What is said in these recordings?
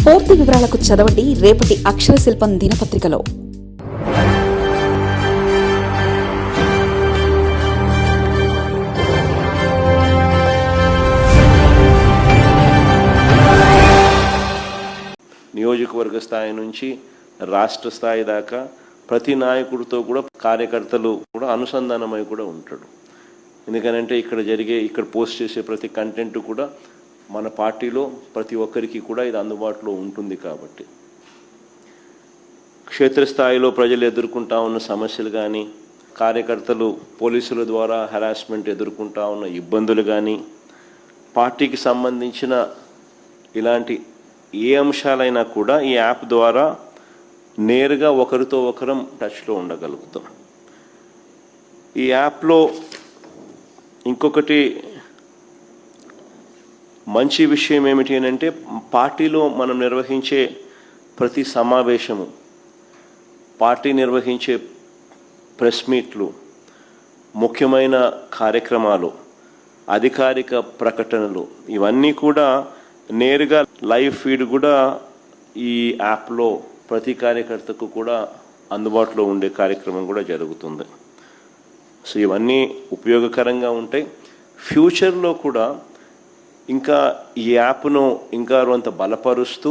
పూర్తి వివరాలకు చదవండి రేపటి అక్షర శిల్పం దినపత్రికలో. నియోజకవర్గ స్థాయి నుంచి రాష్ట్ర స్థాయి దాకా ప్రతి నాయకుడితో కూడా కార్యకర్తలు కూడా అనుసంధానమై కూడా ఉంటాడు. ఎందుకనంటే ఇక్కడ పోస్ట్ చేసే ప్రతి కంటెంట్ కూడా మన పార్టీలో ప్రతి ఒక్కరికి కూడా ఇది అందుబాటులో ఉంటుంది. కాబట్టి క్షేత్రస్థాయిలో ప్రజలు ఎదుర్కొంటా ఉన్న సమస్యలు కానీ, కార్యకర్తలు పోలీసుల ద్వారా హెరాస్మెంట్ ఎదుర్కొంటా ఉన్న ఇబ్బందులు కానీ, పార్టీకి సంబంధించిన ఇలాంటి ఏ అంశాలైనా కూడా ఈ యాప్ ద్వారా నేరుగా ఒకరితో ఒకరం టచ్లో ఉండగలుగుతాం. ఈ యాప్లో ఇంకొకటి మంచి విషయం ఏమిటి అంటే, పార్టీలో మనం నిర్వహించే ప్రతి సమావేశము, పార్టీ నిర్వహించే ప్రెస్ మీట్లు, ముఖ్యమైన కార్యక్రమాలు, అధికారిక ప్రకటనలు ఇవన్నీ కూడా నేరుగా లైవ్ ఫీడ్ కూడా ఈ యాప్లో ప్రతి కార్యకర్తకు కూడా అందుబాటులో ఉండే కార్యక్రమం కూడా జరుగుతుంది. సో ఇవన్నీ ఉపయోగకరంగా ఉంటాయి. ఫ్యూచర్లో కూడా ఇంకా ఈ యాప్ను ఇంకా కొంత బలపరుస్తూ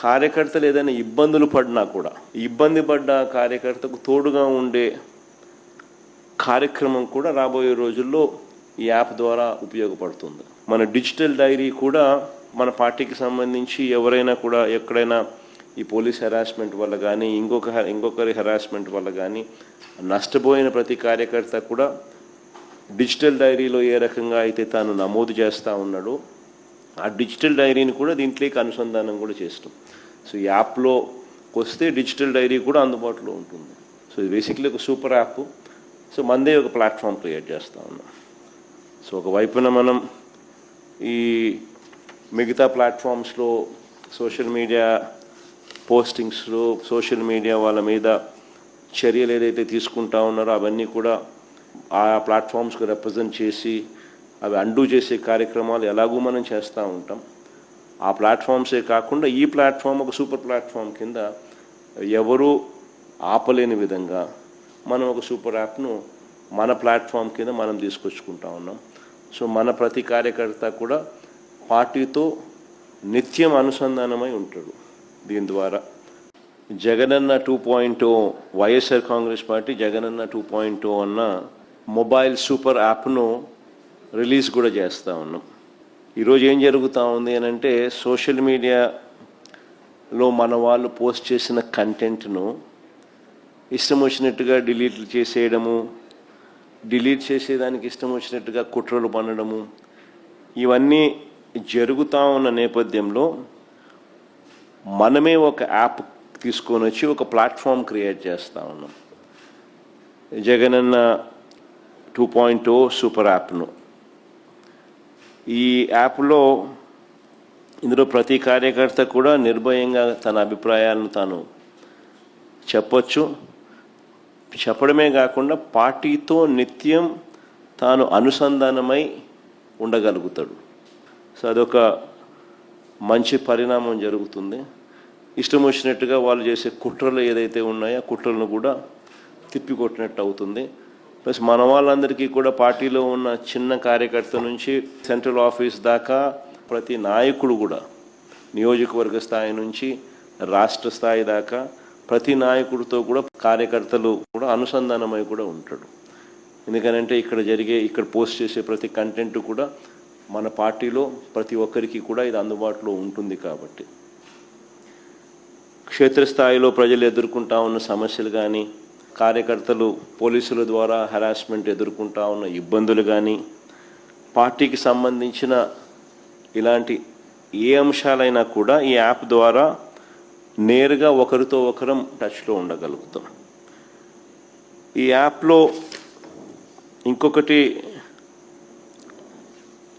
కార్యకర్తలు ఏదైనా ఇబ్బందులు పడినా కూడా ఇబ్బంది పడ్డ కార్యకర్తకు తోడుగా ఉండే కార్యక్రమం కూడా రాబోయే రోజుల్లో ఈ యాప్ ద్వారా ఉపయోగపడుతుంది. మన డిజిటల్ డైరీ కూడా మన పార్టీకి సంబంధించి ఎవరైనా కూడా ఎక్కడైనా ఈ పోలీస్ హెరాస్మెంట్ వల్ల కానీ ఇంకొకరి హెరాస్మెంట్ వల్ల కానీ నష్టపోయిన ప్రతి కార్యకర్త కూడా డిజిటల్ డైరీలో ఏ రకంగా అయితే తాను నమోదు చేస్తూ ఉన్నాడో ఆ డిజిటల్ డైరీని కూడా దీంట్లోకి అనుసంధానం కూడా చేస్తాం. సో ఈ యాప్లో వస్తే డిజిటల్ డైరీ కూడా అందుబాటులో ఉంటుంది. సో ఇది బేసిక్లీ ఒక సూపర్ యాప్. సో మనదే ఒక ప్లాట్ఫామ్ క్రియేట్ చేస్తూ ఉన్నాం. సో ఒకవైపున మనం ఈ మిగతా ప్లాట్ఫామ్స్లో సోషల్ మీడియా పోస్టింగ్స్లో సోషల్ మీడియా వాళ్ళ మీద చర్యలు ఏదైతే తీసుకుంటా ఉన్నారో అవన్నీ కూడా ఆ ప్లాట్ఫామ్స్కి రిప్రజెంట్ చేసి అవి అండూ చేసే కార్యక్రమాలు ఎలాగూ మనం చేస్తూ ఉంటాం. ఆ ప్లాట్ఫామ్సే కాకుండా ఈ ప్లాట్ఫామ్ ఒక సూపర్ ప్లాట్ఫామ్ కింద ఎవరూ ఆపలేని విధంగా మనం ఒక సూపర్ యాప్ను మన ప్లాట్ఫామ్ కింద మనం తీసుకొచ్చుకుంటా ఉన్నాం. సో మన ప్రతి కార్యకర్త కూడా పార్టీతో నిత్యం అనుసంధానమై ఉంటాడు. దీని ద్వారా జగనన్న 2.0 వైఎస్ఆర్ కాంగ్రెస్ పార్టీ జగనన్న 2.0 అన్న మొబైల్ సూపర్ యాప్ను రిలీజ్ కూడా చేస్తూ ఉన్నాం. ఈరోజు ఏం జరుగుతూ ఉంది అని అంటే, సోషల్ మీడియాలో మన వాళ్ళు పోస్ట్ చేసిన కంటెంట్ను ఇష్టం వచ్చినట్టుగా డిలీట్ చేసేయడము, డిలీట్ చేసేదానికి ఇష్టం వచ్చినట్టుగా కుట్రలు పన్నడము ఇవన్నీ జరుగుతూ ఉన్న నేపథ్యంలో మనమే ఒక యాప్ తీసుకొని వచ్చి ఒక ప్లాట్ఫామ్ క్రియేట్ చేస్తూ ఉన్నాం. జగనన్న 2.0 సూపర్ యాప్ను ఈ యాప్లో ఇందులో ప్రతి కార్యకర్త కూడా నిర్భయంగా తన అభిప్రాయాలను తాను చెప్పొచ్చు. చెప్పడమే కాకుండా పార్టీతో నిత్యం తాను అనుసంధానమై ఉండగలుగుతాడు. సో అదొక మంచి పరిణామం జరుగుతుంది. ఇష్టం వచ్చినట్టుగా వాళ్ళు చేసే కుట్రలు ఏదైతే ఉన్నాయో కుట్రలను కూడా తిప్పికొట్టినట్టు అవుతుంది. ప్లస్ మన వాళ్ళందరికీ కూడా పార్టీలో ఉన్న చిన్న కార్యకర్త నుంచి సెంట్రల్ ఆఫీస్ దాకా ప్రతి నాయకుడు కూడా నియోజకవర్గ స్థాయి నుంచి రాష్ట్ర స్థాయి దాకా ప్రతి నాయకుడితో కూడా కార్యకర్తలు కూడా అనుసంధానమై కూడా ఉంటాడు. ఎందుకనంటే ఇక్కడ పోస్ట్ చేసే ప్రతి కంటెంట్ కూడా మన పార్టీలో ప్రతి ఒక్కరికి కూడా ఇది అందుబాటులో ఉంటుంది. కాబట్టి క్షేత్రస్థాయిలో ప్రజలు ఎదుర్కొంటా ఉన్న సమస్యలు కానీ, కార్యకర్తలు పోలీసుల ద్వారా హెరాస్మెంట్ ఎదుర్కొంటా ఉన్న ఇబ్బందులు కానీ, పార్టీకి సంబంధించిన ఇలాంటి ఏ అంశాలైనా కూడా ఈ యాప్ ద్వారా నేరుగా ఒకరితో ఒకరం టచ్లో ఉండగలుగుతాం. ఈ యాప్లో ఇంకొకటి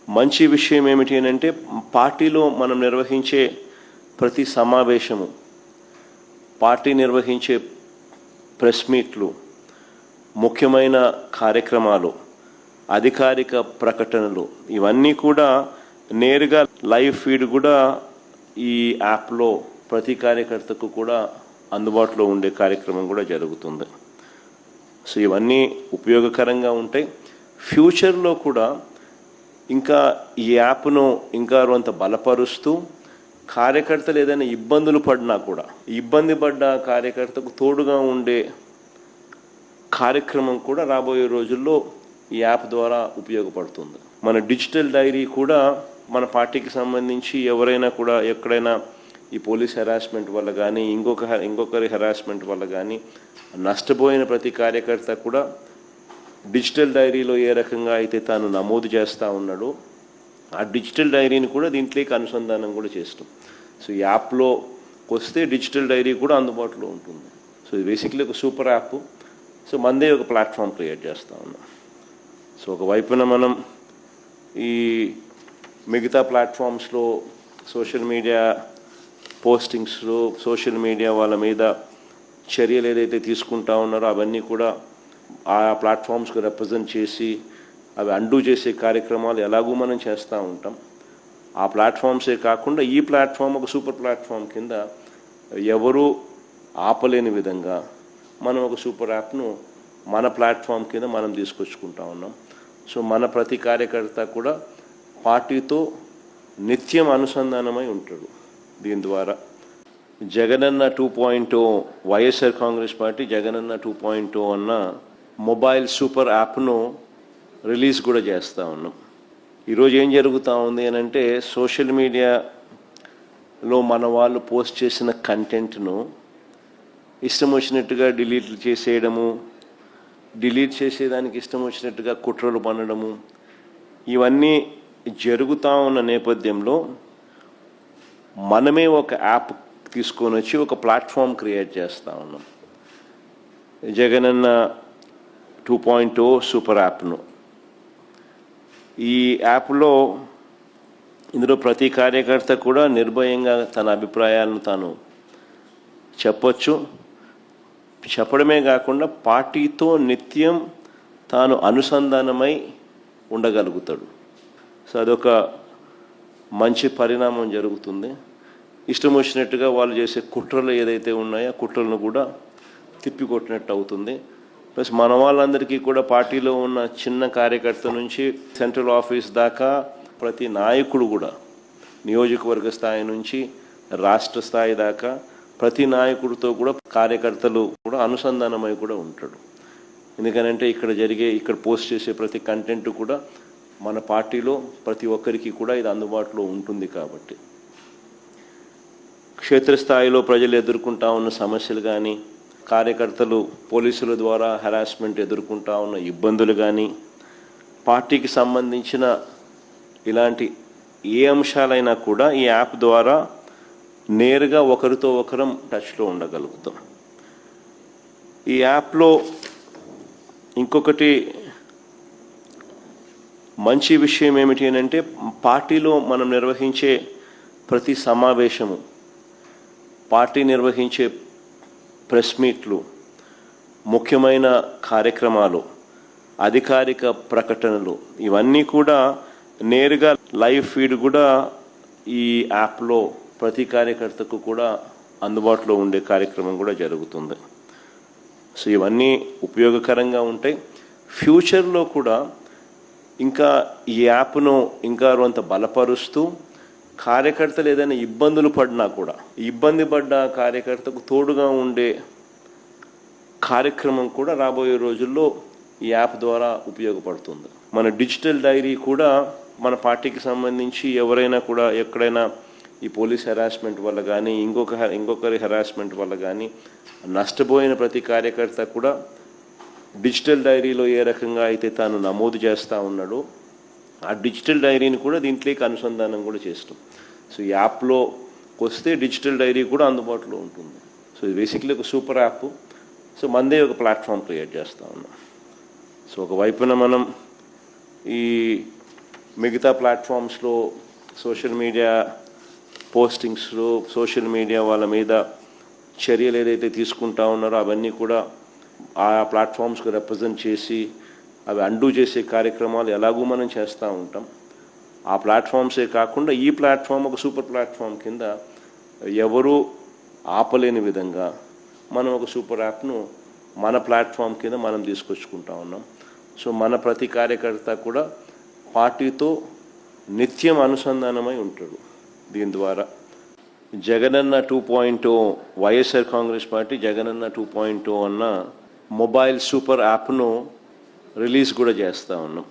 మంచి విషయం ఏమిటి అంటే, పార్టీలో మనం నిర్వహించే ప్రతి సమావేశము, పార్టీ నిర్వహించే ప్రెస్ మీట్లు, ముఖ్యమైన కార్యక్రమాలు, అధికారిక ప్రకటనలు ఇవన్నీ కూడా నేరుగా లైవ్ ఫీడ్ కూడా ఈ యాప్లో ప్రతి కార్యకర్తకు కూడా అందుబాటులో ఉండే కార్యక్రమం కూడా జరుగుతుంది. సో ఇవన్నీ ఉపయోగకరంగా ఉంటాయి. ఫ్యూచర్లో కూడా ఇంకా ఈ యాప్ను ఇంకా కొంత బలపరుస్తూ కార్యకర్తలు ఏదైనా ఇబ్బందులు పడినా కూడా ఇబ్బంది పడ్డ కార్యకర్తకు తోడుగా ఉండే కార్యక్రమం కూడా రాబోయే రోజుల్లో ఈ యాప్ ద్వారా ఉపయోగపడుతుంది. మన డిజిటల్ డైరీ కూడా మన పార్టీకి సంబంధించి ఎవరైనా కూడా ఎక్కడైనా ఈ పోలీస్ హెరాస్మెంట్ వల్ల కానీ ఇంకొకరి హెరాస్మెంట్ వల్ల కానీ నష్టపోయిన ప్రతి కార్యకర్త కూడా డిజిటల్ డైరీలో ఏ రకంగా అయితే తాను నమోదు చేస్తూ ఉన్నాడో ఆ డిజిటల్ డైరీని కూడా దీంట్లోకి అనుసంధానం కూడా చేస్తాం. సో ఈ యాప్లో వస్తే డిజిటల్ డైరీ కూడా అందుబాటులో ఉంటుంది. సో ఇది బేసిక్లీ ఒక సూపర్ యాప్. సో మనదే ఒక ప్లాట్ఫామ్ క్రియేట్ చేస్తూ ఉన్నాం. సో ఒకవైపున మనం ఈ మిగతా ప్లాట్ఫామ్స్లో సోషల్ మీడియా పోస్టింగ్స్లో సోషల్ మీడియా వాళ్ళ మీద చర్యలు ఏదైతే తీసుకుంటా ఉన్నారో అవన్నీ కూడా ఆ ప్లాట్ఫామ్స్కి రిప్రజెంట్ చేసి అవి అండూ చేసే కార్యక్రమాలు ఎలాగూ మనం చేస్తూ ఉంటాం. ఆ ప్లాట్ఫామ్సే కాకుండా ఈ ప్లాట్ఫామ్ ఒక సూపర్ ప్లాట్ఫామ్ కింద ఎవరు ఆపలేని విధంగా మనం ఒక సూపర్ యాప్ను మన ప్లాట్ఫామ్ కింద మనం తీసుకొచ్చుకుంటా ఉన్నాం. సో మన ప్రతి కార్యకర్త కూడా పార్టీతో నిత్యం అనుసంధానమై ఉంటాడు. దీని ద్వారా జగనన్న 2.0 వైఎస్ఆర్ కాంగ్రెస్ పార్టీ జగనన్న 2.0 అన్న మొబైల్ సూపర్ యాప్ను రిలీజ్ కూడా చేస్తూ ఉన్నాం. ఈరోజు ఏం జరుగుతూ ఉంది అని అంటే సోషల్ మీడియాలో మన వాళ్ళు పోస్ట్ చేసిన కంటెంట్ను ఇష్టం వచ్చినట్టుగా డిలీట్ చేసేయడము, డిలీట్ చేసేదానికి ఇష్టం వచ్చినట్టుగా కుట్రలు పన్నడము ఇవన్నీ జరుగుతూ ఉన్న నేపథ్యంలో మనమే ఒక యాప్ తీసుకొని వచ్చి ఒక ప్లాట్ఫామ్ క్రియేట్ చేస్తూ ఉన్నాం. జగనన్న 2.0 సూపర్ యాప్ను ఈ యాప్లో ఇందులో ప్రతి కార్యకర్త కూడా నిర్భయంగా తన అభిప్రాయాలను తాను చెప్పొచ్చు. చెప్పడమే కాకుండా పార్టీతో నిత్యం తాను అనుసంధానమై ఉండగలుగుతాడు. సో అదొక మంచి పరిణామం జరుగుతుంది. ఇష్టం వచ్చినట్టుగా వాళ్ళు చేసే కుట్రలు ఏదైతే ఉన్నాయో కుట్రలను కూడా తిప్పికొట్టినట్టు అవుతుంది. ప్లస్ మన వాళ్ళందరికీ కూడా పార్టీలో ఉన్న చిన్న కార్యకర్త నుంచి సెంట్రల్ ఆఫీస్ దాకా ప్రతి నాయకుడు కూడా నియోజకవర్గ స్థాయి నుంచి రాష్ట్ర స్థాయి దాకా ప్రతి నాయకుడితో కూడా కార్యకర్తలు కూడా అనుసంధానమై కూడా ఉంటాడు. ఎందుకనంటే ఇక్కడ పోస్ట్ చేసే ప్రతి కంటెంట్ కూడా మన పార్టీలో ప్రతి ఒక్కరికి కూడా ఇది అందుబాటులో ఉంటుంది. కాబట్టి క్షేత్రస్థాయిలో ప్రజలు ఎదుర్కొంటా ఉన్న సమస్యలు కానీ కార్యకర్తలు పోలీసుల ద్వారా హెరాస్మెంట్ ఎదుర్కొంటా ఉన్న ఇబ్బందులు కానీ పార్టీకి సంబంధించిన ఇలాంటి ఏ అంశాలైనా కూడా ఈ యాప్ ద్వారా నేరుగా ఒకరితో ఒకరం టచ్లో ఉండగలుగుతాం. ఈ యాప్లో ఇంకొకటి మంచి విషయం ఏమిటి అని అంటే పార్టీలో మనం నిర్వహించే ప్రతి సమావేశము, పార్టీ నిర్వహించే ప్రెస్ మీట్లు, ముఖ్యమైన కార్యక్రమాలు, అధికారిక ప్రకటనలు ఇవన్నీ కూడా నేరుగా లైవ్ ఫీడ్ కూడా ఈ యాప్లో ప్రతి కార్యకర్తకు కూడా అందుబాటులో ఉండే కార్యక్రమం కూడా జరుగుతుంది. సో ఇవన్నీ ఉపయోగకరంగా ఉంటాయి. ఫ్యూచర్లో కూడా ఇంకా ఈ యాప్ను ఇంకా కొంత బలపరుస్తూ కార్యకర్తలు ఏదైనా ఇబ్బందులు పడినా కూడా ఇబ్బంది పడ్డ కార్యకర్తకు తోడుగా ఉండే కార్యక్రమం కూడా రాబోయే రోజుల్లో ఈ యాప్ ద్వారా ఉపయోగపడుతుంది. మన డిజిటల్ డైరీ కూడా మన పార్టీకి సంబంధించి ఎవరైనా కూడా ఎక్కడైనా ఈ పోలీస్ హెరాస్మెంట్ వల్ల కానీ ఇంకొకరి హెరాస్మెంట్ వల్ల కానీ నష్టపోయిన ప్రతి కార్యకర్త కూడా డిజిటల్ డైరీలో ఏ రకంగా అయితే తాను నమోదు చేస్తూ ఉన్నాడో ఆ డిజిటల్ డైరీని కూడా దీంట్లోకి అనుసంధానం కూడా చేస్తాం. సో ఈ యాప్లో వస్తే డిజిటల్ డైరీ కూడా అందుబాటులో ఉంటుంది. సో ఇది బేసిక్లీ ఒక సూపర్ యాప్. సో మనదే ఒక ప్లాట్ఫామ్ క్రియేట్ చేస్తూ ఉన్నాం. సో ఒకవైపున మనం ఈ మిగతా ప్లాట్ఫామ్స్లో సోషల్ మీడియా పోస్టింగ్స్లో సోషల్ మీడియా వాళ్ళ మీద చర్యలు ఏదైతే తీసుకుంటా ఉన్నారో అవన్నీ కూడా ఆ ప్లాట్ఫామ్స్కి రిప్రజెంట్ చేసి అవి అండూ చేసే కార్యక్రమాలు ఎలాగూ మనం చేస్తూ ఉంటాం. ఆ ప్లాట్ఫామ్సే కాకుండా ఈ ప్లాట్ఫామ్ ఒక సూపర్ ప్లాట్ఫామ్ కింద ఎవరు ఆపలేని విధంగా మనం ఒక సూపర్ యాప్ను మన ప్లాట్ఫామ్ కింద మనం తీసుకొచ్చుకుంటా ఉన్నాం. సో మన ప్రతి కార్యకర్త కూడా పార్టీతో నిత్యం అనుసంధానమై ఉంటాడు. దీని ద్వారా జగనన్న 2.0 వైఎస్ఆర్ కాంగ్రెస్ పార్టీ జగనన్న 2.0 అన్న మొబైల్ సూపర్ యాప్ను రిలీజ్ కూడా చేస్తూ ఉన్నాం.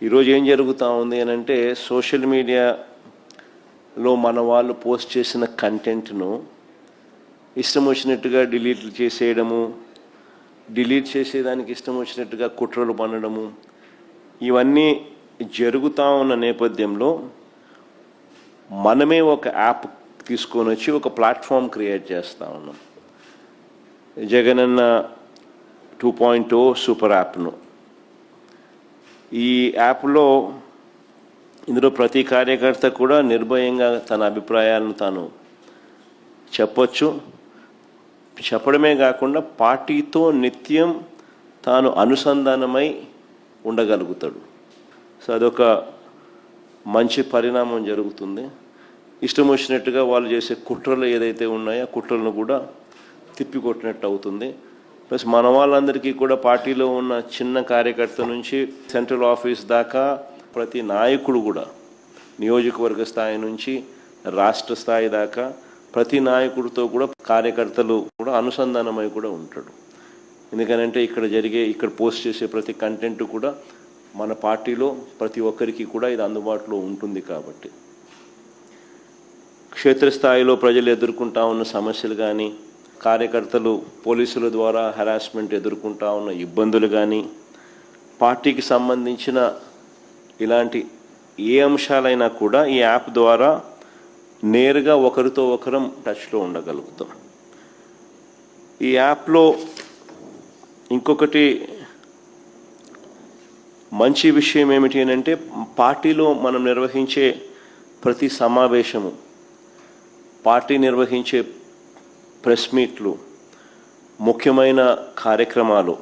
ఈరోజు ఏం జరుగుతూ ఉంది అని అంటే, సోషల్ మీడియాలో మన వాళ్ళు పోస్ట్ చేసిన కంటెంట్ను ఇష్టం వచ్చినట్టుగా డిలీట్లు చేసేయడము, డిలీట్ చేసేదానికి ఇష్టం వచ్చినట్టుగా కుట్రలు పన్నడము, ఇవన్నీ జరుగుతూ ఉన్న నేపథ్యంలో మనమే ఒక యాప్ తీసుకొని వచ్చి ఒక ప్లాట్ఫామ్ క్రియేట్ చేస్తూ ఉన్నాం. జగనన్న 2.0 సూపర్ యాప్ను. ఈ యాప్లో ఇందులో ప్రతి కార్యకర్త కూడా నిర్భయంగా తన అభిప్రాయాలను తాను చెప్పొచ్చు. చెప్పడమే కాకుండా పార్టీతో నిత్యం తాను అనుసంధానమై ఉండగలుగుతాడు. సో అదొక మంచి పరిణామం జరుగుతుంది. ఇష్టం వచ్చినట్టుగా వాళ్ళు చేసే కుట్రలు ఏదైతే ఉన్నాయో ఆ కుట్రలను కూడా తిప్పికొట్టినట్టు అవుతుంది. ప్లస్ మన వాళ్ళందరికీ కూడా పార్టీలో ఉన్న చిన్న కార్యకర్త నుంచి సెంట్రల్ ఆఫీస్ దాకా ప్రతి నాయకుడు కూడా నియోజకవర్గ స్థాయి నుంచి రాష్ట్ర స్థాయి దాకా ప్రతి నాయకుడితో కూడా కార్యకర్తలు కూడా అనుసంధానమై కూడా ఉంటాడు. ఎందుకనంటే ఇక్కడ పోస్ట్ చేసే ప్రతి కంటెంట్ కూడా మన పార్టీలో ప్రతి ఒక్కరికి కూడా ఇది అందుబాటులో ఉంటుంది. కాబట్టి క్షేత్రస్థాయిలో ప్రజలు ఎదుర్కొంటా ఉన్న సమస్యలు కానీ, కార్యకర్తలు పోలీసుల ద్వారా హెరాస్మెంట్ ఎదుర్కొంటా ఉన్న ఇబ్బందులు కానీ, పార్టీకి సంబంధించిన ఇలాంటి ఏ అంశాలైనా కూడా ఈ యాప్ ద్వారా నేరుగా ఒకరితో ఒకరం టచ్లో ఉండగలుగుతాం. ఈ యాప్లో ఇంకొకటి మంచి విషయం ఏమిటి అని అంటే, పార్టీలో మనం నిర్వహించే ప్రతి సమావేశము, పార్టీ నిర్వహించే ప్రెస్ మీట్లు, ముఖ్యమైన కార్యక్రమాలు,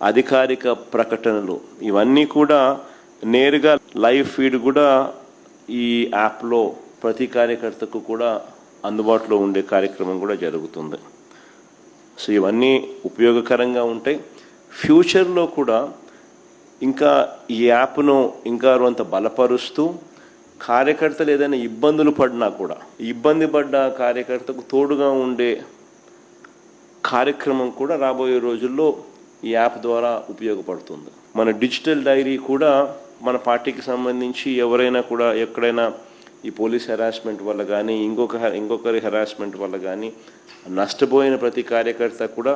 అధికారిక ప్రకటనలు, ఇవన్నీ కూడా నేరుగా లైవ్ ఫీడ్ కూడా ఈ యాప్లో ప్రతి కార్యకర్తకు కూడా అందుబాటులో ఉండే కార్యక్రమం కూడా జరుగుతుంది. సో ఇవన్నీ ఉపయోగకరంగా ఉంటాయి. ఫ్యూచర్లో కూడా ఇంకా ఈ యాప్ను ఇంకా కొంత బలపరుస్తూ కార్యకర్తలు ఏదైనా ఇబ్బందులు పడినా కూడా ఇబ్బంది పడ్డ కార్యకర్తకు తోడుగా ఉండే కార్యక్రమం కూడా రాబోయే రోజుల్లో ఈ యాప్ ద్వారా ఉపయోగపడుతుంది. మన డిజిటల్ డైరీ కూడా మన పార్టీకి సంబంధించి ఎవరైనా కూడా ఎక్కడైనా ఈ పోలీస్ హెరాస్మెంట్ వల్ల కానీ ఇంకొకరి హెరాస్మెంట్ వల్ల కానీ నష్టపోయిన ప్రతి కార్యకర్త కూడా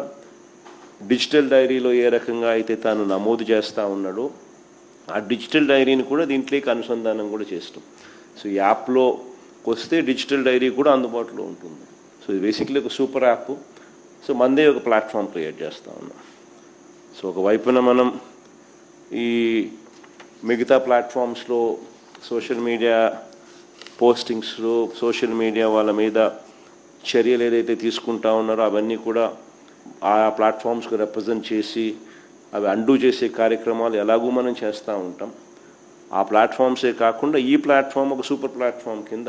డిజిటల్ డైరీలో ఏ రకంగా అయితే తాను నమోదు చేస్తూ ఉన్నాడో ఆ డిజిటల్ డైరీని కూడా దీంట్లోకి అనుసంధానం కూడా చేస్తాం. సో ఈ యాప్లో వస్తే డిజిటల్ డైరీ కూడా అందుబాటులో ఉంటుంది. సో ఇది బేసిక్లీ ఒక సూపర్ యాప్. సో మనదే ఒక ప్లాట్ఫామ్ క్రియేట్ చేస్తూ ఉన్నాం. సో ఒకవైపున మనం ఈ మిగతా ప్లాట్ఫామ్స్లో సోషల్ మీడియా పోస్టింగ్స్లో సోషల్ మీడియా వాళ్ళ మీద చర్యలు ఏదైతే తీసుకుంటా ఉన్నారో అవన్నీ కూడా ఆ ప్లాట్ఫామ్స్కి రిప్రజెంట్ చేసి అవి అండూ చేసే కార్యక్రమాలు ఎలాగూ మనం చేస్తూ ఉంటాం. ఆ ప్లాట్ఫామ్సే కాకుండా ఈ ప్లాట్ఫామ్ ఒక సూపర్ ప్లాట్ఫామ్ కింద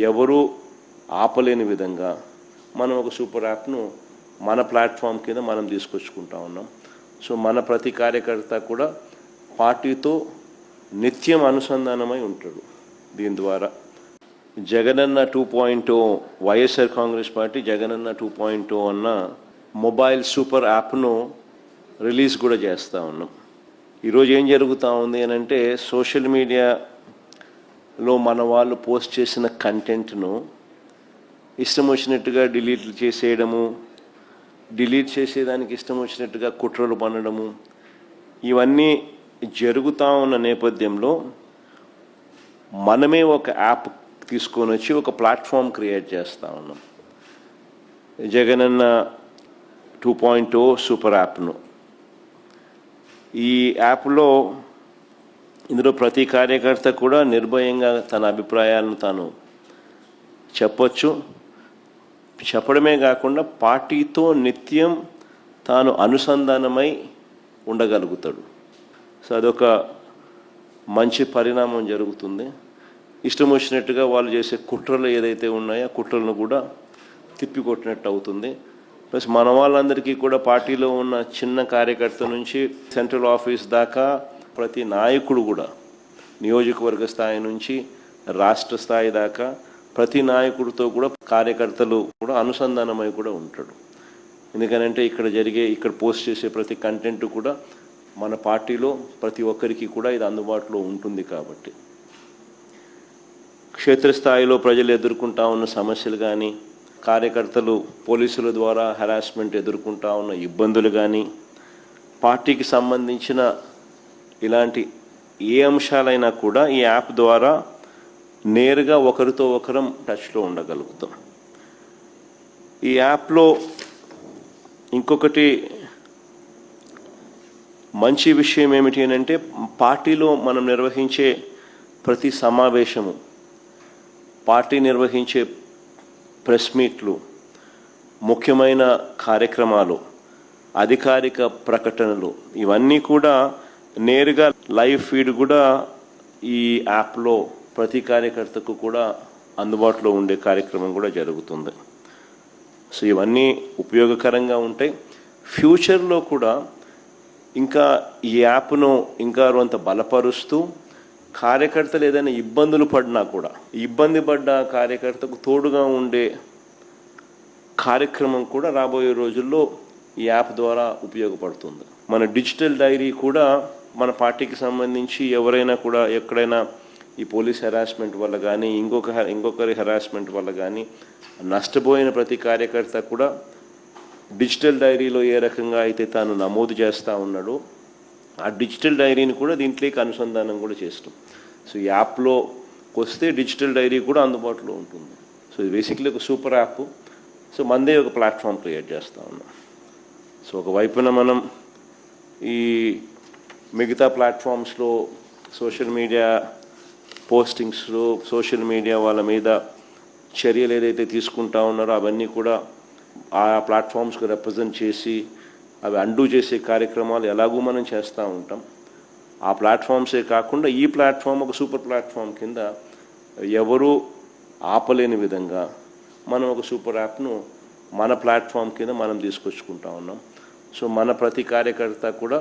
ఎవరు ఆపలేని విధంగా మనం ఒక సూపర్ యాప్ను మన ప్లాట్ఫామ్ కింద మనం తీసుకొచ్చుకుంటా ఉన్నాం. సో మన ప్రతి కార్యకర్త కూడా పార్టీతో నిత్యం అనుసంధానమై ఉంటాడు. దీని ద్వారా జగనన్న 2.0 వైఎస్ఆర్ కాంగ్రెస్ పార్టీ జగనన్న 2.0 అన్న మొబైల్ సూపర్ యాప్ను రిలీజ్ కూడా చేస్తూ ఉన్నాం. ఈరోజు ఏం జరుగుతూ ఉంది అని అంటే, సోషల్ మీడియాలో మన వాళ్ళు పోస్ట్ చేసిన కంటెంట్ను ఇష్టం వచ్చినట్టుగా డిలీట్లు చేసేయడము, డిలీట్ చేసేదానికి ఇష్టం వచ్చినట్టుగా కుట్రలు పన్నడము, ఇవన్నీ జరుగుతూ ఉన్న నేపథ్యంలో మనమే ఒక యాప్ తీసుకొని వచ్చి ఒక ప్లాట్ఫామ్ క్రియేట్ చేస్తూ ఉన్నాం. జగనన్న 2.0 సూపర్ యాప్ను. ఈ యాప్లో ఇందులో ప్రతి కార్యకర్త కూడా నిర్భయంగా తన అభిప్రాయాలను తాను చెప్పొచ్చు. చెప్పడమే కాకుండా పార్టీతో నిత్యం తాను అనుసంధానమై ఉండగలుగుతాడు. సో అదొక మంచి పరిణామం జరుగుతుంది. ఇష్టం వచ్చినట్టుగా వాళ్ళు చేసే కుట్రలు ఏదైతే ఉన్నాయో ఆ కుట్రలను కూడా తిప్పికొట్టినట్టు అవుతుంది. ప్లస్ మన వాళ్ళందరికీ కూడా పార్టీలో ఉన్న చిన్న కార్యకర్త నుంచి సెంట్రల్ ఆఫీస్ దాకా ప్రతి నాయకుడు కూడా నియోజకవర్గ స్థాయి నుంచి రాష్ట్ర స్థాయి దాకా ప్రతి నాయకుడితో కూడా కార్యకర్తలు కూడా అనుసంధానమై కూడా ఉంటాడు. ఎందుకనంటే ఇక్కడ పోస్ట్ చేసే ప్రతి కంటెంట్ కూడా మన పార్టీలో ప్రతి ఒక్కరికి కూడా ఇది అందుబాటులో ఉంటుంది. కాబట్టి క్షేత్రస్థాయిలో ప్రజలు ఎదుర్కొంటా ఉన్న సమస్యలు కానీ, కార్యకర్తలు పోలీసుల ద్వారా హెరాస్మెంట్ ఎదుర్కొంటా ఉన్న ఇబ్బందులు కానీ, పార్టీకి సంబంధించిన ఇలాంటి ఏ అంశాలైనా కూడా ఈ యాప్ ద్వారా నేరుగా ఒకరితో ఒకరం టచ్లో ఉండగలుగుతాం. ఈ యాప్లో ఇంకొకటి మంచి విషయం ఏమిటి అని అంటే, పార్టీలో మనం నిర్వహించే ప్రతి సమావేశము, పార్టీ నిర్వహించే ప్రెస్ మీట్లు, ముఖ్యమైన కార్యక్రమాలు, అధికారిక ప్రకటనలు ఇవన్నీ కూడా నేరుగా లైవ్ ఫీడ్ కూడా ఈ యాప్లో ప్రతి కార్యకర్తకు కూడా అందుబాటులో ఉండే కార్యక్రమం కూడా జరుగుతుంది. సో ఇవన్నీ ఉపయోగకరంగా ఉంటాయి. ఫ్యూచర్లో కూడా ఇంకా ఈ యాప్ను ఇంకా కొంత బలపరుస్తూ కార్యకర్తలు ఏదైనా ఇబ్బందులు పడినా కూడా ఇబ్బంది పడ్డ కార్యకర్తకు తోడుగా ఉండే కార్యక్రమం కూడా రాబోయే రోజుల్లో ఈ యాప్ ద్వారా ఉపయోగపడుతుంది. మన డిజిటల్ డైరీ కూడా మన పార్టీకి సంబంధించి ఎవరైనా కూడా ఎక్కడైనా ఈ పోలీస్ హెరాస్మెంట్ వల్ల కానీ ఇంకొకరి హెరాస్మెంట్ వల్ల కానీ నష్టపోయిన ప్రతి కార్యకర్త కూడా డిజిటల్ డైరీలో ఏ రకంగా అయితే తాను నమోదు చేస్తూ ఉన్నాడో ఆ డిజిటల్ డైరీని కూడా దీంట్లోకి అనుసంధానం కూడా చేస్తాం. సో ఈ యాప్లో వస్తే డిజిటల్ డైరీ కూడా అందుబాటులో ఉంటుంది. సో ఇది బేసిక్లీ ఒక సూపర్ యాప్. సో మనదే ఒక ప్లాట్ఫామ్ క్రియేట్ చేస్తూ ఉన్నాం. సో ఒకవైపున మనం ఈ మిగతా ప్లాట్ఫామ్స్లో సోషల్ మీడియా పోస్టింగ్స్లో సోషల్ మీడియా వాళ్ళ మీద చర్యలు ఏదైతే తీసుకుంటా ఉన్నారో అవన్నీ కూడా ఆ ప్లాట్ఫామ్స్కి రిప్రజెంట్ చేసి అవి అండూ చేసే కార్యక్రమాలు ఎలాగూ మనం చేస్తూ ఉంటాం. ఆ ప్లాట్ఫామ్సే కాకుండా ఈ ప్లాట్ఫామ్ ఒక సూపర్ ప్లాట్ఫామ్ కింద ఎవరూ ఆపలేని విధంగా మనం ఒక సూపర్ యాప్ను మన ప్లాట్ఫామ్ కింద మనం తీసుకొచ్చుకుంటా ఉన్నాం. సో మన ప్రతి కార్యకర్త కూడా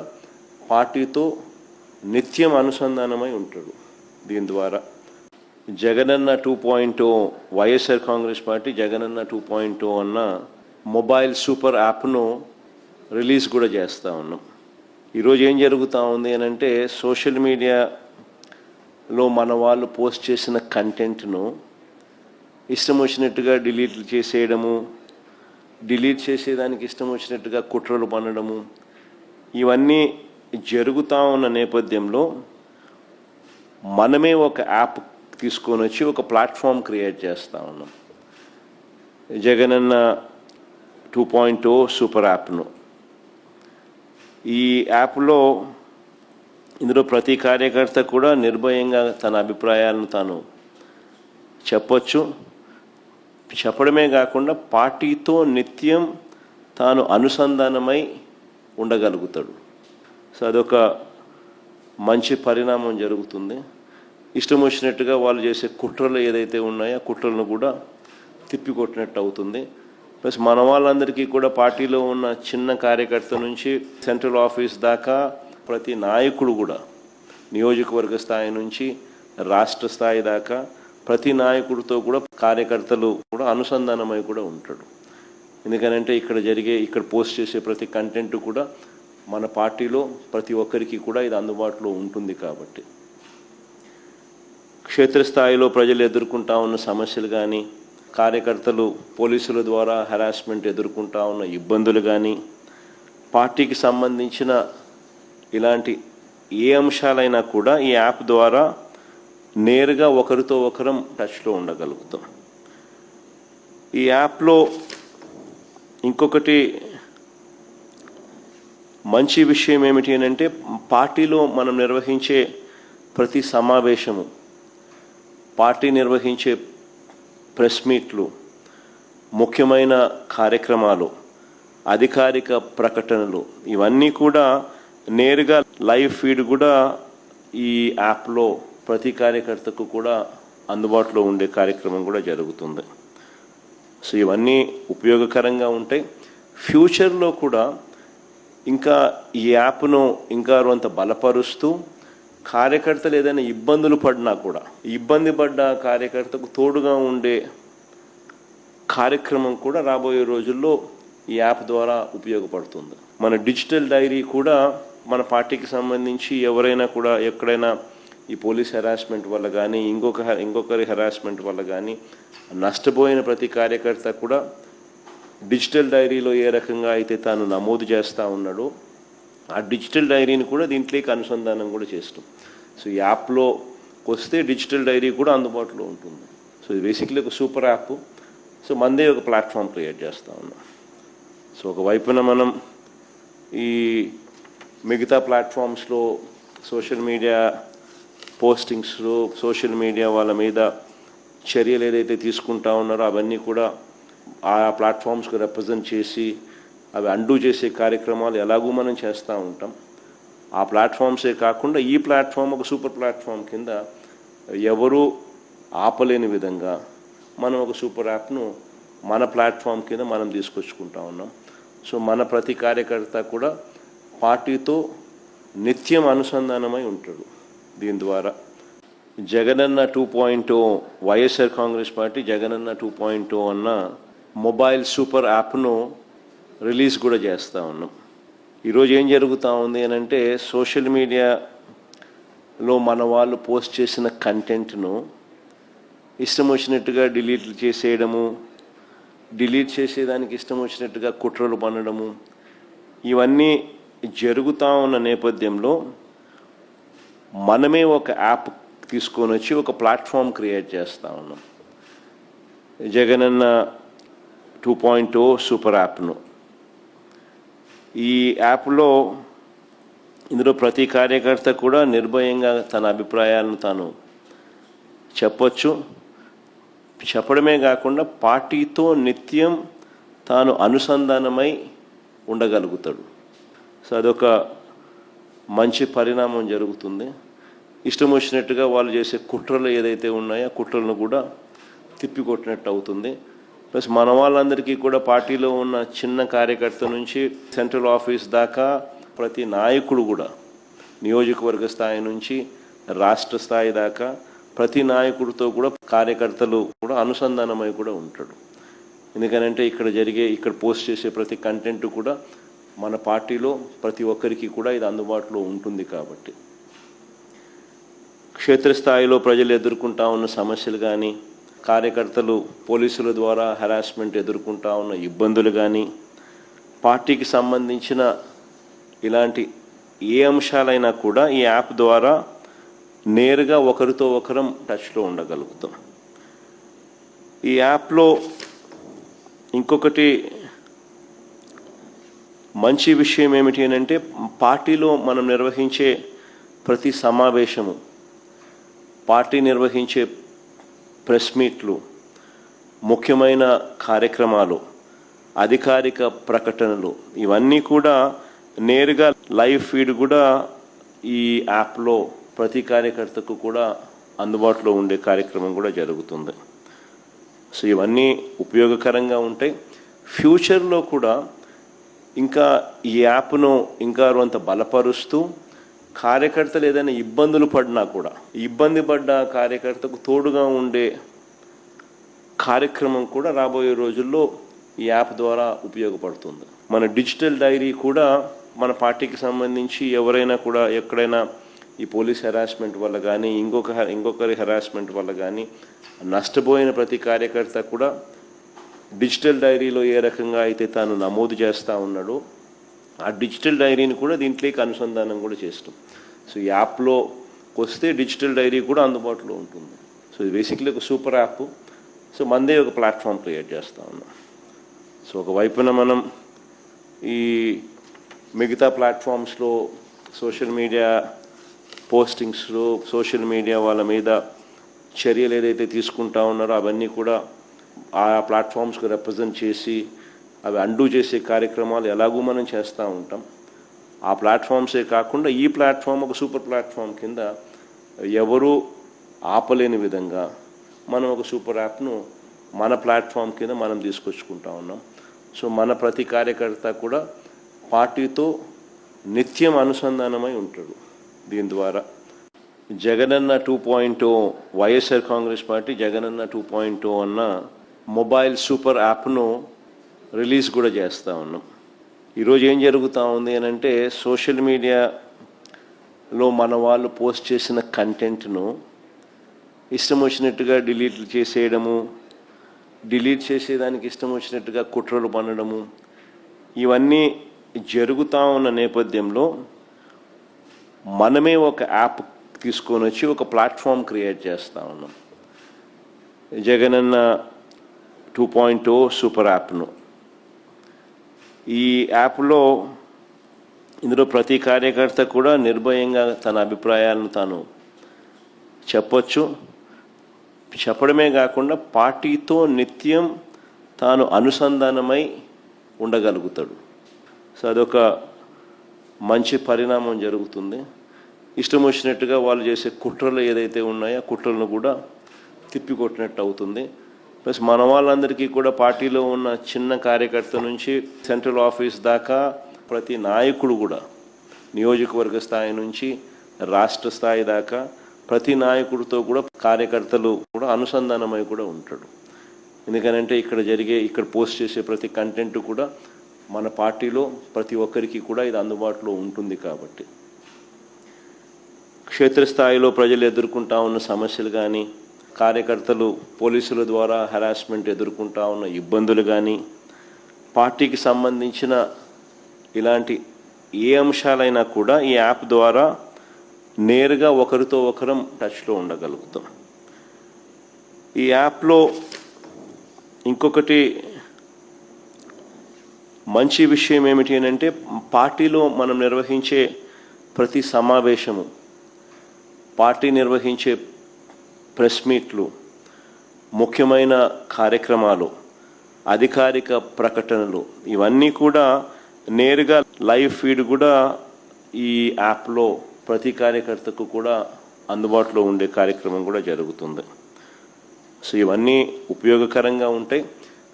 పార్టీతో నిత్యం అనుసంధానమై ఉంటాడు. దీని ద్వారా జగనన్న 2.0 వైఎస్ఆర్ కాంగ్రెస్ పార్టీ జగనన్న 2.0 అన్న మొబైల్ సూపర్ యాప్ను రిలీజ్ కూడా చేస్తూ ఉన్నాం. ఈరోజు ఏం జరుగుతూ ఉంది అని అంటే, సోషల్ మీడియాలో మన వాళ్ళు పోస్ట్ చేసిన కంటెంట్ను ఇష్టం వచ్చినట్టుగా డిలీట్ చేసేదానికి ఇష్టం వచ్చినట్టుగా కుట్రలు పన్నడము ఇవన్నీ జరుగుతూ ఉన్న నేపథ్యంలో మనమే ఒక యాప్ తీసుకొని వచ్చి ఒక ప్లాట్ఫామ్ క్రియేట్ చేస్తూ ఉన్నాం. జగనన్న 2.0 సూపర్ యాప్ను ఈ యాప్లో ఇందులో ప్రతి కార్యకర్త కూడా నిర్భయంగా తన అభిప్రాయాలను తాను చెప్పొచ్చు. చెప్పడమే కాకుండా పార్టీతో నిత్యం తాను అనుసంధానమై ఉండగలుగుతాడు. సో అదొక మంచి పరిణామం జరుగుతుంది. ఇష్టం వచ్చినట్టుగా వాళ్ళు చేసే కుట్రలు ఏదైతే ఉన్నాయో ఆ కుట్రలను కూడా తిప్పికొట్టినట్టు అవుతుంది. ప్లస్ మన వాళ్ళందరికీ కూడా పార్టీలో ఉన్న చిన్న కార్యకర్త నుంచి సెంట్రల్ ఆఫీస్ దాకా ప్రతి నాయకుడు కూడా నియోజకవర్గ స్థాయి నుంచి రాష్ట్ర స్థాయి దాకా ప్రతి నాయకుడితో కూడా కార్యకర్తలు కూడా అనుసంధానమై కూడా ఉంటాడు. ఎందుకనంటే ఇక్కడ పోస్ట్ చేసే ప్రతి కంటెంట్ కూడా మన పార్టీలో ప్రతి ఒక్కరికి కూడా ఇది అందుబాటులో ఉంటుంది. కాబట్టి క్షేత్రస్థాయిలో ప్రజలు ఎదుర్కొంటా ఉన్న సమస్యలు కానీ, కార్యకర్తలు పోలీసుల ద్వారా హెరాస్మెంట్ ఎదుర్కొంటా ఉన్న ఇబ్బందులు కానీ, పార్టీకి సంబంధించిన ఇలాంటి ఏ అంశాలైనా కూడా ఈ యాప్ ద్వారా నేరుగా ఒకరితో ఒకరం టచ్లో ఉండగలుగుతాం. ఈ యాప్లో ఇంకొకటి మంచి విషయం ఏమిటి అని అంటే, పార్టీలో మనం నిర్వహించే ప్రతి సమావేశము, పార్టీ నిర్వహించే ప్రెస్ మీట్లు, ముఖ్యమైన కార్యక్రమాలు, అధికారిక ప్రకటనలు ఇవన్నీ కూడా నేరుగా లైవ్ ఫీడ్ కూడా ఈ యాప్లో ప్రతి కార్యకర్తకు కూడా అందుబాటులో ఉండే కార్యక్రమం కూడా జరుగుతుంది. సో ఇవన్నీ ఉపయోగకరంగా ఉంటాయి. ఫ్యూచర్లో కూడా ఇంకా ఈ యాప్ను ఇంకా కొంత బలపరుస్తూ కార్యకర్తలు ఏదైనా ఇబ్బందులు పడినా కూడా ఇబ్బంది పడ్డ కార్యకర్తకు తోడుగా ఉండే కార్యక్రమం కూడా రాబోయే రోజుల్లో ఈ యాప్ ద్వారా ఉపయోగపడుతుంది. మన డిజిటల్ డైరీ కూడా మన పార్టీకి సంబంధించి ఎవరైనా కూడా ఎక్కడైనా ఈ పోలీస్ హెరాస్మెంట్ వల్ల కానీ ఇంకొకరి హెరాస్మెంట్ వల్ల కానీ నష్టపోయిన ప్రతి కార్యకర్త కూడా డిజిటల్ డైరీలో ఏ రకంగా అయితే తాను నమోదు చేస్తూ ఉన్నాడో ఆ డిజిటల్ డైరీని కూడా దీంట్లోకి అనుసంధానం కూడా చేస్తాం. సో ఈ యాప్లో వస్తే డిజిటల్ డైరీ కూడా అందుబాటులో ఉంటుంది. సో ఇది బేసిక్లీ ఒక సూపర్ యాప్. సో మనదే ఒక ప్లాట్ఫామ్ క్రియేట్ చేస్తూ ఉన్నాం. సో ఒకవైపున మనం ఈ మిగతా ప్లాట్ఫామ్స్లో సోషల్ మీడియా పోస్టింగ్స్లో సోషల్ మీడియా వాళ్ళ మీద చర్యలు ఏదైతే తీసుకుంటా ఉన్నారో అవన్నీ కూడా ఆ ప్లాట్ఫామ్స్కి రిప్రజెంట్ చేసి అవి అండూ చేసే కార్యక్రమాలు ఎలాగూ మనం చేస్తూ ఉంటాం. ఆ ప్లాట్ఫామ్సే కాకుండా ఈ ప్లాట్ఫామ్ ఒక సూపర్ ప్లాట్ఫామ్ కింద ఎవరూ ఆపలేని విధంగా మనం ఒక సూపర్ యాప్ను మన ప్లాట్ఫామ్ కింద మనం తీసుకొచ్చుకుంటా ఉన్నాం. సో మన ప్రతి కార్యకర్త కూడా పార్టీతో నిత్యం అనుసంధానమై ఉంటాడు. దీని ద్వారా జగనన్న 2.0 వైఎస్ఆర్ కాంగ్రెస్ పార్టీ జగనన్న 2.0 అన్న మొబైల్ సూపర్ యాప్ను రిలీజ్ కూడా చేస్తూ ఉన్నాం. ఈరోజు ఏం జరుగుతూ ఉంది అని అంటే సోషల్ మీడియాలో మన వాళ్ళు పోస్ట్ చేసిన కంటెంట్ను ఇష్టం వచ్చినట్టుగా డిలీట్ చేసేయడము, డిలీట్ చేసేదానికి ఇష్టం వచ్చినట్టుగా కుట్రలు పన్నడము ఇవన్నీ జరుగుతూ ఉన్న నేపథ్యంలో మనమే ఒక యాప్ తీసుకొని వచ్చి ఒక ప్లాట్ఫామ్ క్రియేట్ చేస్తూ ఉన్నాం. జగనన్న 2.0 సూపర్ యాప్ను ఈ యాప్లో ఇందులో ప్రతి కార్యకర్త కూడా నిర్భయంగా తన అభిప్రాయాలను తాను చెప్పొచ్చు. చెప్పడమే కాకుండా పార్టీతో నిత్యం తాను అనుసంధానమై ఉండగలుగుతాడు. సో అదొక మంచి పరిణామం జరుగుతుంది. ఇష్టం వచ్చినట్టుగా వాళ్ళు చేసే కుట్రలు ఏదైతే ఉన్నాయో ఆ కుట్రలను కూడా తిప్పికొట్టినట్టు అవుతుంది. ప్లస్ మన వాళ్ళందరికీ కూడా పార్టీలో ఉన్న చిన్న కార్యకర్త నుంచి సెంట్రల్ ఆఫీస్ దాకా ప్రతి నాయకుడు కూడా నియోజకవర్గ స్థాయి నుంచి రాష్ట్ర స్థాయి దాకా ప్రతి నాయకుడితో కూడా కార్యకర్తలు కూడా అనుసంధానమై కూడా ఉంటాడు. ఎందుకనంటే ఇక్కడ పోస్ట్ చేసే ప్రతి కంటెంట్ కూడా మన పార్టీలో ప్రతి ఒక్కరికి కూడా ఇది అందుబాటులో ఉంటుంది. కాబట్టి క్షేత్రస్థాయిలో ప్రజలు ఎదుర్కొంటా ఉన్న సమస్యలు కానీ కార్యకర్తలు పోలీసుల ద్వారా హెరాస్మెంట్ ఎదుర్కొంటా ఉన్న ఇబ్బందులు కానీ పార్టీకి సంబంధించిన ఇలాంటి ఏ అంశాలైనా కూడా ఈ యాప్ ద్వారా నేరుగా ఒకరితో ఒకరం టచ్లో ఉండగలుగుతాం. ఈ యాప్లో ఇంకొకటి మంచి విషయం ఏమిటి అని అంటే పార్టీలో మనం నిర్వహించే ప్రతి సమావేశము, పార్టీ నిర్వహించే ప్రెస్ మీట్లు, ముఖ్యమైన కార్యక్రమాలు, అధికారిక ప్రకటనలు ఇవన్నీ కూడా నేరుగా లైవ్ ఫీడ్ కూడా ఈ యాప్లో ప్రతి కార్యకర్తకు కూడా అందుబాటులో ఉండే కార్యక్రమం కూడా జరుగుతుంది. సో ఇవన్నీ ఉపయోగకరంగా ఉంటాయి. ఫ్యూచర్లో కూడా ఇంకా ఈ యాప్ను ఇంకా కొంత బలపరుస్తూ కార్యకర్తలు ఏదైనా ఇబ్బందులు పడినా కూడా ఇబ్బంది పడ్డ కార్యకర్తకు తోడుగా ఉండే కార్యక్రమం కూడా రాబోయే రోజుల్లో ఈ యాప్ ద్వారా ఉపయోగపడుతుంది. మన డిజిటల్ డైరీ కూడా మన పార్టీకి సంబంధించి ఎవరైనా కూడా ఎక్కడైనా ఈ పోలీస్ హెరాస్మెంట్ వల్ల కానీ ఇంకొకరి హెరాస్మెంట్ వల్ల కానీ నష్టపోయిన ప్రతి కార్యకర్త కూడా డిజిటల్ డైరీలో ఏ రకంగా అయితే తాను నమోదు చేస్తూ ఉన్నాడో ఆ డిజిటల్ డైరీని కూడా దీంట్లోకి అనుసంధానం కూడా చేస్తాం. సో ఈ యాప్లో వస్తే డిజిటల్ డైరీ కూడా అందుబాటులో ఉంటుంది. సో ఇది బేసిక్లీ ఒక సూపర్ యాప్. సో మనదే ఒక ప్లాట్ఫామ్ క్రియేట్ చేస్తూ ఉన్నాం. సో ఒకవైపున మనం ఈ మిగతా ప్లాట్ఫామ్స్లో సోషల్ మీడియా పోస్టింగ్స్లో సోషల్ మీడియా వాళ్ళ మీద చర్యలు ఏదైతే తీసుకుంటా ఉన్నారో అవన్నీ కూడా ఆ ప్లాట్ఫామ్స్కి రిప్రజెంట్ చేసి అవి అండూ చేసే కార్యక్రమాలు ఎలాగూ మనం చేస్తూ ఉంటాం. ఆ ప్లాట్ఫామ్సే కాకుండా ఈ ప్లాట్ఫామ్ ఒక సూపర్ ప్లాట్ఫామ్ కింద ఎవరూ ఆపలేని విధంగా మనం ఒక సూపర్ యాప్ను మన ప్లాట్ఫామ్ కింద మనం తీసుకొచ్చుకుంటా ఉన్నాం. సో మన ప్రతి కార్యకర్త కూడా పార్టీతో నిత్యం అనుసంధానమై ఉంటాడు. దీని ద్వారా జగనన్న 2.0 వైఎస్ఆర్ కాంగ్రెస్ పార్టీ జగనన్న 2.0 అన్న మొబైల్ సూపర్ యాప్ను రిలీజ్ కూడా చేస్తూ ఉన్నాం. ఈరోజు ఏం జరుగుతూ ఉంది అని అంటే, సోషల్ మీడియాలో మన వాళ్ళు పోస్ట్ చేసిన కంటెంట్ను ఇష్టం వచ్చినట్టుగా డిలీట్ చేసేయడము, డిలీట్ చేసేదానికి ఇష్టం వచ్చినట్టుగా కుట్రలు పన్నడము, ఇవన్నీ జరుగుతూ ఉన్న నేపథ్యంలో మనమే ఒక యాప్ తీసుకొని వచ్చి ఒక ప్లాట్ఫామ్ క్రియేట్ చేస్తూ ఉన్నాం. జగనన్న 2.0 సూపర్ యాప్ను. ఈ యాప్లో ఇందులో ప్రతి కార్యకర్త కూడా నిర్భయంగా తన అభిప్రాయాలను తాను చెప్పొచ్చు. చెప్పడమే కాకుండా పార్టీతో నిత్యం తాను అనుసంధానమై ఉండగలుగుతాడు. సో అదొక మంచి పరిణామం జరుగుతుంది. ఇష్టం వచ్చినట్టుగా వాళ్ళు చేసే కుట్రలు ఏదైతే ఉన్నాయో ఆ కుట్రలను కూడా తిప్పికొట్టినట్టు అవుతుంది. ప్లస్ మన వాళ్ళందరికీ కూడా పార్టీలో ఉన్న చిన్న కార్యకర్త నుంచి సెంట్రల్ ఆఫీస్ దాకా ప్రతి నాయకుడు కూడా నియోజకవర్గ స్థాయి నుంచి రాష్ట్ర స్థాయి దాకా ప్రతి నాయకుడితో కూడా కార్యకర్తలు కూడా అనుసంధానమై కూడా ఉంటాడు. ఎందుకనంటే ఇక్కడ పోస్ట్ చేసే ప్రతి కంటెంట్ కూడా మన పార్టీలో ప్రతి ఒక్కరికి కూడా ఇది అందుబాటులో ఉంటుంది. కాబట్టి క్షేత్రస్థాయిలో ప్రజలు ఎదుర్కొంటా ఉన్న సమస్యలు కానీ, కార్యకర్తలు పోలీసుల ద్వారా హెరాస్మెంట్ ఎదుర్కొంటా ఉన్న ఇబ్బందులు కానీ, పార్టీకి సంబంధించిన ఇలాంటి ఏ అంశాలైనా కూడా ఈ యాప్ ద్వారా నేరుగా ఒకరితో ఒకరం టచ్లో ఉండగలుగుతాం. ఈ యాప్లో ఇంకొకటి మంచి విషయం ఏమిటి అని అంటే, పార్టీలో మనం నిర్వహించే ప్రతి సమావేశము, పార్టీ నిర్వహించే ప్రెస్ మీట్లు, ముఖ్యమైన కార్యక్రమాలు, అధికారిక ప్రకటనలు, ఇవన్నీ కూడా నేరుగా లైవ్ ఫీడ్ కూడా ఈ యాప్లో ప్రతి కార్యకర్తకు కూడా అందుబాటులో ఉండే కార్యక్రమం కూడా జరుగుతుంది. సో ఇవన్నీ ఉపయోగకరంగా ఉంటాయి.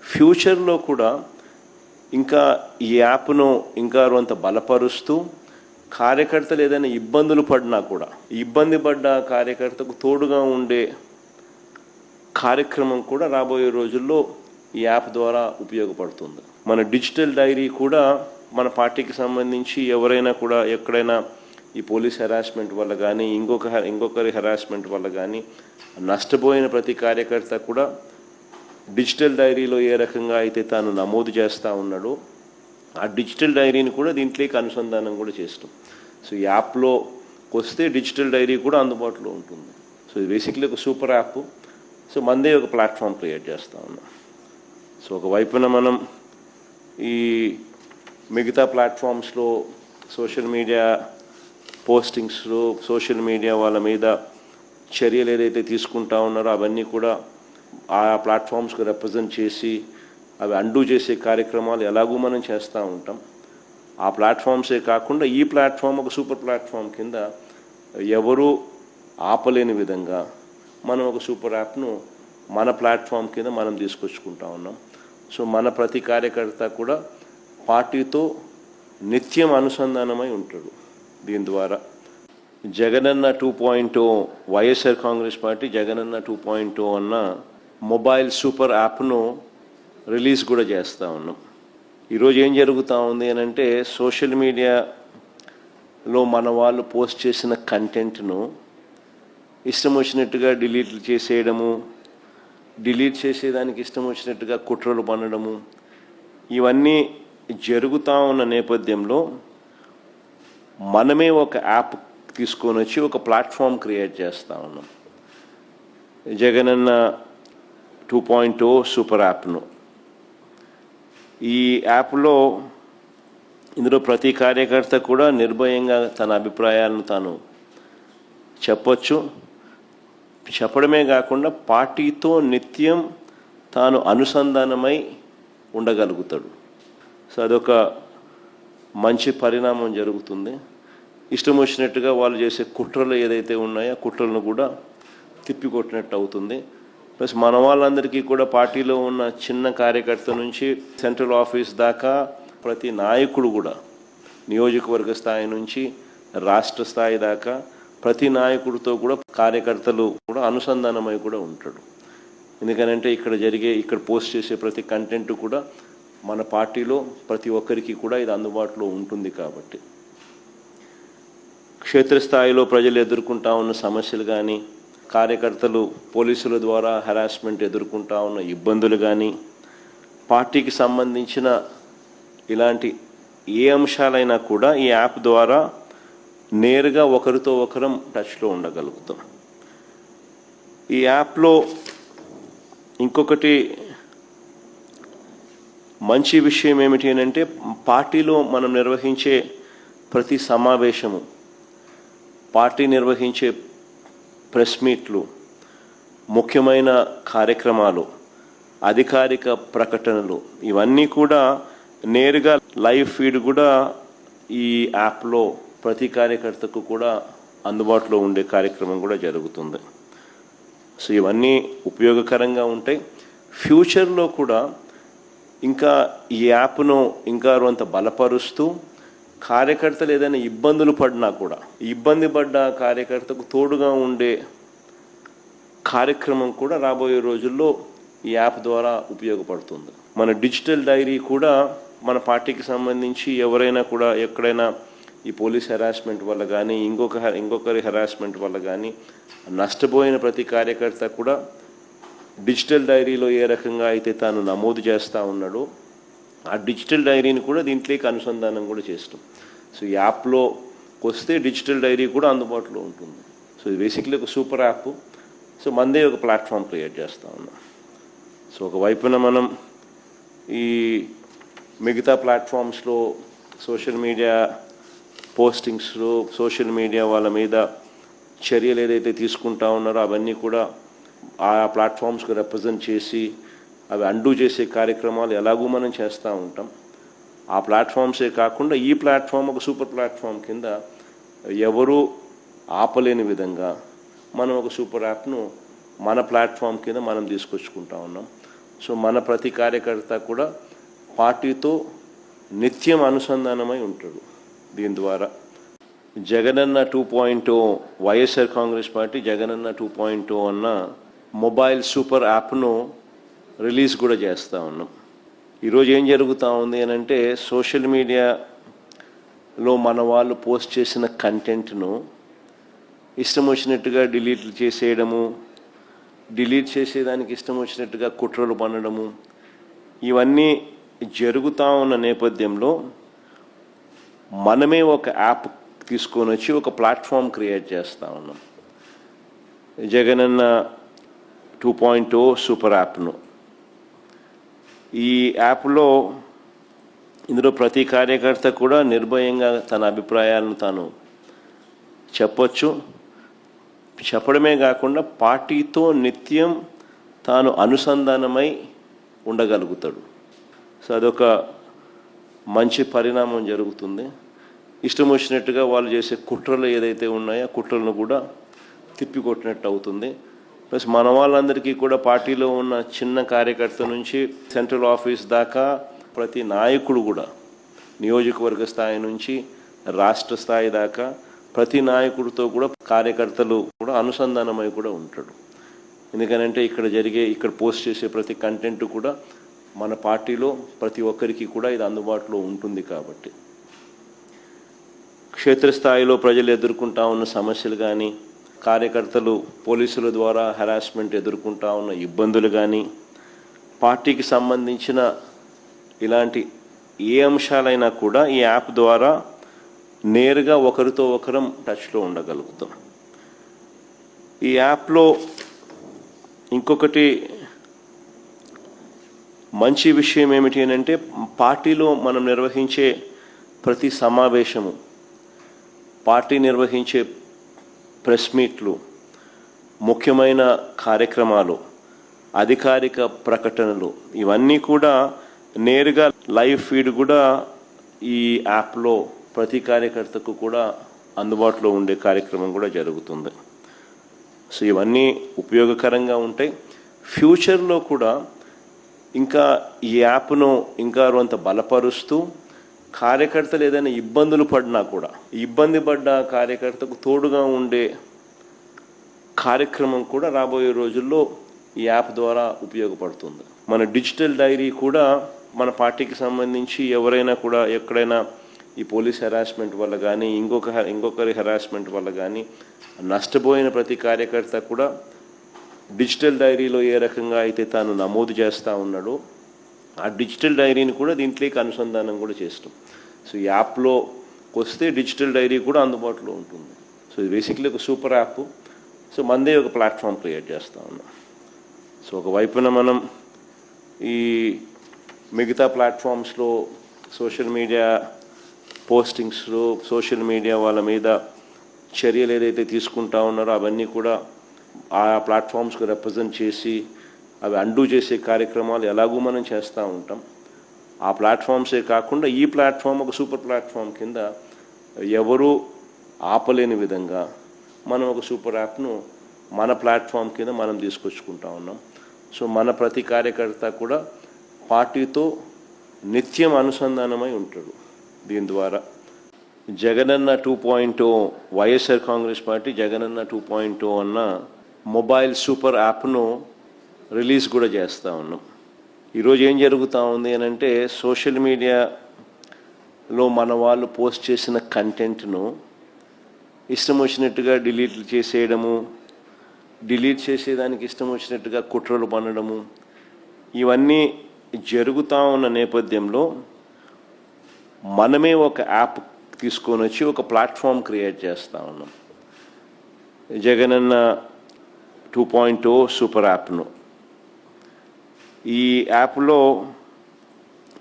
ఫ్యూచర్లో కూడా ఇంకా ఈ యాప్ను ఇంకా కొంత బలపరుస్తూ కార్యకర్తలు ఏదైనా ఇబ్బందులు పడినా కూడా ఇబ్బంది పడ్డ కార్యకర్తకు తోడుగా ఉండే కార్యక్రమం కూడా రాబోయే రోజుల్లో ఈ యాప్ ద్వారా ఉపయోగపడుతుంది. మన డిజిటల్ డైరీ కూడా మన పార్టీకి సంబంధించి ఎవరైనా కూడా ఎక్కడైనా ఈ పోలీస్ హెరాస్మెంట్ వల్ల కానీ ఇంకొకరి హెరాస్మెంట్ వల్ల కానీ నష్టపోయిన ప్రతి కార్యకర్త కూడా డిజిటల్ డైరీలో ఏ రకంగా అయితే తాను నమోదు చేస్తూ ఉన్నాడో ఆ డిజిటల్ డైరీని కూడా దీంట్లోకి అనుసంధానం కూడా చేస్తాం. సో ఈ యాప్లో వస్తే డిజిటల్ డైరీ కూడా అందుబాటులో ఉంటుంది. సో ఇది బేసిక్లీ ఒక సూపర్ యాప్. సో మనదే ఒక ప్లాట్ఫామ్ క్రియేట్ చేస్తూ ఉన్నాం. సో ఒకవైపున మనం ఈ మిగతా ప్లాట్ఫామ్స్లో సోషల్ మీడియా పోస్టింగ్స్లో సోషల్ మీడియా వాళ్ళ మీద చర్యలు ఏదైతే తీసుకుంటా ఉన్నారో అవన్నీ కూడా ఆ ప్లాట్ఫామ్స్కి రిప్రజెంట్ చేసి అవి అండూ చేసే కార్యక్రమాలు ఎలాగూ మనం చేస్తూ ఉంటాం. ఆ ప్లాట్ఫామ్సే కాకుండా ఈ ప్లాట్ఫామ్ ఒక సూపర్ ప్లాట్ఫామ్ కింద ఎవరూ ఆపలేని విధంగా మనం ఒక సూపర్ యాప్ను మన ప్లాట్ఫామ్ కింద మనం తీసుకొచ్చుకుంటా ఉన్నాం. సో మన ప్రతి కార్యకర్త కూడా పార్టీతో నిత్యం అనుసంధానమై ఉంటాడు. దీని ద్వారా జగనన్న 2.0 వైఎస్ఆర్ కాంగ్రెస్ పార్టీ జగనన్న 2.0 అన్న మొబైల్ సూపర్ యాప్ను రిలీజ్ కూడా చేస్తూ ఉన్నాం. ఈరోజు ఏం జరుగుతూ ఉంది అని అంటే, సోషల్ మీడియాలో మన వాళ్ళు పోస్ట్ చేసిన కంటెంట్ను ఇష్టం వచ్చినట్టుగా డిలీట్ చేసేయడము, డిలీట్ చేసేదానికి ఇష్టం వచ్చినట్టుగా కుట్రలు పన్నడము, ఇవన్నీ జరుగుతూ ఉన్న నేపథ్యంలో మనమే ఒక యాప్ తీసుకొని వచ్చి ఒక ప్లాట్ఫామ్ క్రియేట్ చేస్తూ ఉన్నాం. జగనన్న 2.0 సూపర్ యాప్ను. ఈ యాప్లో ఇందులో ప్రతి కార్యకర్త కూడా నిర్భయంగా తన అభిప్రాయాలను తాను చెప్పొచ్చు. చెప్పడమే కాకుండా పార్టీతో నిత్యం తాను అనుసంధానమై ఉండగలుగుతాడు. సో అదొక మంచి పరిణామం జరుగుతుంది. ఇష్టం వచ్చినట్టుగా వాళ్ళు చేసే కుట్రలు ఏదైతే ఉన్నాయో ఆ కుట్రలను కూడా తిప్పికొట్టినట్టు అవుతుంది. ప్లస్ మన వాళ్ళందరికీ కూడా పార్టీలో ఉన్న చిన్న కార్యకర్త నుంచి సెంట్రల్ ఆఫీస్ దాకా ప్రతి నాయకుడు కూడా నియోజకవర్గ స్థాయి నుంచి రాష్ట్ర స్థాయి దాకా ప్రతి నాయకుడితో కూడా కార్యకర్తలు కూడా అనుసంధానమై కూడా ఉంటాడు. ఎందుకనంటే ఇక్కడ పోస్ట్ చేసే ప్రతి కంటెంట్ కూడా మన పార్టీలో ప్రతి ఒక్కరికి కూడా ఇది అందుబాటులో ఉంటుంది. కాబట్టి క్షేత్రస్థాయిలో ప్రజలు ఎదుర్కొంటా ఉన్న సమస్యలు కానీ, కార్యకర్తలు పోలీసుల ద్వారా హెరాస్మెంట్ ఎదుర్కొంటా ఉన్న ఇబ్బందులు కానీ, పార్టీకి సంబంధించిన ఇలాంటి ఏ అంశాలైనా కూడా ఈ యాప్ ద్వారా నేరుగా ఒకరితో ఒకరం టచ్లో ఉండగలుగుతాం. ఈ యాప్లో ఇంకొకటి మంచి విషయం ఏమిటి అంటే, పార్టీలో మనం నిర్వహించే ప్రతి సమావేశము, పార్టీ నిర్వహించే ప్రెస్ మీట్లు, ముఖ్యమైన కార్యక్రమాలు, అధికారిక ప్రకటనలు ఇవన్నీ కూడా నేరుగా లైవ్ ఫీడ్ కూడా ఈ యాప్లో ప్రతి కార్యకర్తకు కూడా అందుబాటులో ఉండే కార్యక్రమం కూడా జరుగుతుంది. సో ఇవన్నీ ఉపయోగకరంగా ఉంటాయి. ఫ్యూచర్లో కూడా ఇంకా ఈ యాప్ను ఇంకా కొంత బలపరుస్తూ కార్యకర్తలు ఏదైనా ఇబ్బందులు పడినా కూడా ఇబ్బంది పడ్డ కార్యకర్తకు తోడుగా ఉండే కార్యక్రమం కూడా రాబోయే రోజుల్లో ఈ యాప్ ద్వారా ఉపయోగపడుతుంది. మన డిజిటల్ డైరీ కూడా మన పార్టీకి సంబంధించి ఎవరైనా కూడా ఎక్కడైనా ఈ పోలీస్ హెరాస్మెంట్ వల్ల కానీ ఇంకొకరి హెరాస్మెంట్ వల్ల కానీ నష్టపోయిన ప్రతి కార్యకర్త కూడా డిజిటల్ డైరీలో ఏ రకంగా అయితే తాను నమోదు చేస్తూ ఉన్నాడో ఆ డిజిటల్ డైరీని కూడా దీంట్లోకి అనుసంధానం కూడా చేస్తాం. సో ఈ యాప్లో వస్తే డిజిటల్ డైరీ కూడా అందుబాటులో ఉంటుంది. సో ఇది బేసిక్లీ ఒక సూపర్ యాప్. సో మనదే ఒక ప్లాట్ఫామ్ క్రియేట్ చేస్తూ ఉన్నాం. సో ఒకవైపున మనం ఈ మిగతా ప్లాట్ఫామ్స్లో సోషల్ మీడియా పోస్టింగ్స్లో సోషల్ మీడియా వాళ్ళ మీద చర్యలు ఏదైతే తీసుకుంటా ఉన్నారో అవన్నీ కూడా ఆ ప్లాట్ఫామ్స్కి రిప్రజెంట్ చేసి అవి అండూ చేసే కార్యక్రమాలు ఎలాగూ మనం చేస్తూ ఉంటాం. ఆ ప్లాట్ఫామ్సే కాకుండా ఈ ప్లాట్ఫామ్ ఒక సూపర్ ప్లాట్ఫామ్ కింద ఎవరూ ఆపలేని విధంగా మనం ఒక సూపర్ యాప్ను మన ప్లాట్ఫామ్ కింద మనం తీసుకొచ్చుకుంటా ఉన్నాం. సో మన ప్రతి కార్యకర్త కూడా పార్టీతో నిత్యం అనుసంధానమై ఉంటాడు. దీని ద్వారా జగనన్న 2.0 వైఎస్ఆర్ కాంగ్రెస్ పార్టీ జగనన్న 2.0 అన్న మొబైల్ సూపర్ యాప్ను రిలీజ్ కూడా చేస్తూ ఉన్నాం. ఈరోజు ఏం జరుగుతూ ఉంది అని అంటే, సోషల్ మీడియాలో మన వాళ్ళు పోస్ట్ చేసిన కంటెంట్ను ఇష్టం వచ్చినట్టుగా డిలీట్ చేసేయడము, డిలీట్ చేసేదానికి ఇష్టం వచ్చినట్టుగా కుట్రలు పన్నడము ఇవన్నీ జరుగుతూ ఉన్న నేపథ్యంలో మనమే ఒక యాప్ తీసుకొని వచ్చి ఒక ప్లాట్ఫామ్ క్రియేట్ చేస్తూ ఉన్నాం. జగనన్న 2.0 సూపర్ యాప్ను ఈ యాప్లో ఇందులో ప్రతి కార్యకర్త కూడా నిర్భయంగా తన అభిప్రాయాలను తాను చెప్పొచ్చు. చెప్పడమే కాకుండా పార్టీతో నిత్యం తాను అనుసంధానమై ఉండగలుగుతాడు. సో అదొక మంచి పరిణామం జరుగుతుంది. ఇష్టం వచ్చినట్టుగా వాళ్ళు చేసే కుట్రలు ఏదైతే ఉన్నాయో కుట్రలను కూడా తిప్పికొట్టినట్టు అవుతుంది. ప్లస్ మన వాళ్ళందరికీ కూడా పార్టీలో ఉన్న చిన్న కార్యకర్త నుంచి సెంట్రల్ ఆఫీస్ దాకా ప్రతి నాయకుడు కూడా నియోజకవర్గ స్థాయి నుంచి రాష్ట్ర స్థాయి దాకా ప్రతి నాయకుడితో కూడా కార్యకర్తలు కూడా అనుసంధానమై కూడా ఉంటాడు. ఎందుకనంటే ఇక్కడ పోస్ట్ చేసే ప్రతి కంటెంట్ కూడా మన పార్టీలో ప్రతి ఒక్కరికి కూడా ఇది అందుబాటులో ఉంటుంది. కాబట్టి క్షేత్రస్థాయిలో ప్రజలు ఎదుర్కొంటా ఉన్న సమస్యలు కానీ, కార్యకర్తలు పోలీసుల ద్వారా హెరాస్మెంట్ ఎదుర్కొంటా ఉన్న ఇబ్బందులు కానీ, పార్టీకి సంబంధించిన ఇలాంటి ఏ అంశాలైనా కూడా ఈ యాప్ ద్వారా నేరుగా ఒకరితో ఒకరం టచ్లో ఉండగలుగుతాం. ఈ యాప్లో ఇంకొకటి మంచి విషయం ఏమిటి అంటే, పార్టీలో మనం నిర్వహించే ప్రతి సమావేశము, పార్టీ నిర్వహించే ప్రెస్ మీట్లు, ముఖ్యమైన కార్యక్రమాలు, అధికారిక ప్రకటనలు ఇవన్నీ కూడా నేరుగా లైవ్ ఫీడ్ కూడా ఈ యాప్లో ప్రతి కార్యకర్తకు కూడా అందుబాటులో ఉండే కార్యక్రమం కూడా జరుగుతుంది. సో ఇవన్నీ ఉపయోగకరంగా ఉంటాయి. ఫ్యూచర్లో కూడా ఇంకా ఈ యాప్ను ఇంకా కొంత బలపరుస్తూ కార్యకర్తలు ఏదైనా ఇబ్బందులు పడినా కూడా ఇబ్బంది పడ్డ కార్యకర్తకు తోడుగా ఉండే కార్యక్రమం కూడా రాబోయే రోజుల్లో ఈ యాప్ ద్వారా ఉపయోగపడుతుంది. మన డిజిటల్ డైరీ కూడా మన పార్టీకి సంబంధించి ఎవరైనా కూడా ఎక్కడైనా ఈ పోలీస్ హెరాస్మెంట్ వల్ల కానీ ఇంకొకరి హెరాస్మెంట్ వల్ల కానీ నష్టపోయిన ప్రతి కార్యకర్త కూడా డిజిటల్ డైరీలో ఏ రకంగా అయితే తాను నమోదు చేస్తూ ఉన్నాడో ఆ డిజిటల్ డైరీని కూడా దీంట్లోకి అనుసంధానం కూడా చేస్తాం. సో ఈ యాప్లో వస్తే డిజిటల్ డైరీ కూడా అందుబాటులో ఉంటుంది. సో ఇది బేసిక్లీ ఒక సూపర్ యాప్. సో మనదే ఒక ప్లాట్ఫామ్ క్రియేట్ చేస్తూ ఉన్నాం. సో ఒకవైపున మనం ఈ మిగతా ప్లాట్ఫామ్స్లో సోషల్ మీడియా పోస్టింగ్స్లో సోషల్ మీడియా వాళ్ళ మీద చర్యలు ఏదైతే తీసుకుంటా ఉన్నారో అవన్నీ కూడా ఆ ప్లాట్ఫామ్స్కి రిప్రజెంట్ చేసి అవి అండూ చేసే కార్యక్రమాలు ఎలాగూ మనం చేస్తూ ఉంటాం. ఆ ప్లాట్ఫామ్సే కాకుండా ఈ ప్లాట్ఫామ్ ఒక సూపర్ ప్లాట్ఫామ్ కింద ఎవరు ఆపలేని విధంగా మనం ఒక సూపర్ యాప్ను మన ప్లాట్ఫామ్ కింద మనం తీసుకొచ్చుకుంటా ఉన్నాం. సో మన ప్రతి కార్యకర్త కూడా పార్టీతో నిత్యం అనుసంధానమై ఉంటాడు. దీని ద్వారా జగనన్న 2.0 వైఎస్ఆర్ కాంగ్రెస్ పార్టీ జగనన్న 2.0 అన్న మొబైల్ సూపర్ యాప్ను రిలీజ్ కూడా చేస్తూ ఉన్నాం. ఈరోజు ఏం జరుగుతూ ఉంది అని అంటే సోషల్ మీడియాలో మన వాళ్ళు పోస్ట్ చేసిన కంటెంట్ను ఇష్టం వచ్చినట్టుగా డిలీట్ చేసేయడము, డిలీట్ చేసేదానికి ఇష్టం వచ్చినట్టుగా కుట్రలు పన్నడము, ఇవన్నీ జరుగుతూ ఉన్న నేపథ్యంలో మనమే ఒక యాప్ తీసుకొని వచ్చి ఒక ప్లాట్ఫామ్ క్రియేట్ చేస్తూ ఉన్నాం. జగనన్న 2.0 సూపర్ యాప్ను ఈ యాప్లో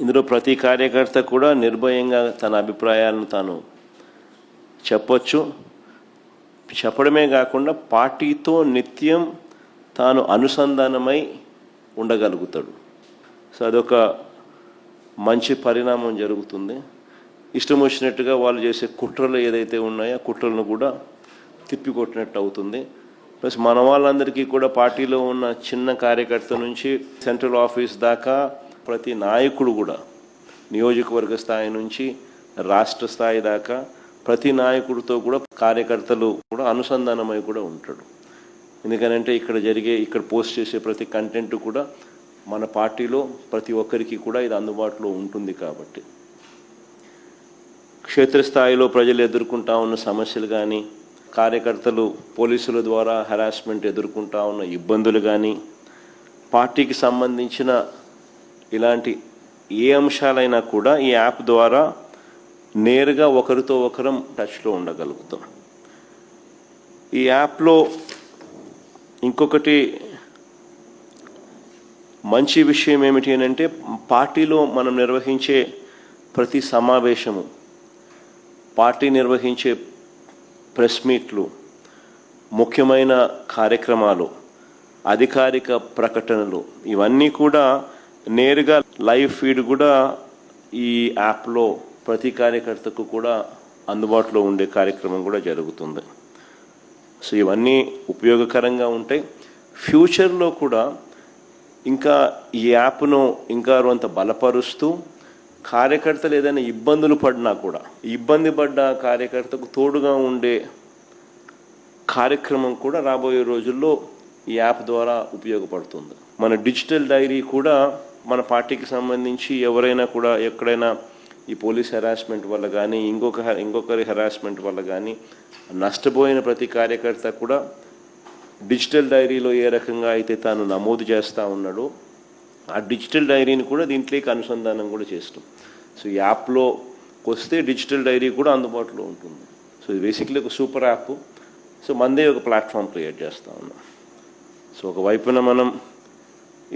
ఇందులో ప్రతి కార్యకర్త కూడా నిర్భయంగా తన అభిప్రాయాలను తాను చెప్పొచ్చు. చెప్పడమే కాకుండా పార్టీతో నిత్యం తాను అనుసంధానమై ఉండగలుగుతాడు. సో అదొక మంచి పరిణామం జరుగుతుంది. ఇష్టం వచ్చినట్టుగా వాళ్ళు చేసే కుట్రలు ఏదైతే ఉన్నాయో కుట్రలను కూడా తిప్పికొట్టినట్టు అవుతుంది. ప్లస్ మన వాళ్ళందరికీ కూడా పార్టీలో ఉన్న చిన్న కార్యకర్త నుంచి సెంట్రల్ ఆఫీస్ దాకా ప్రతి నాయకుడు కూడా నియోజకవర్గ స్థాయి నుంచి రాష్ట్ర స్థాయి దాకా ప్రతి నాయకుడితో కూడా కార్యకర్తలు కూడా అనుసంధానమై కూడా ఉంటాడు. ఎందుకనంటే ఇక్కడ పోస్ట్ చేసే ప్రతి కంటెంట్ కూడా మన పార్టీలో ప్రతి ఒక్కరికి కూడా ఇది అందుబాటులో ఉంటుంది. కాబట్టి క్షేత్రస్థాయిలో ప్రజలు ఎదుర్కొంటా ఉన్న సమస్యలు కానీ, కార్యకర్తలు పోలీసుల ద్వారా హెరాస్మెంట్ ఎదుర్కొంటా ఉన్న ఇబ్బందులు కానీ, పార్టీకి సంబంధించిన ఇలాంటి ఏ అంశాలైనా కూడా ఈ యాప్ ద్వారా నేరుగా ఒకరితో ఒకరం టచ్లో ఉండగలుగుతాం. ఈ యాప్లో ఇంకొకటి మంచి విషయం ఏమిటి అని అంటే పార్టీలో మనం నిర్వహించే ప్రతి సమావేశము, పార్టీ నిర్వహించే ప్రెస్ మీట్లు, ముఖ్యమైన కార్యక్రమాలు, అధికారిక ప్రకటనలు ఇవన్నీ కూడా నేరుగా లైవ్ ఫీడ్ కూడా ఈ యాప్లో ప్రతి కార్యకర్తకు కూడా అందుబాటులో ఉండే కార్యక్రమం కూడా జరుగుతుంది. సో ఇవన్నీ ఉపయోగకరంగా ఉంటాయి. ఫ్యూచర్లో కూడా ఇంకా ఈ యాప్ను ఇంకా కొంత బలపరుస్తూ కార్యకర్తలు ఏదైనా ఇబ్బందులు పడినా కూడా ఇబ్బంది పడ్డ కార్యకర్తకు తోడుగా ఉండే కార్యక్రమం కూడా రాబోయే రోజుల్లో ఈ యాప్ ద్వారా ఉపయోగపడుతుంది. మన డిజిటల్ డైరీ కూడా మన పార్టీకి సంబంధించి ఎవరైనా కూడా ఎక్కడైనా ఈ పోలీస్ హెరాస్మెంట్ వల్ల కానీ ఇంకొకరి హెరాస్మెంట్ వల్ల కానీ నష్టపోయిన ప్రతి కార్యకర్త కూడా డిజిటల్ డైరీలో ఏ రకంగా అయితే తాను నమోదు చేస్తూ ఉన్నాడో ఆ డిజిటల్ డైరీని కూడా దీంట్లోకి అనుసంధానం కూడా చేస్తాం. సో ఈ యాప్లో వస్తే డిజిటల్ డైరీ కూడా అందుబాటులో ఉంటుంది. సో ఇది బేసిక్లీ ఒక సూపర్ యాప్. సో మనదే ఒక ప్లాట్ఫామ్ క్రియేట్ చేస్తూ ఉన్నాం. సో ఒకవైపున మనం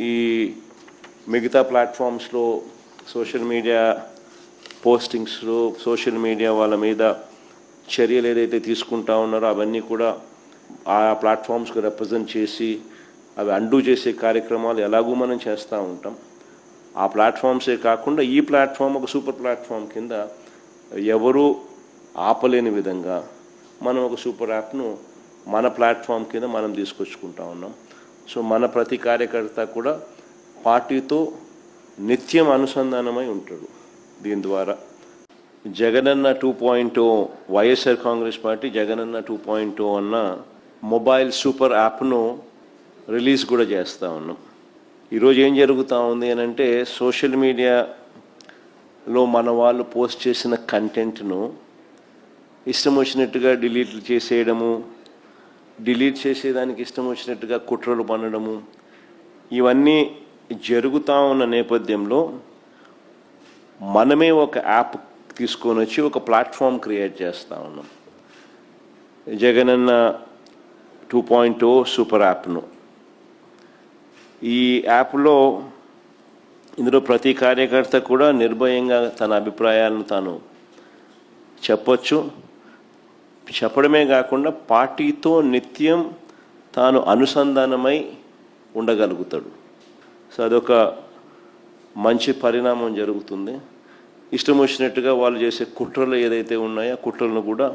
ఈ మిగతా ప్లాట్ఫామ్స్లో సోషల్ మీడియా పోస్టింగ్స్లో సోషల్ మీడియా వాళ్ళ మీద చర్యలు ఏదైతే తీసుకుంటా ఉన్నారో అవన్నీ కూడా ఆ ప్లాట్ఫామ్స్కి రిప్రజెంట్ చేసి అవి అండూ చేసే కార్యక్రమాలు ఎలాగూ మనం చేస్తూ ఉంటాం. ఆ ప్లాట్ఫామ్సే కాకుండా ఈ ప్లాట్ఫామ్ ఒక సూపర్ ప్లాట్ఫామ్ కింద ఎవరు ఆపలేని విధంగా మనం ఒక సూపర్ యాప్ను మన ప్లాట్ఫామ్ కింద మనం తీసుకొచ్చుకుంటా ఉన్నాం. సో మన ప్రతి కార్యకర్త కూడా పార్టీతో నిత్యం అనుసంధానమై ఉంటాడు. దీని ద్వారా జగనన్న 2.0 వైఎస్ఆర్ కాంగ్రెస్ పార్టీ జగనన్న 2.0 అన్న మొబైల్ సూపర్ యాప్ను రిలీజ్ కూడా చేస్తూ ఉన్నాం. ఈరోజు ఏం జరుగుతూ ఉంది అని అంటే సోషల్ మీడియాలో మన వాళ్ళు పోస్ట్ చేసిన కంటెంట్ను ఇష్టం వచ్చినట్టుగా డిలీట్ చేసేయడము, డిలీట్ చేసేదానికి ఇష్టం వచ్చినట్టుగా కుట్రలు పన్నడము, ఇవన్నీ జరుగుతూ ఉన్న నేపథ్యంలో మనమే ఒక యాప్ తీసుకొని వచ్చి ఒక ప్లాట్ఫామ్ క్రియేట్ చేస్తూ ఉన్నాం. జగనన్న 2.0 సూపర్ యాప్ను. ఈ యాప్లో ఇందులో ప్రతి కార్యకర్త కూడా నిర్భయంగా తన అభిప్రాయాలను తాను చెప్పొచ్చు. చెప్పడమే కాకుండా పార్టీతో నిత్యం తాను అనుసంధానమై ఉండగలుగుతాడు. సో అదొక మంచి పరిణామం జరుగుతుంది. ఇష్టం వచ్చినట్టుగా వాళ్ళు చేసే కుట్రలు ఏదైతే ఉన్నాయో ఆ కుట్రలను కూడా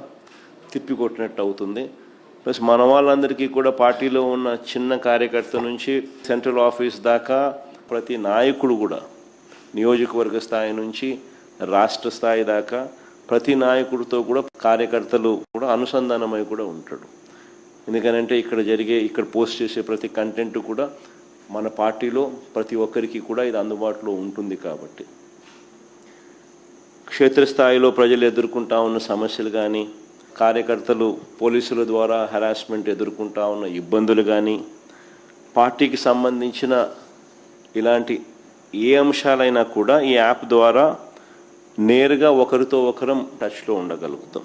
తిప్పికొట్టినట్టు అవుతుంది. ప్లస్ మన వాళ్ళందరికీ కూడా పార్టీలో ఉన్న చిన్న కార్యకర్త నుంచి సెంట్రల్ ఆఫీస్ దాకా ప్రతి నాయకుడు కూడా నియోజకవర్గ స్థాయి నుంచి రాష్ట్ర స్థాయి దాకా ప్రతి నాయకుడితో కూడా కార్యకర్తలు కూడా అనుసంధానమై కూడా ఉంటాడు. ఎందుకనంటే ఇక్కడ పోస్ట్ చేసే ప్రతి కంటెంట్ కూడా మన పార్టీలో ప్రతి ఒక్కరికి కూడా ఇది అందుబాటులో ఉంటుంది. కాబట్టి క్షేత్రస్థాయిలో ప్రజలు ఎదుర్కొంటా ఉన్న సమస్యలు కానీ, కార్యకర్తలు పోలీసుల ద్వారా హెరాస్మెంట్ ఎదుర్కొంటా ఉన్న ఇబ్బందులు కానీ, పార్టీకి సంబంధించిన ఇలాంటి ఏ అంశాలైనా కూడా ఈ యాప్ ద్వారా నేరుగా ఒకరితో ఒకరం టచ్లో ఉండగలుగుతాం.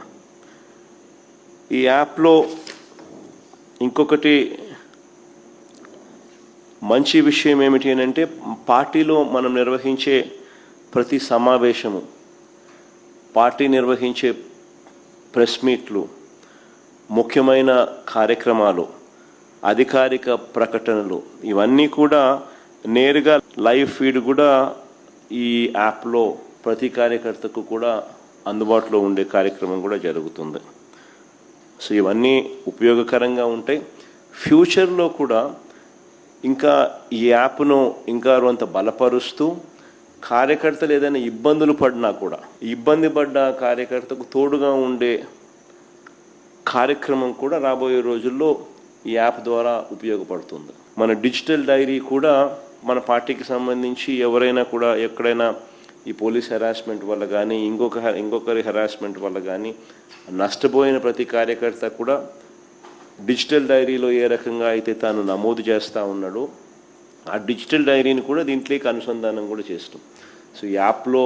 ఈ యాప్లో ఇంకొకటి మంచి విషయం ఏమిటి అని అంటే పార్టీలో మనం నిర్వహించే ప్రతి సమావేశము, పార్టీ నిర్వహించే ప్రెస్ మీట్లు, ముఖ్యమైన కార్యక్రమాలు, అధికారిక ప్రకటనలు, ఇవన్నీ కూడా నేరుగా లైవ్ ఫీడ్ కూడా ఈ యాప్లో ప్రతి కార్యకర్తకు కూడా అందుబాటులో ఉండే కార్యక్రమం కూడా జరుగుతుంది. సో ఇవన్నీ ఉపయోగకరంగా ఉంటాయి. ఫ్యూచర్లో కూడా ఇంకా ఈ యాప్ను ఇంకా కొంత బలపరుస్తూ కార్యకర్తలు ఏదైనా ఇబ్బందులు పడినా కూడా ఇబ్బంది పడ్డ కార్యకర్తకు తోడుగా ఉండే కార్యక్రమం కూడా రాబోయే రోజుల్లో ఈ యాప్ ద్వారా ఉపయోగపడుతుంది. మన డిజిటల్ డైరీ కూడా మన పార్టీకి సంబంధించి ఎవరైనా కూడా ఎక్కడైనా ఈ పోలీస్ హెరాస్మెంట్ వల్ల కానీ ఇంకొకరి హెరాస్మెంట్ వల్ల కానీ నష్టపోయిన ప్రతి కార్యకర్త కూడా డిజిటల్ డైరీలో ఏ రకంగా అయితే తాను నమోదు చేస్తూ ఉన్నాడో ఆ డిజిటల్ డైరీని కూడా దీంట్లోకి అనుసంధానం కూడా చేస్తాం. సో ఈ యాప్లో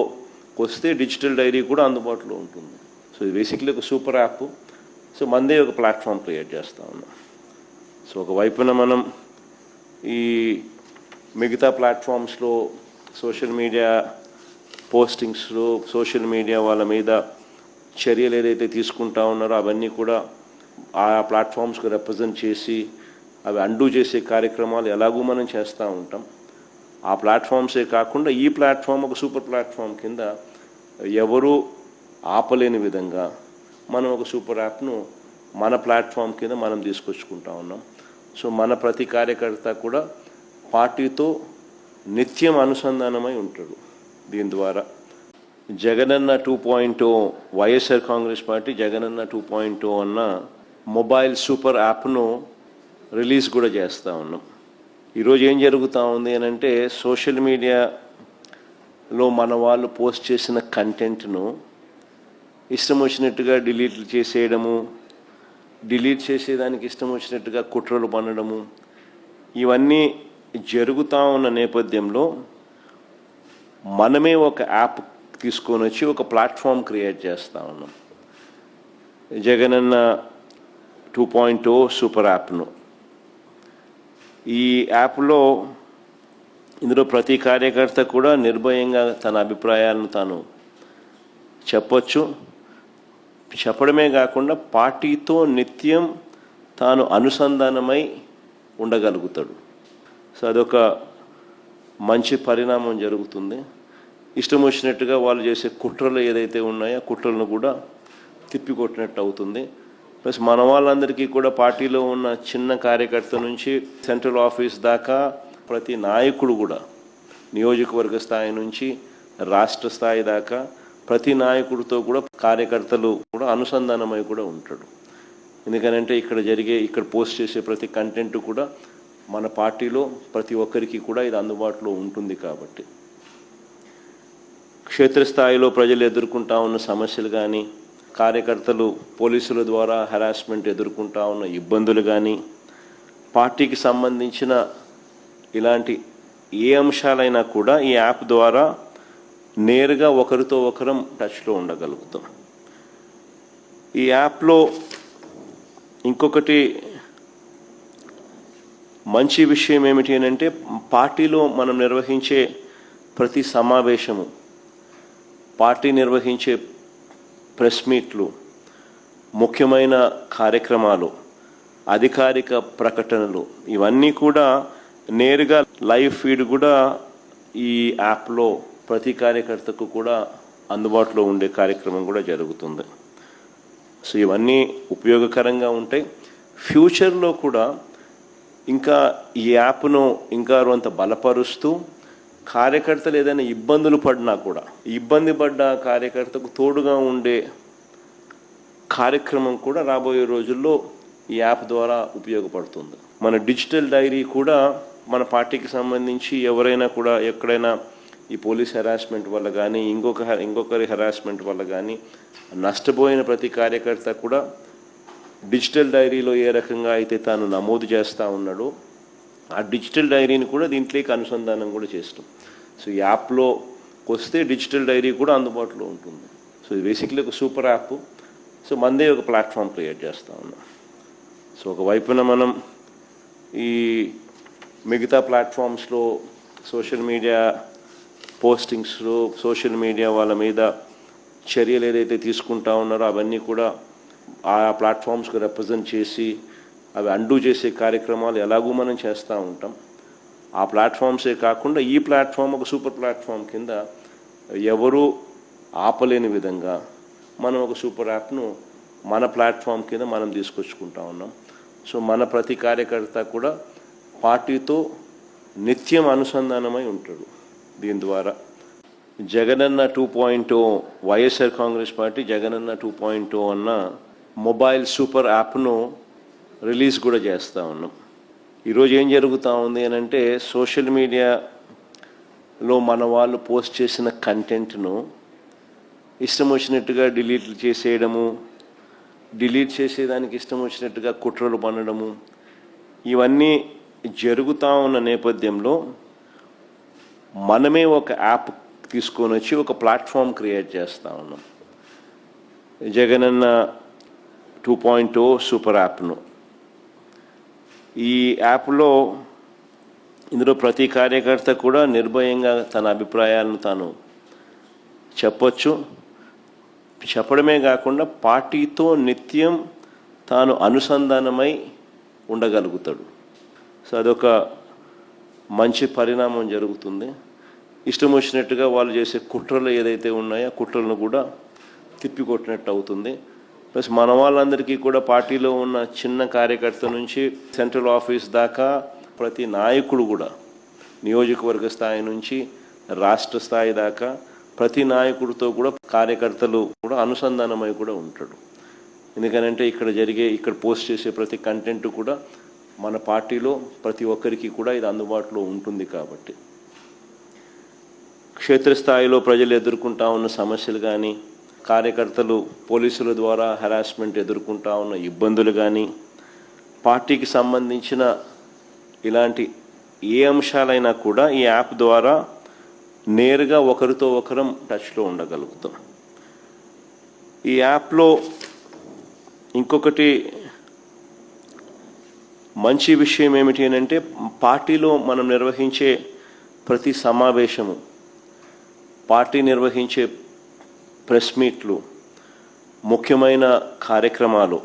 వస్తే డిజిటల్ డైరీ కూడా అందుబాటులో ఉంటుంది. సో ఇది బేసిక్లీ ఒక సూపర్ యాప్. సో మనదే ఒక ప్లాట్ఫామ్ క్రియేట్ చేస్తూ ఉన్నాం. సో ఒకవైపున మనం ఈ మిగతా ప్లాట్ఫామ్స్లో సోషల్ మీడియా పోస్టింగ్స్లో సోషల్ మీడియా వాళ్ళ మీద చర్యలు ఏదైతే తీసుకుంటా ఉన్నారో అవన్నీ కూడా ఆ ప్లాట్ఫామ్స్కి రిప్రజెంట్ చేసి అవి అండూ చేసే కార్యక్రమాలు ఎలాగూ మనం చేస్తూ ఉంటాం. ఆ ప్లాట్ఫామ్సే కాకుండా ఈ ప్లాట్ఫామ్ ఒక సూపర్ ప్లాట్ఫామ్ కింద ఎవరూ ఆపలేని విధంగా మనం ఒక సూపర్ యాప్ను మన ప్లాట్ఫామ్ కింద మనం తీసుకొచ్చుకుంటా ఉన్నాం. సో మన ప్రతి కార్యకర్త కూడా పార్టీతో నిత్యం అనుసంధానమై ఉంటాడు. దీని ద్వారా జగనన్న 2.0 వైఎస్ఆర్ కాంగ్రెస్ పార్టీ జగనన్న 2.0 అన్న మొబైల్ సూపర్ యాప్ను రిలీజ్ కూడా చేస్తూ ఉన్నాం. ఈరోజు ఏం జరుగుతూ ఉంది అని అంటే సోషల్ మీడియాలో మన వాళ్ళు పోస్ట్ చేసిన కంటెంట్ను ఇష్టం వచ్చినట్టుగా డిలీట్ చేసేయడము, డిలీట్ చేసేదానికి ఇష్టం వచ్చినట్టుగా కుట్రలు పన్నడము, ఇవన్నీ జరుగుతూ ఉన్న నేపథ్యంలో మనమే ఒక యాప్ తీసుకొని వచ్చి ఒక ప్లాట్ఫామ్ క్రియేట్ చేస్తూ ఉన్నాం. జగనన్న 2.0 సూపర్ యాప్ను. ఈ యాప్లో ఇందులో ప్రతి కార్యకర్త కూడా నిర్భయంగా తన అభిప్రాయాలను తాను చెప్పొచ్చు. చెప్పడమే కాకుండా పార్టీతో నిత్యం తాను అనుసంధానమై ఉండగలుగుతాడు. సో అదొక మంచి పరిణామం జరుగుతుంది. ఇష్టం వచ్చినట్టుగా వాళ్ళు చేసే కుట్రలు ఏదైతే ఉన్నాయో ఆ కుట్రలను కూడా తిప్పికొట్టినట్టు అవుతుంది. ప్లస్ మన వాళ్ళందరికీ కూడా పార్టీలో ఉన్న చిన్న కార్యకర్త నుంచి సెంట్రల్ ఆఫీస్ దాకా ప్రతి నాయకుడు కూడా నియోజకవర్గ స్థాయి నుంచి రాష్ట్ర స్థాయి దాకా ప్రతి నాయకుడితో కూడా కార్యకర్తలు కూడా అనుసంధానమై కూడా ఉంటాడు. ఎందుకనంటే ఇక్కడ పోస్ట్ చేసే ప్రతి కంటెంట్ కూడా మన పార్టీలో ప్రతి ఒక్కరికి కూడా ఇది అందుబాటులో ఉంటుంది. కాబట్టి క్షేత్రస్థాయిలో ప్రజలు ఎదుర్కొంటా ఉన్న సమస్యలు కానీ, కార్యకర్తలు పోలీసుల ద్వారా హెరాస్మెంట్ ఎదుర్కొంటా ఉన్న ఇబ్బందులు కానీ, పార్టీకి సంబంధించిన ఇలాంటి ఏ అంశాలైనా కూడా ఈ యాప్ ద్వారా నేరుగా ఒకరితో ఒకరం టచ్లో ఉండగలుగుతాం. ఈ యాప్లో ఇంకొకటి మంచి విషయం ఏమిటి అని అంటే, పార్టీలో మనం నిర్వహించే ప్రతి సమావేశము, పార్టీ నిర్వహించే ప్రెస్ మీట్లు, ముఖ్యమైన కార్యక్రమాలు, అధికారిక ప్రకటనలు ఇవన్నీ కూడా నేరుగా లైవ్ ఫీడ్ కూడా ఈ యాప్లో ప్రతి కార్యకర్తకు కూడా అందుబాటులో ఉండే కార్యక్రమం కూడా జరుగుతుంది. సో ఇవన్నీ ఉపయోగకరంగా ఉంటాయి. ఫ్యూచర్లో కూడా ఇంకా ఈ యాప్ను ఇంకా కొంత బలపరుస్తూ కార్యకర్తలు ఏదైనా ఇబ్బందులు పడినా కూడా ఇబ్బంది పడ్డ కార్యకర్తకు తోడుగా ఉండే కార్యక్రమం కూడా రాబోయే రోజుల్లో ఈ యాప్ ద్వారా ఉపయోగపడుతుంది. మన డిజిటల్ డైరీ కూడా మన పార్టీకి సంబంధించి ఎవరైనా కూడా ఎక్కడైనా ఈ పోలీస్ హెరాస్మెంట్ వల్ల కానీ ఇంకొకరి హెరాస్మెంట్ వల్ల కానీ నష్టపోయిన ప్రతి కార్యకర్త కూడా డిజిటల్ డైరీలో ఏ రకంగా అయితే తాను నమోదు చేస్తూ ఉన్నాడో ఆ డిజిటల్ డైరీని కూడా దీంట్లోకి అనుసంధానం కూడా చేస్తాం. సో ఈ యాప్లో వస్తే డిజిటల్ డైరీ కూడా అందుబాటులో ఉంటుంది. సో ఇది బేసిక్లీ ఒక సూపర్ యాప్. సో మనదే ఒక ప్లాట్ఫామ్ క్రియేట్ చేస్తూ ఉన్నాం. సో ఒకవైపున మనం ఈ మిగతా ప్లాట్ఫామ్స్లో సోషల్ మీడియా పోస్టింగ్స్లో సోషల్ మీడియా వాళ్ళ మీద చర్యలు ఏదైతే తీసుకుంటా ఉన్నారో అవన్నీ కూడా ఆ ప్లాట్ఫామ్స్కి రిప్రజెంట్ చేసి అవి అండూ చేసే కార్యక్రమాలు ఎలాగూ మనం చేస్తూ ఉంటాం. ఆ ప్లాట్ఫామ్సే కాకుండా ఈ ప్లాట్ఫామ్ ఒక సూపర్ ప్లాట్ఫామ్ కింద ఎవరూ ఆపలేని విధంగా మనం ఒక సూపర్ యాప్ను మన ప్లాట్ఫామ్ కింద మనం తీసుకొచ్చుకుంటా ఉన్నాం. సో మన ప్రతి కార్యకర్త కూడా పార్టీతో నిత్యం అనుసంధానమై ఉంటాడు. దీని ద్వారా జగనన్న 2.0 వైఎస్ఆర్ కాంగ్రెస్ పార్టీ జగనన్న 2.0 అన్న మొబైల్ సూపర్ యాప్ను రిలీజ్ కూడా చేస్తూ ఉన్నాం. ఈరోజు ఏం జరుగుతూ ఉంది అని అంటే, సోషల్ మీడియాలో మన వాళ్ళు పోస్ట్ చేసిన కంటెంట్ను ఇష్టం వచ్చినట్టుగా డిలీట్ చేసేయడము, డిలీట్ చేసేదానికి ఇష్టం వచ్చినట్టుగా కుట్రలు పన్నడము ఇవన్నీ జరుగుతూ ఉన్న నేపథ్యంలో మనమే ఒక యాప్ తీసుకొని వచ్చి ఒక ప్లాట్ఫామ్ క్రియేట్ చేస్తూ ఉన్నాం. జగనన్న 2.0 సూపర్ యాప్ను ఈ యాప్లో ఇందులో ప్రతి కార్యకర్త కూడా నిర్భయంగా తన అభిప్రాయాలను తాను చెప్పొచ్చు. చెప్పడమే కాకుండా పార్టీతో నిత్యం తాను అనుసంధానమై ఉండగలుగుతాడు. సో అదొక మంచి పరిణామం జరుగుతుంది. ఇష్టం వచ్చినట్టుగా వాళ్ళు చేసే కుట్రలు ఏదైతే ఉన్నాయో ఆ కుట్రలను కూడా తిప్పికొట్టినట్టు అవుతుంది. ప్లస్ మన వాళ్ళందరికీ కూడా పార్టీలో ఉన్న చిన్న కార్యకర్త నుంచి సెంట్రల్ ఆఫీస్ దాకా ప్రతి నాయకుడు కూడా నియోజకవర్గ స్థాయి నుంచి రాష్ట్ర స్థాయి దాకా ప్రతి నాయకుడితో కూడా కార్యకర్తలు కూడా అనుసంధానమై కూడా ఉంటాడు. ఎందుకనంటే ఇక్కడ పోస్ట్ చేసే ప్రతి కంటెంట్ కూడా మన పార్టీలో ప్రతి ఒక్కరికి కూడా ఇది అందుబాటులో ఉంటుంది. కాబట్టి క్షేత్రస్థాయిలో ప్రజలు ఎదుర్కొంటా ఉన్న సమస్యలు కానీ, కార్యకర్తలు పోలీసుల ద్వారా హెరాస్మెంట్ ఎదుర్కొంటా ఉన్న ఇబ్బందులు కానీ, పార్టీకి సంబంధించిన ఇలాంటి ఏ అంశాలైనా కూడా ఈ యాప్ ద్వారా నేరుగా ఒకరితో ఒకరం టచ్లో ఉండగలుగుతాం. ఈ యాప్లో ఇంకొకటి మంచి విషయం ఏమిటి అని అంటే, పార్టీలో మనం నిర్వహించే ప్రతి సమావేశము, పార్టీ నిర్వహించే ప్రెస్ మీట్లు, ముఖ్యమైన కార్యక్రమాలు,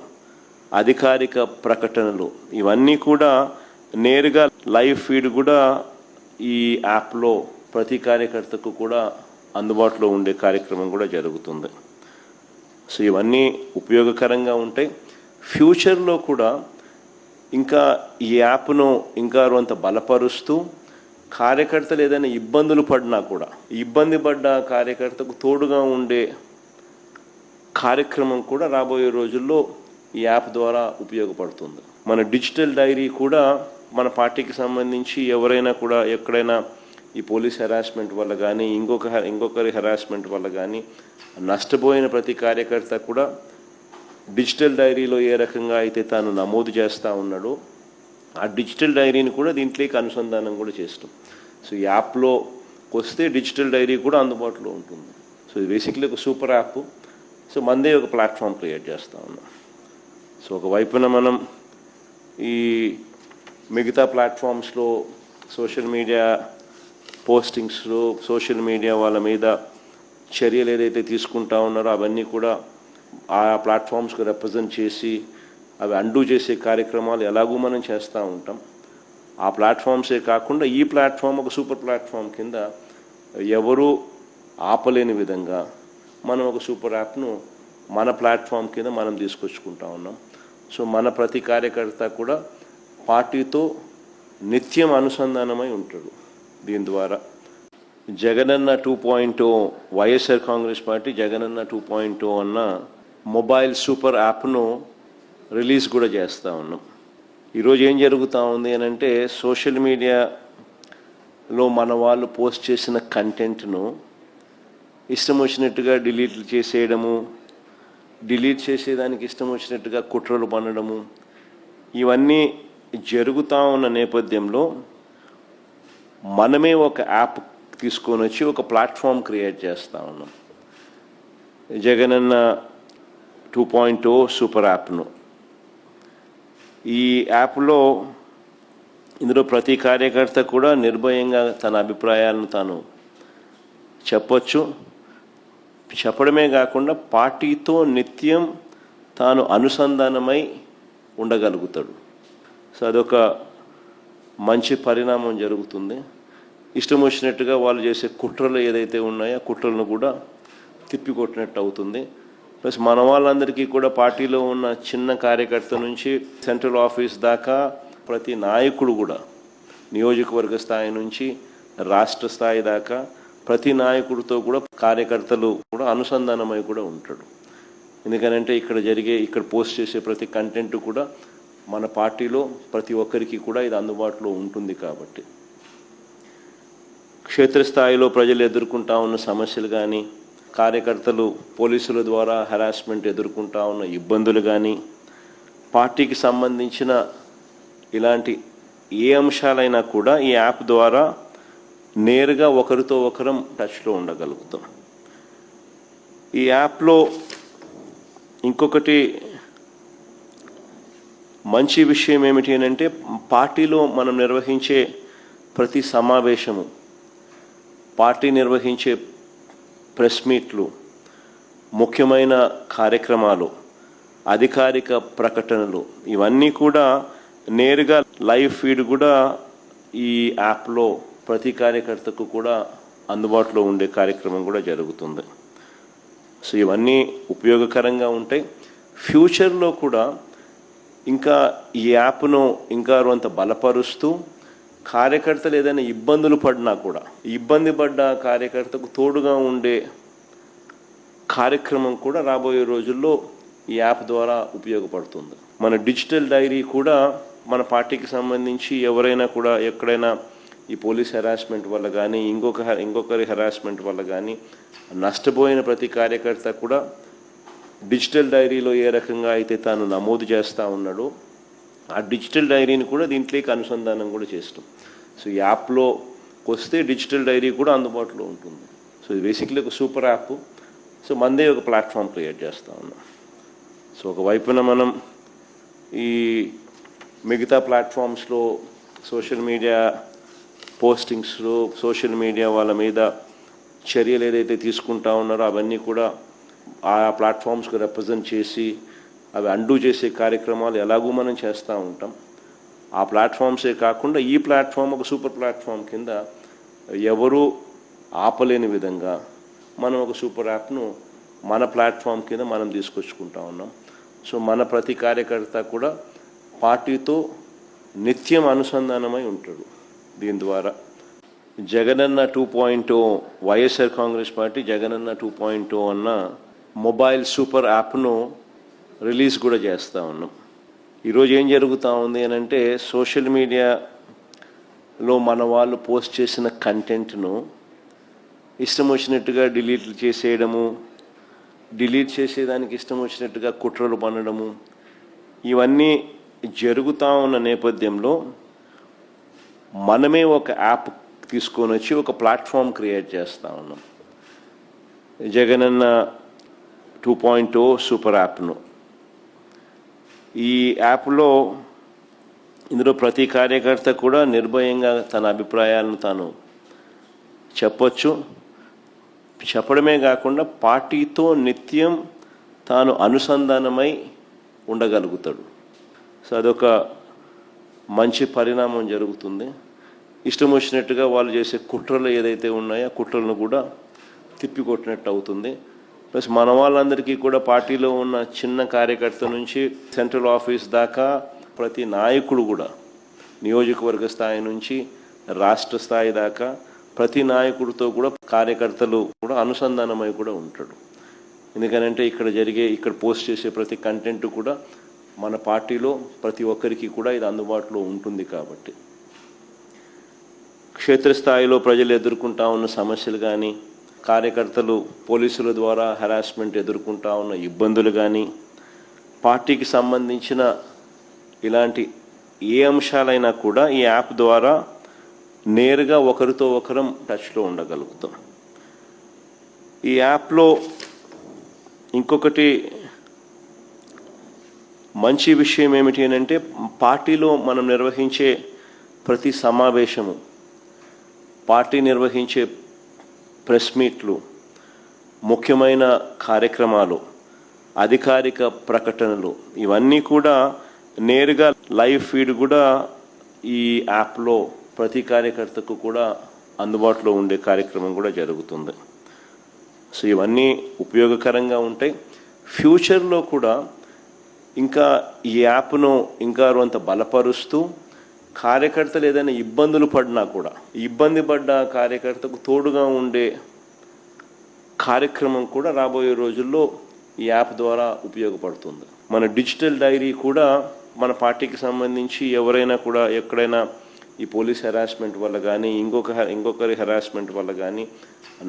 అధికారిక ప్రకటనలు ఇవన్నీ కూడా నేరుగా లైవ్ ఫీడ్ కూడా ఈ యాప్లో ప్రతి కార్యకర్తకు కూడా అందుబాటులో ఉండే కార్యక్రమం కూడా జరుగుతుంది. సో ఇవన్నీ ఉపయోగకరంగా ఉంటాయి. ఫ్యూచర్లో కూడా ఇంకా ఈ యాప్ను ఇంకా కొంత బలపరుస్తూ కార్యకర్తలు ఏదైనా ఇబ్బందులు పడినా కూడా ఇబ్బంది పడ్డ కార్యకర్తకు తోడుగా ఉండే కార్యక్రమం కూడా రాబోయే రోజుల్లో ఈ యాప్ ద్వారా ఉపయోగపడుతుంది. మన డిజిటల్ డైరీ కూడా మన పార్టీకి సంబంధించి ఎవరైనా కూడా ఎక్కడైనా ఈ పోలీస్ హెరాస్మెంట్ వల్ల కానీ ఇంకొకరి హెరాస్మెంట్ వల్ల కానీ నష్టపోయిన ప్రతి కార్యకర్త కూడా డిజిటల్ డైరీలో ఏ రకంగా అయితే తాను నమోదు చేస్తూ ఉన్నాడో ఆ డిజిటల్ డైరీని కూడా దీంట్లోకి అనుసంధానం కూడా చేస్తాం. సో ఈ యాప్లో వస్తే డిజిటల్ డైరీ కూడా అందుబాటులో ఉంటుంది. సో ఇది బేసిక్లీ ఒక సూపర్ యాప్. సో మనదే ఒక ప్లాట్ఫామ్ క్రియేట్ చేస్తూ ఉన్నాం. సో ఒకవైపున మనం ఈ మిగతా ప్లాట్ఫామ్స్లో సోషల్ మీడియా పోస్టింగ్స్లో సోషల్ మీడియా వాళ్ళ మీద చర్యలు ఏదైతే తీసుకుంటా ఉన్నారో అవన్నీ కూడా ఆ ప్లాట్ఫామ్స్కి రిప్రజెంట్ చేసి అవి అండూ చేసే కార్యక్రమాలు ఎలాగూ మనం చేస్తూ ఉంటాం. ఆ ప్లాట్ఫామ్సే కాకుండా ఈ ప్లాట్ఫామ్ ఒక సూపర్ ప్లాట్ఫామ్ కింద ఎవరూ ఆపలేని విధంగా మనం ఒక సూపర్ యాప్ను మన ప్లాట్ఫామ్ కింద మనం తీసుకొచ్చుకుంటా ఉన్నాం. సో మన ప్రతి కార్యకర్త కూడా పార్టీతో నిత్యం అనుసంధానమై ఉంటాడు. దీని ద్వారా జగనన్న 2.0 వైఎస్ఆర్ కాంగ్రెస్ పార్టీ జగనన్న 2.0 అన్న మొబైల్ సూపర్ యాప్ను రిలీజ్ కూడా చేస్తూ ఉన్నాం. ఈరోజు ఏం జరుగుతూ ఉంది అని అంటే సోషల్ మీడియాలో మన వాళ్ళు పోస్ట్ చేసిన కంటెంట్ను ఇష్టం వచ్చినట్టుగా డిలీట్ చేసేయడము, డిలీట్ చేసేదానికి ఇష్టం వచ్చినట్టుగా కుట్రలు పన్నడము ఇవన్నీ జరుగుతూ ఉన్న నేపథ్యంలో మనమే ఒక యాప్ తీసుకొని వచ్చి ఒక ప్లాట్ఫామ్ క్రియేట్ చేస్తూ ఉన్నాం. జగనన్న 2.0 సూపర్ యాప్ను ఈ యాప్లో ఇందులో ప్రతి కార్యకర్త కూడా నిర్భయంగా తన అభిప్రాయాలను తాను చెప్పొచ్చు. చెప్పడమే కాకుండా పార్టీతో నిత్యం తాను అనుసంధానమై ఉండగలుగుతాడు. సో అదొక మంచి పరిణామం జరుగుతుంది. ఇష్టం వచ్చినట్టుగా వాళ్ళు చేసే కుట్రలు ఏదైతే ఉన్నాయో కుట్రలను కూడా తిప్పికొట్టినట్టు అవుతుంది. ప్లస్ మన వాళ్ళందరికీ కూడా పార్టీలో ఉన్న చిన్న కార్యకర్త నుంచి సెంట్రల్ ఆఫీస్ దాకా ప్రతి నాయకుడు కూడా నియోజకవర్గ స్థాయి నుంచి రాష్ట్ర స్థాయి దాకా ప్రతి నాయకుడితో కూడా కార్యకర్తలు కూడా అనుసంధానమై కూడా ఉంటాడు. ఎందుకనంటే ఇక్కడ పోస్ట్ చేసే ప్రతి కంటెంట్ కూడా మన పార్టీలో ప్రతి ఒక్కరికి కూడా ఇది అందుబాటులో ఉంటుంది. కాబట్టి క్షేత్రస్థాయిలో ప్రజలు ఎదుర్కొంటా ఉన్న సమస్యలు కానీ కార్యకర్తలు పోలీసుల ద్వారా హెరాస్మెంట్ ఎదుర్కొంటా ఉన్న ఇబ్బందులు కానీ పార్టీకి సంబంధించిన ఇలాంటి ఏ అంశాలైనా కూడా ఈ యాప్ ద్వారా నేరుగా ఒకరితో ఒకరం టచ్లో ఉండగలుగుతాం. ఈ యాప్లో ఇంకొకటి మంచి విషయం ఏమిటి అని అంటే పార్టీలో మనం నిర్వహించే ప్రతి సమావేశము, పార్టీ నిర్వహించే ప్రెస్ మీట్లు, ముఖ్యమైన కార్యక్రమాలు, అధికారిక ప్రకటనలు ఇవన్నీ కూడా నేరుగా లైవ్ ఫీడ్ కూడా ఈ యాప్లో ప్రతి కార్యకర్తకు కూడా అందుబాటులో ఉండే కార్యక్రమం కూడా జరుగుతుంది. సో ఇవన్నీ ఉపయోగకరంగా ఉంటాయి. ఫ్యూచర్లో కూడా ఇంకా ఈ యాప్ను ఇంకా కొంత బలపరుస్తూ కార్యకర్తలు ఏదైనా ఇబ్బందులు పడినా కూడా ఇబ్బంది పడ్డ కార్యకర్తకు తోడుగా ఉండే కార్యక్రమం కూడా రాబోయే రోజుల్లో ఈ యాప్ ద్వారా ఉపయోగపడుతుంది. మన డిజిటల్ డైరీ కూడా మన పార్టీకి సంబంధించి ఎవరైనా కూడా ఎక్కడైనా ఈ పోలీస్ హెరాస్మెంట్ వల్ల కానీ ఇంకొకరి హెరాస్మెంట్ వల్ల కానీ నష్టపోయిన ప్రతి కార్యకర్త కూడా డిజిటల్ డైరీలో ఏ రకంగా అయితే తాను నమోదు చేస్తూ ఉన్నాడో ఆ డిజిటల్ డైరీని కూడా దీంట్లోకి అనుసంధానం కూడా చేస్తాం. సో ఈ యాప్లో వస్తే డిజిటల్ డైరీ కూడా అందుబాటులో ఉంటుంది. సో ఇది బేసిక్లీ ఒక సూపర్ యాప్. సో మనదే ఒక ప్లాట్ఫామ్ క్రియేట్ చేస్తూ ఉన్నాం. సో ఒకవైపున మనం ఈ మిగతా ప్లాట్ఫామ్స్లో సోషల్ మీడియా పోస్టింగ్స్లో సోషల్ మీడియా వాళ్ళ మీద చర్యలు ఏదైతే తీసుకుంటా ఉన్నారో అవన్నీ కూడా ఆ ప్లాట్ఫామ్స్కి రిప్రజెంట్ చేసి అవి అండూ చేసే కార్యక్రమాలు ఎలాగూ మనం చేస్తూ ఉంటాం. ఆ ప్లాట్ఫామ్సే కాకుండా ఈ ప్లాట్ఫామ్ ఒక సూపర్ ప్లాట్ఫామ్ కింద ఎవరూ ఆపలేని విధంగా మనం ఒక సూపర్ యాప్ను మన ప్లాట్ఫామ్ కింద మనం తీసుకొచ్చుకుంటా ఉన్నాం. సో మన ప్రతి కార్యకర్త కూడా పార్టీతో నిత్యం అనుసంధానమై ఉంటాడు. దీని ద్వారా జగనన్న 2.0 వైఎస్ఆర్ కాంగ్రెస్ పార్టీ జగనన్న 2.0 అన్న మొబైల్ సూపర్ యాప్ను రిలీజ్ కూడా చేస్తూ ఉన్నాం. ఈరోజు ఏం జరుగుతూ ఉంది అని అంటే సోషల్ మీడియాలో మన వాళ్ళు పోస్ట్ చేసిన కంటెంట్ను ఇష్టం వచ్చినట్టుగా డిలీట్ చేసేయడము, డిలీట్ చేసేదానికి ఇష్టం వచ్చినట్టుగా కుట్రలు పన్నడము, ఇవన్నీ జరుగుతూ ఉన్న నేపథ్యంలో మనమే ఒక యాప్ తీసుకొని వచ్చి ఒక ప్లాట్ఫామ్ క్రియేట్ చేస్తూ ఉన్నాం. జగనన్న 2.0 సూపర్ యాప్ను. ఈ యాప్లో ఇందులో ప్రతి కార్యకర్త కూడా నిర్భయంగా తన అభిప్రాయాలను తాను చెప్పొచ్చు. చెప్పడమే కాకుండా పార్టీతో నిత్యం తాను అనుసంధానమై ఉండగలుగుతాడు. సో అదొక మంచి పరిణామం జరుగుతుంది. ఇష్టం వచ్చినట్టుగా వాళ్ళు చేసే కుట్రలు ఏదైతే ఉన్నాయో కుట్రలను కూడా తిప్పికొట్టినట్టు అవుతుంది. ప్లస్ మన వాళ్ళందరికీ కూడా పార్టీలో ఉన్న చిన్న కార్యకర్త నుంచి సెంట్రల్ ఆఫీస్ దాకా ప్రతి నాయకుడు కూడా నియోజకవర్గ స్థాయి నుంచి రాష్ట్ర స్థాయి దాకా ప్రతి నాయకుడితో కూడా కార్యకర్తలు కూడా అనుసంధానమై కూడా ఉంటాడు. ఎందుకనంటే ఇక్కడ పోస్ట్ చేసే ప్రతి కంటెంట్ కూడా మన పార్టీలో ప్రతి ఒక్కరికి కూడా ఇది అందుబాటులో ఉంటుంది. కాబట్టి క్షేత్రస్థాయిలో ప్రజలు ఎదుర్కొంటా ఉన్న సమస్యలు కానీ, కార్యకర్తలు పోలీసుల ద్వారా హెరాస్మెంట్ ఎదుర్కొంటా ఉన్న ఇబ్బందులు కానీ, పార్టీకి సంబంధించిన ఇలాంటి ఏ అంశాలైనా కూడా ఈ యాప్ ద్వారా నేరుగా ఒకరితో ఒకరం టచ్లో ఉండగలుగుతాం. ఈ యాప్లో ఇంకొకటి మంచి విషయం ఏమిటి అని అంటే పార్టీలో మనం నిర్వహించే ప్రతి సమావేశము, పార్టీ నిర్వహించే ప్రెస్ మీట్లు, ముఖ్యమైన కార్యక్రమాలు, అధికారిక ప్రకటనలు, ఇవన్నీ కూడా నేరుగా లైవ్ ఫీడ్ కూడా ఈ యాప్లో ప్రతి కార్యకర్తకు కూడా అందుబాటులో ఉండే కార్యక్రమం కూడా జరుగుతుంది. సో ఇవన్నీ ఉపయోగకరంగా ఉంటాయి. ఫ్యూచర్లో కూడా ఇంకా ఈ యాప్ను ఇంకా కొంత బలపరుస్తూ కార్యకర్తలు ఏదైనా ఇబ్బందులు పడినా కూడా ఇబ్బంది పడ్డ కార్యకర్తకు తోడుగా ఉండే కార్యక్రమం కూడా రాబోయే రోజుల్లో ఈ యాప్ ద్వారా ఉపయోగపడుతుంది. మన డిజిటల్ డైరీ కూడా మన పార్టీకి సంబంధించి ఎవరైనా కూడా ఎక్కడైనా ఈ పోలీస్ హెరాస్మెంట్ వల్ల కానీ ఇంకొకరి హెరాస్మెంట్ వల్ల కానీ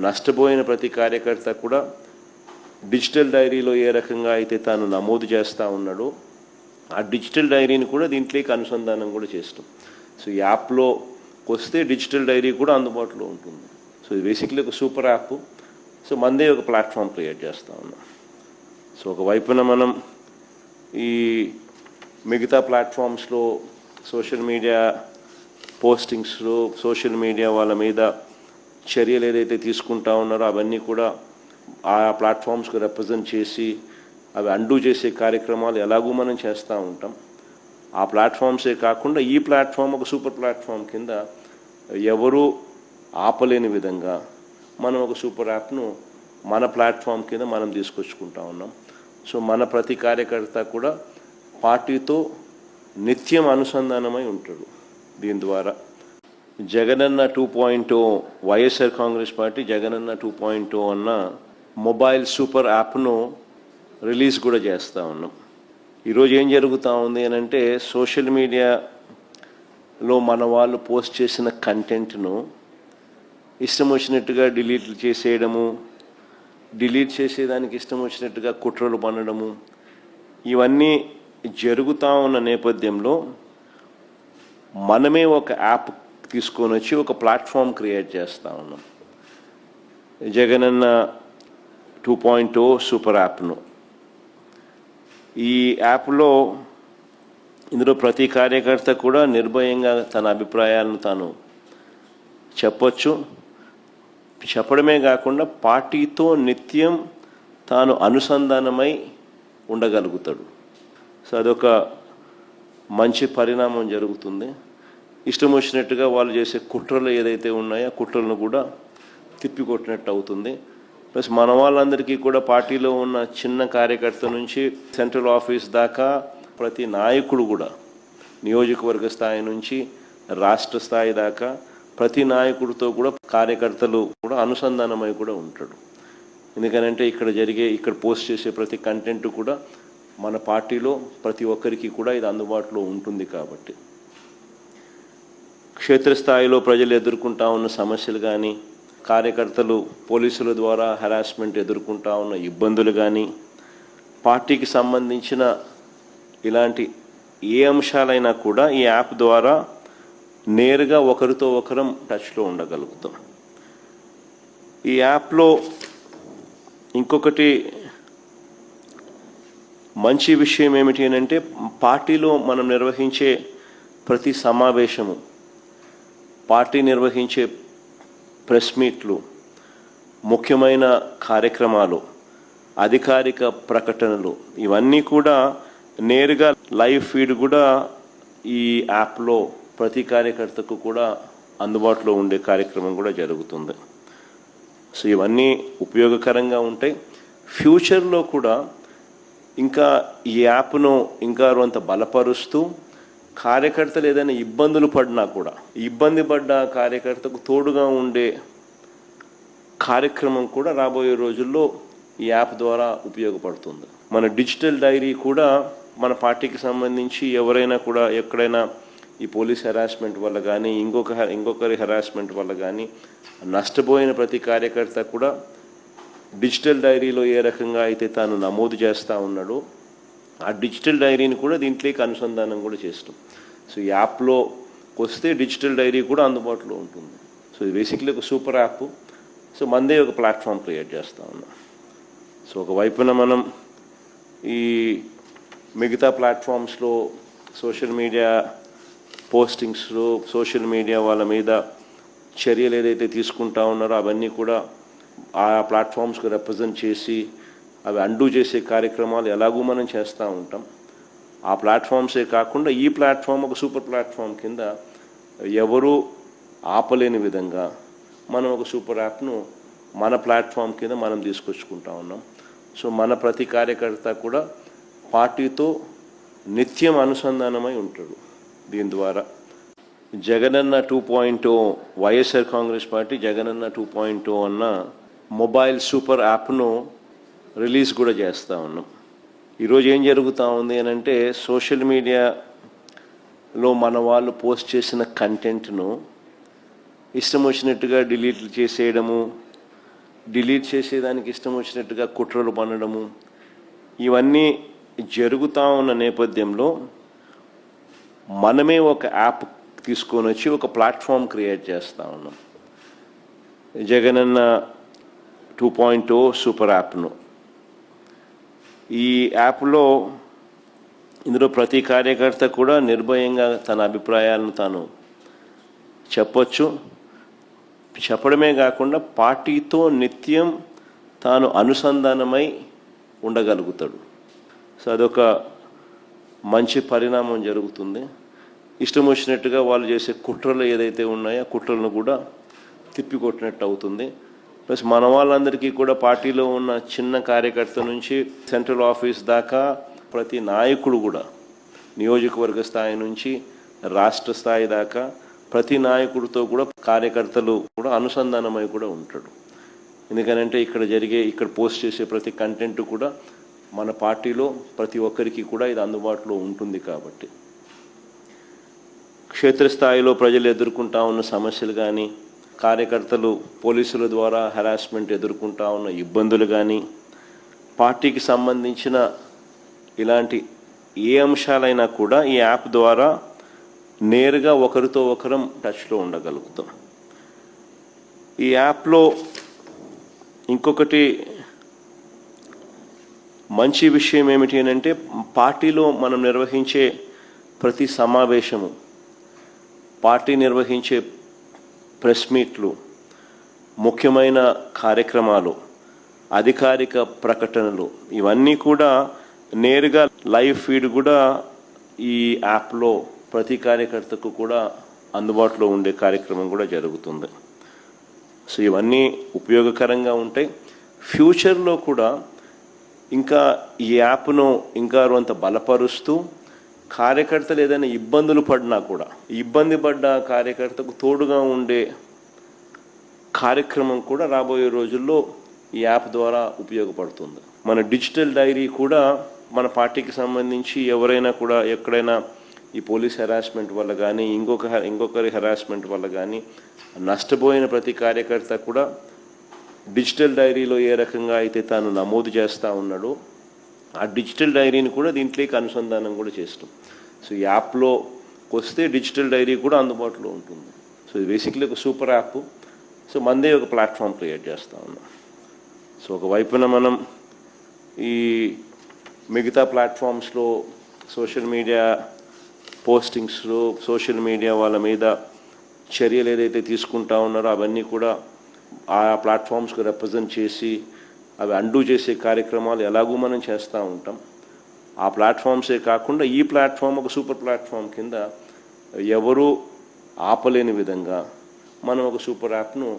నష్టపోయిన ప్రతి కార్యకర్త కూడా డిజిటల్ డైరీలో ఏ రకంగా అయితే తాను నమోదు చేస్తూ ఉన్నాడో ఆ డిజిటల్ డైరీని కూడా దీంట్లోకి అనుసంధానం కూడా చేస్తాం. సో ఈ యాప్లో వస్తే డిజిటల్ డైరీ కూడా అందుబాటులో ఉంటుంది. సో ఇది బేసిక్లీ ఒక సూపర్ యాప్. సో మనదే ఒక ప్లాట్ఫామ్ క్రియేట్ చేస్తూ ఉన్నాం. సో ఒకవైపున మనం ఈ మిగతా ప్లాట్ఫామ్స్లో సోషల్ మీడియా పోస్టింగ్స్లో సోషల్ మీడియా వాళ్ళ మీద చర్యలు ఏదైతే తీసుకుంటా ఉన్నారో అవన్నీ కూడా ఆ ప్లాట్ఫామ్స్కి రిప్రజెంట్ చేసి అవి అండూ చేసే కార్యక్రమాలు ఎలాగూ మనం చేస్తూ ఉంటాం. ఆ ప్లాట్ఫామ్సే కాకుండా ఈ ప్లాట్ఫామ్ ఒక సూపర్ ప్లాట్ఫామ్ కింద ఎవరూ ఆపలేని విధంగా మనం ఒక సూపర్ యాప్ను మన ప్లాట్ఫామ్ కింద మనం తీసుకొచ్చుకుంటా ఉన్నాం. సో మన ప్రతి కార్యకర్త కూడా పార్టీతో నిత్యం అనుసంధానమై ఉంటాడు. దీని ద్వారా జగనన్న 2.0 వైఎస్ఆర్ కాంగ్రెస్ పార్టీ జగనన్న 2.0 అన్న మొబైల్ సూపర్ యాప్ను రిలీజ్ కూడా చేస్తూ ఉన్నాం. ఈరోజు ఏం జరుగుతూ ఉంది అని అంటే సోషల్ మీడియాలో మన వాళ్ళు పోస్ట్ చేసిన కంటెంట్ను ఇష్టం వచ్చినట్టుగా డిలీట్ చేసేయడము, డిలీట్ చేసేదానికి ఇష్టం వచ్చినట్టుగా కుట్రలు పన్నడము, ఇవన్నీ జరుగుతూ ఉన్న నేపథ్యంలో మనమే ఒక యాప్ తీసుకొని వచ్చి ఒక ప్లాట్ఫామ్ క్రియేట్ చేస్తూ ఉన్నాం. జగనన్న 2.0 సూపర్ యాప్ను. ఈ యాప్లో ఇందులో ప్రతి కార్యకర్త కూడా నిర్భయంగా తన అభిప్రాయాలను తాను చెప్పొచ్చు. చెప్పడమే కాకుండా పార్టీతో నిత్యం తాను అనుసంధానమై ఉండగలుగుతాడు. సో అదొక మంచి పరిణామం జరుగుతుంది. ఇష్టం వచ్చినట్టుగా వాళ్ళు చేసే కుట్రలు ఏదైతే ఉన్నాయో కుట్రలను కూడా తిప్పికొట్టినట్టు అవుతుంది. ప్లస్ మన వాళ్ళందరికీ కూడా పార్టీలో ఉన్న చిన్న కార్యకర్త నుంచి సెంట్రల్ ఆఫీస్ దాకా ప్రతి నాయకుడు కూడా నియోజకవర్గ స్థాయి నుంచి రాష్ట్ర స్థాయి దాకా ప్రతి నాయకుడితో కూడా కార్యకర్తలు కూడా అనుసంధానమై కూడా ఉంటాడు. ఎందుకనంటే ఇక్కడ పోస్ట్ చేసే ప్రతి కంటెంట్ కూడా మన పార్టీలో ప్రతి ఒక్కరికి కూడా ఇది అందుబాటులో ఉంటుంది. కాబట్టి క్షేత్రస్థాయిలో ప్రజలు ఎదుర్కొంటా ఉన్న సమస్యలు కానీ, కార్యకర్తలు పోలీసుల ద్వారా హెరాస్మెంట్ ఎదుర్కొంటా ఉన్న ఇబ్బందులు కానీ, పార్టీకి సంబంధించిన ఇలాంటి ఏ అంశాలైనా కూడా ఈ యాప్ ద్వారా నేరుగా ఒకరితో ఒకరం టచ్లో ఉండగలుగుతాం. ఈ యాప్లో ఇంకొకటి మంచి విషయం ఏమిటి అంటే, పార్టీలో మనం నిర్వహించే ప్రతి సమావేశము, పార్టీ నిర్వహించే ప్రెస్ మీట్లు, ముఖ్యమైన కార్యక్రమాలు, అధికారిక ప్రకటనలు ఇవన్నీ కూడా నేరుగా లైవ్ ఫీడ్ కూడా ఈ యాప్లో ప్రతి కార్యకర్తకు కూడా అందుబాటులో ఉండే కార్యక్రమం కూడా జరుగుతుంది. సో ఇవన్నీ ఉపయోగకరంగా ఉంటాయి. ఫ్యూచర్లో కూడా ఇంకా ఈ యాప్ను ఇంకా కొంత బలపరుస్తూ కార్యకర్తలు ఏదైనా ఇబ్బందులు పడినా కూడా ఇబ్బంది పడ్డ కార్యకర్తకు తోడుగా ఉండే కార్యక్రమం కూడా రాబోయే రోజుల్లో ఈ యాప్ ద్వారా ఉపయోగపడుతుంది. మన డిజిటల్ డైరీ కూడా మన పార్టీకి సంబంధించి ఎవరైనా కూడా ఎక్కడైనా ఈ పోలీస్ హెరాస్మెంట్ వల్ల కానీ ఇంకొకరి హెరాస్మెంట్ వల్ల కానీ నష్టపోయిన ప్రతి కార్యకర్త కూడా డిజిటల్ డైరీలో ఏ రకంగా అయితే తాను నమోదు చేస్తూ ఉన్నాడో ఆ డిజిటల్ డైరీని కూడా దీంట్లోకి అనుసంధానం కూడా చేస్తాం. సో ఈ యాప్లో వస్తే డిజిటల్ డైరీ కూడా అందుబాటులో ఉంటుంది. సో ఇది బేసిక్లీ ఒక సూపర్ యాప్. సో మనదే ఒక ప్లాట్ఫామ్ క్రియేట్ చేస్తూ ఉన్నాం. సో ఒకవైపున మనం ఈ మిగతా ప్లాట్ఫామ్స్లో సోషల్ మీడియా పోస్టింగ్స్లో సోషల్ మీడియా వాళ్ళ మీద చర్యలు ఏదైతే తీసుకుంటా ఉన్నారో అవన్నీ కూడా ఆ ప్లాట్ఫామ్స్కి రిప్రజెంట్ చేసి అవి అండూ చేసే కార్యక్రమాలు ఎలాగూ మనం చేస్తూ ఉంటాం. ఆ ప్లాట్ఫామ్సే కాకుండా ఈ ప్లాట్ఫామ్ ఒక సూపర్ ప్లాట్ఫామ్ కింద ఎవరు ఆపలేని విధంగా మనం ఒక సూపర్ యాప్ను మన ప్లాట్ఫామ్ కింద మనం తీసుకొచ్చుకుంటా ఉన్నాం. సో మన ప్రతి కార్యకర్త కూడా పార్టీతో నిత్యం అనుసంధానమై ఉంటాడు. దీని ద్వారా జగనన్న 2.0 వైఎస్ఆర్ కాంగ్రెస్ పార్టీ జగనన్న 2.0 అన్న మొబైల్ సూపర్ యాప్ను రిలీజ్ కూడా చేస్తూ ఉన్నాం. ఈరోజు ఏం జరుగుతూ ఉంది అని అంటే, సోషల్ మీడియాలో మన వాళ్ళు పోస్ట్ చేసిన కంటెంట్ను ఇష్టం వచ్చినట్టుగా డిలీట్ చేసేయడము, డిలీట్ చేసేదానికి ఇష్టం వచ్చినట్టుగా కుట్రలు పన్నడము ఇవన్నీ జరుగుతూ ఉన్న నేపథ్యంలో మనమే ఒక యాప్ తీసుకొని వచ్చి ఒక ప్లాట్ఫామ్ క్రియేట్ చేస్తూ ఉన్నాం. జగనన్న 2.0 సూపర్ యాప్ను ఈ యాప్లో ఇందులో ప్రతి కార్యకర్త కూడా నిర్భయంగా తన అభిప్రాయాలను తాను చెప్పొచ్చు. చెప్పడమే కాకుండా పార్టీతో నిత్యం తాను అనుసంధానమై ఉండగలుగుతాడు. సో అదొక మంచి పరిణామం జరుగుతుంది. ఇష్టం వచ్చినట్టుగా వాళ్ళు చేసే కుట్రలు ఏదైతే ఉన్నాయో ఆ కుట్రలను కూడా తిప్పికొట్టినట్టు అవుతుంది. ప్లస్ మన వాళ్ళందరికీ కూడా పార్టీలో ఉన్న చిన్న కార్యకర్త నుంచి సెంట్రల్ ఆఫీస్ దాకా ప్రతి నాయకుడు కూడా నియోజకవర్గ స్థాయి నుంచి రాష్ట్ర స్థాయి దాకా ప్రతి నాయకుడితో కూడా కార్యకర్తలు కూడా అనుసంధానమై కూడా ఉంటాడు. ఎందుకనంటే ఇక్కడ పోస్ట్ చేసే ప్రతి కంటెంట్ కూడా మన పార్టీలో ప్రతి ఒక్కరికి కూడా ఇది అందుబాటులో ఉంటుంది. కాబట్టి క్షేత్రస్థాయిలో ప్రజలు ఎదుర్కొంటా ఉన్న సమస్యలు కానీ, కార్యకర్తలు పోలీసుల ద్వారా హెరాస్మెంట్ ఎదుర్కొంటా ఉన్న ఇబ్బందులు కానీ, పార్టీకి సంబంధించిన ఇలాంటి ఏ అంశాలైనా కూడా ఈ యాప్ ద్వారా నేరుగా ఒకరితో ఒకరం టచ్లో ఉండగలుగుతాం. ఈ యాప్లో ఇంకొకటి మంచి విషయం ఏమిటి అంటే, పార్టీలో మనం నిర్వహించే ప్రతి సమావేశము, పార్టీ నిర్వహించే ప్రెస్ మీట్లు, ముఖ్యమైన కార్యక్రమాలు, అధికారిక ప్రకటనలు ఇవన్నీ కూడా నేరుగా లైవ్ ఫీడ్ కూడా ఈ యాప్లో ప్రతి కార్యకర్తకు కూడా అందుబాటులో ఉండే కార్యక్రమం కూడా జరుగుతుంది. సో ఇవన్నీ ఉపయోగకరంగా ఉంటాయి. ఫ్యూచర్లో కూడా ఇంకా ఈ యాప్ను ఇంకా కొంత బలపరుస్తూ కార్యకర్తలు ఏదైనా ఇబ్బందులు పడినా కూడా ఇబ్బంది పడ్డ కార్యకర్తకు తోడుగా ఉండే కార్యక్రమం కూడా రాబోయే రోజుల్లో ఈ యాప్ ద్వారా ఉపయోగపడుతుంది. మన డిజిటల్ డైరీ కూడా మన పార్టీకి సంబంధించి ఎవరైనా కూడా ఎక్కడైనా ఈ పోలీస్ హెరాస్మెంట్ వల్ల కానీ ఇంకొకరి హెరాస్మెంట్ వల్ల కానీ నష్టపోయిన ప్రతి కార్యకర్త కూడా డిజిటల్ డైరీలో ఏ రకంగా అయితే తాను నమోదు చేస్తూ ఉన్నాడో ఆ డిజిటల్ డైరీని కూడా దీంట్లోకి అనుసంధానం కూడా చేస్తాం. సో ఈ యాప్లో వస్తే డిజిటల్ డైరీ కూడా అందుబాటులో ఉంటుంది. సో ఇది బేసిక్లీ ఒక సూపర్ యాప్. సో మందే ఒక ప్లాట్ఫామ్ క్రియేట్ చేస్తూ ఉన్నాం. సో ఒకవైపున మనం ఈ మిగతా ప్లాట్ఫామ్స్లో సోషల్ మీడియా పోస్టింగ్స్లో సోషల్ మీడియా వాళ్ళ మీద చర్యలు ఏదైతే తీసుకుంటా ఉన్నారో అవన్నీ కూడా ఆ ప్లాట్ఫామ్స్కి రిప్రజెంట్ చేసి అవి అండూ చేసే కార్యక్రమాలు ఎలాగూ మనం చేస్తూ ఉంటాం. ఆ ప్లాట్ఫామ్సే కాకుండా ఈ ప్లాట్ఫామ్ ఒక సూపర్ ప్లాట్ఫామ్ కింద ఎవరూ ఆపలేని విధంగా మనం ఒక సూపర్ యాప్ను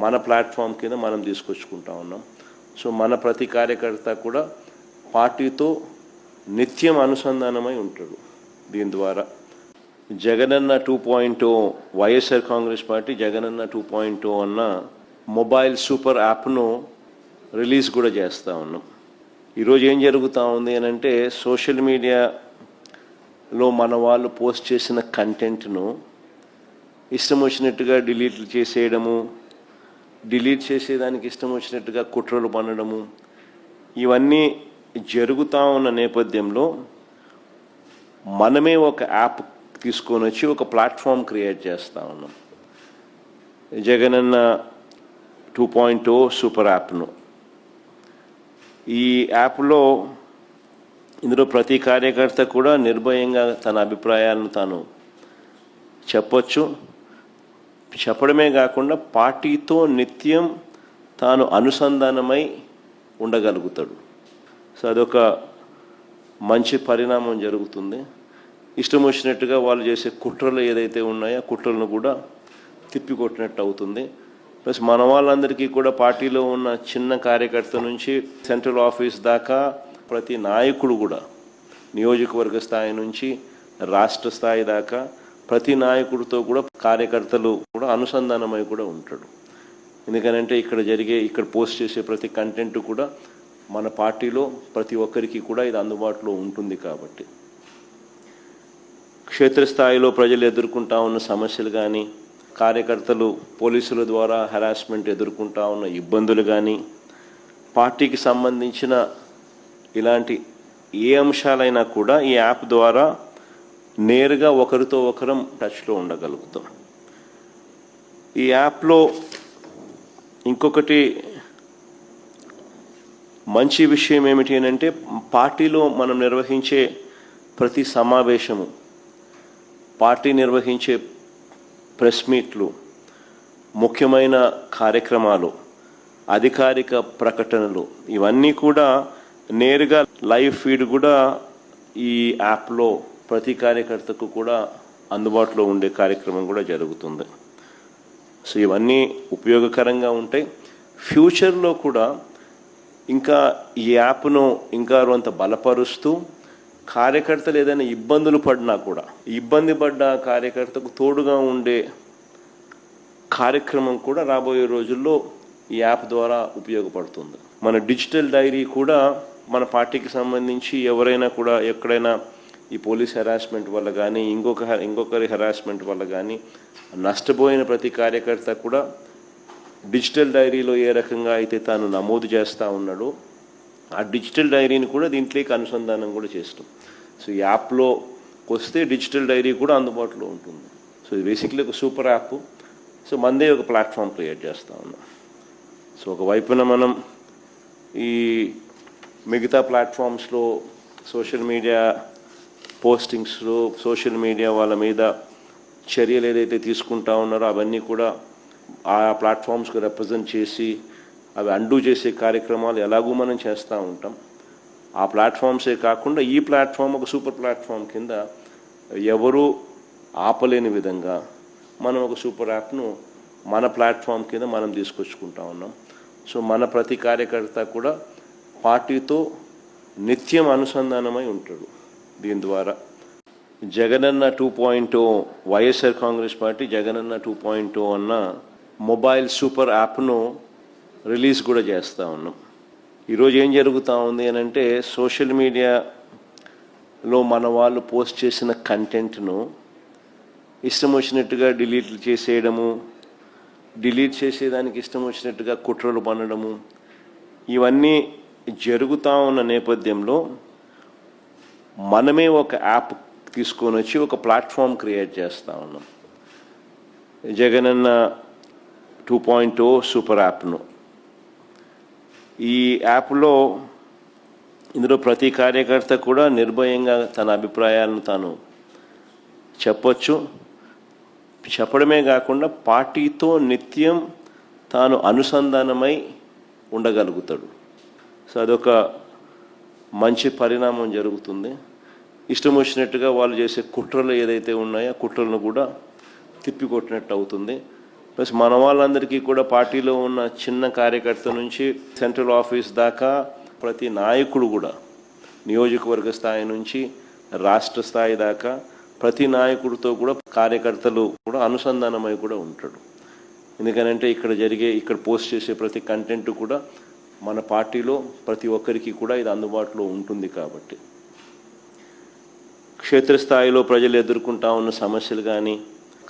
మన ప్లాట్ఫామ్ కింద మనం తీసుకొచ్చుకుంటా ఉన్నాం. సో మన ప్రతి కార్యకర్త కూడా పార్టీతో నిత్యం అనుసంధానమై ఉంటాడు. దీని ద్వారా జగనన్న 2.0 వైఎస్ఆర్ కాంగ్రెస్ పార్టీ జగనన్న 2.0 అన్న మొబైల్ సూపర్ యాప్ను రిలీజ్ కూడా చేస్తూ ఉన్నాం. ఈరోజు ఏం జరుగుతూ ఉంది అని అంటే సోషల్ మీడియాలో మన వాళ్ళు పోస్ట్ చేసిన కంటెంట్ను ఇష్టం వచ్చినట్టుగా డిలీట్లు చేసేయడము, డిలీట్ చేసేదానికి ఇష్టం వచ్చినట్టుగా కుట్రలు పన్నడము, ఇవన్నీ జరుగుతూ ఉన్న నేపథ్యంలో మనమే ఒక యాప్ తీసుకొని వచ్చి ఒక ప్లాట్ఫామ్ క్రియేట్ చేస్తూ ఉన్నాం. జగనన్న 2.0 సూపర్ యాప్ను ఈ యాప్లో ఇందులో ప్రతి కార్యకర్త కూడా నిర్భయంగా తన అభిప్రాయాలను తాను చెప్పొచ్చు. చెప్పడమే కాకుండా పార్టీతో నిత్యం తాను అనుసంధానమై ఉండగలుగుతాడు. సో అదొక మంచి పరిణామం జరుగుతుంది. ఇష్టం వచ్చినట్టుగా వాళ్ళు చేసే కుట్రలు ఏదైతే ఉన్నాయో ఆ కుట్రలను కూడా తిప్పికొట్టినట్టు అవుతుంది. ప్లస్ మన వాళ్ళందరికీ కూడా పార్టీలో ఉన్న చిన్న కార్యకర్త నుంచి సెంట్రల్ ఆఫీస్ దాకా ప్రతి నాయకుడు కూడా నియోజకవర్గ స్థాయి నుంచి రాష్ట్ర స్థాయి దాకా ప్రతి నాయకుడితో కూడా కార్యకర్తలు కూడా అనుసంధానమై కూడా ఉంటాడు. ఎందుకనంటే ఇక్కడ పోస్ట్ చేసే ప్రతి కంటెంట్ కూడా మన పార్టీలో ప్రతి ఒక్కరికి కూడా ఇది అందుబాటులో ఉంటుంది. కాబట్టి క్షేత్రస్థాయిలో ప్రజలు ఎదుర్కొంటా ఉన్న సమస్యలు కానీ, కార్యకర్తలు పోలీసుల ద్వారా హెరాస్మెంట్ ఎదుర్కొంటా ఉన్న ఇబ్బందులు కానీ, పార్టీకి సంబంధించిన ఇలాంటి ఏ అంశాలైనా కూడా ఈ యాప్ ద్వారా నేరుగా ఒకరితో ఒకరం టచ్లో ఉండగలుగుతాం. ఈ యాప్లో ఇంకొకటి మంచి విషయం ఏమిటి అని అంటే పార్టీలో మనం నిర్వహించే ప్రతి సమావేశము, పార్టీ నిర్వహించే ప్రెస్ మీట్లు, ముఖ్యమైన కార్యక్రమాలు, అధికారిక ప్రకటనలు ఇవన్నీ కూడా నేరుగా లైవ్ ఫీడ్ కూడా ఈ యాప్లో ప్రతి కార్యకర్తకు కూడా అందుబాటులో ఉండే కార్యక్రమం కూడా జరుగుతుంది. సో ఇవన్నీ ఉపయోగకరంగా ఉంటాయి. ఫ్యూచర్లో కూడా ఇంకా ఈ యాప్ను ఇంకా కొంత బలపరుస్తూ కార్యకర్తలు ఏదైనా ఇబ్బందులు పడినా కూడా ఇబ్బంది పడ్డ కార్యకర్తకు తోడుగా ఉండే కార్యక్రమం కూడా రాబోయే రోజుల్లో ఈ యాప్ ద్వారా ఉపయోగపడుతుంది. మన డిజిటల్ డైరీ కూడా మన పార్టీకి సంబంధించి ఎవరైనా కూడా ఎక్కడైనా ఈ పోలీస్ హెరాస్మెంట్ వల్ల కానీ ఇంకొకరి హెరాస్మెంట్ వల్ల కానీ నష్టపోయిన ప్రతి కార్యకర్త కూడా డిజిటల్ డైరీలో ఏ రకంగా అయితే తాను నమోదు చేస్తూ ఉన్నాడో ఆ డిజిటల్ డైరీని కూడా దీంట్లోకి అనుసంధానం కూడా చేస్తాం. సో ఈ యాప్లో వస్తే డిజిటల్ డైరీ కూడా అందుబాటులో ఉంటుంది. సో ఇది బేసిక్లీ ఒక సూపర్ యాప్. సో మందే ఒక ప్లాట్ఫామ్ క్రియేట్ చేస్తూ ఉన్నాం. సో ఒకవైపున మనం ఈ మిగతా ప్లాట్ఫామ్స్లో సోషల్ మీడియా పోస్టింగ్స్లో సోషల్ మీడియా వాళ్ళ మీద చర్యలు ఏదైతే తీసుకుంటా ఉన్నారో అవన్నీ కూడా ఆ ప్లాట్ఫామ్స్కి రిప్రజెంట్ చేసి అవి అండూ చేసే కార్యక్రమాలు ఎలాగూ మనం చేస్తూ ఉంటాం. ఆ ప్లాట్ఫామ్సే కాకుండా ఈ ప్లాట్ఫామ్ ఒక సూపర్ ప్లాట్ఫామ్ కింద ఎవరూ ఆపలేని విధంగా మనం ఒక సూపర్ యాప్ను మన ప్లాట్ఫామ్ కింద మనం తీసుకొచ్చుకుంటా ఉన్నాం. సో మన ప్రతి కార్యకర్త కూడా పార్టీతో నిత్యం అనుసంధానమై ఉంటాడు. దీని ద్వారా జగనన్న 2.0 వైఎస్ఆర్ కాంగ్రెస్ పార్టీ జగనన్న 2.0 అన్న మొబైల్ సూపర్ యాప్ను రిలీజ్ కూడా చేస్తూ ఉన్నాం. ఈరోజు ఏం జరుగుతూ ఉంది అని అంటే సోషల్ మీడియాలో మన వాళ్ళు పోస్ట్ చేసిన కంటెంట్ను ఇష్టం వచ్చినట్టుగా డిలీట్ చేసేయడము, డిలీట్ చేసేదానికి ఇష్టం వచ్చినట్టుగా కుట్రలు పన్నడము, ఇవన్నీ జరుగుతూ ఉన్న నేపథ్యంలో మనమే ఒక యాప్ తీసుకొని వచ్చి ఒక ప్లాట్ఫామ్ క్రియేట్ చేస్తూ ఉన్నాం. జగనన్న 2.0 సూపర్ యాప్ను. ఈ యాప్లో ఇందులో ప్రతి కార్యకర్త కూడా నిర్భయంగా తన అభిప్రాయాలను తాను చెప్పొచ్చు. చెప్పడమే కాకుండా పార్టీతో నిత్యం తాను అనుసంధానమై ఉండగలుగుతాడు. సో అదొక మంచి పరిణామం జరుగుతుంది. ఇష్టం వచ్చినట్టుగా వాళ్ళు చేసే కుట్రలు ఏదైతే ఉన్నాయో కుట్రలను కూడా తిప్పికొట్టినట్టు అవుతుంది. ప్లస్ మన వాళ్ళందరికీ కూడా పార్టీలో ఉన్న చిన్న కార్యకర్త నుంచి సెంట్రల్ ఆఫీస్ దాకా ప్రతి నాయకుడు కూడా నియోజకవర్గ స్థాయి నుంచి రాష్ట్ర స్థాయి దాకా ప్రతి నాయకుడితో కూడా కార్యకర్తలు కూడా అనుసంధానమై కూడా ఉంటాడు. ఎందుకనంటే ఇక్కడ పోస్ట్ చేసే ప్రతి కంటెంట్ కూడా మన పార్టీలో ప్రతి ఒక్కరికి కూడా ఇది అందుబాటులో ఉంటుంది. కాబట్టి క్షేత్రస్థాయిలో ప్రజలు ఎదుర్కొంటా ఉన్న సమస్యలు కానీ,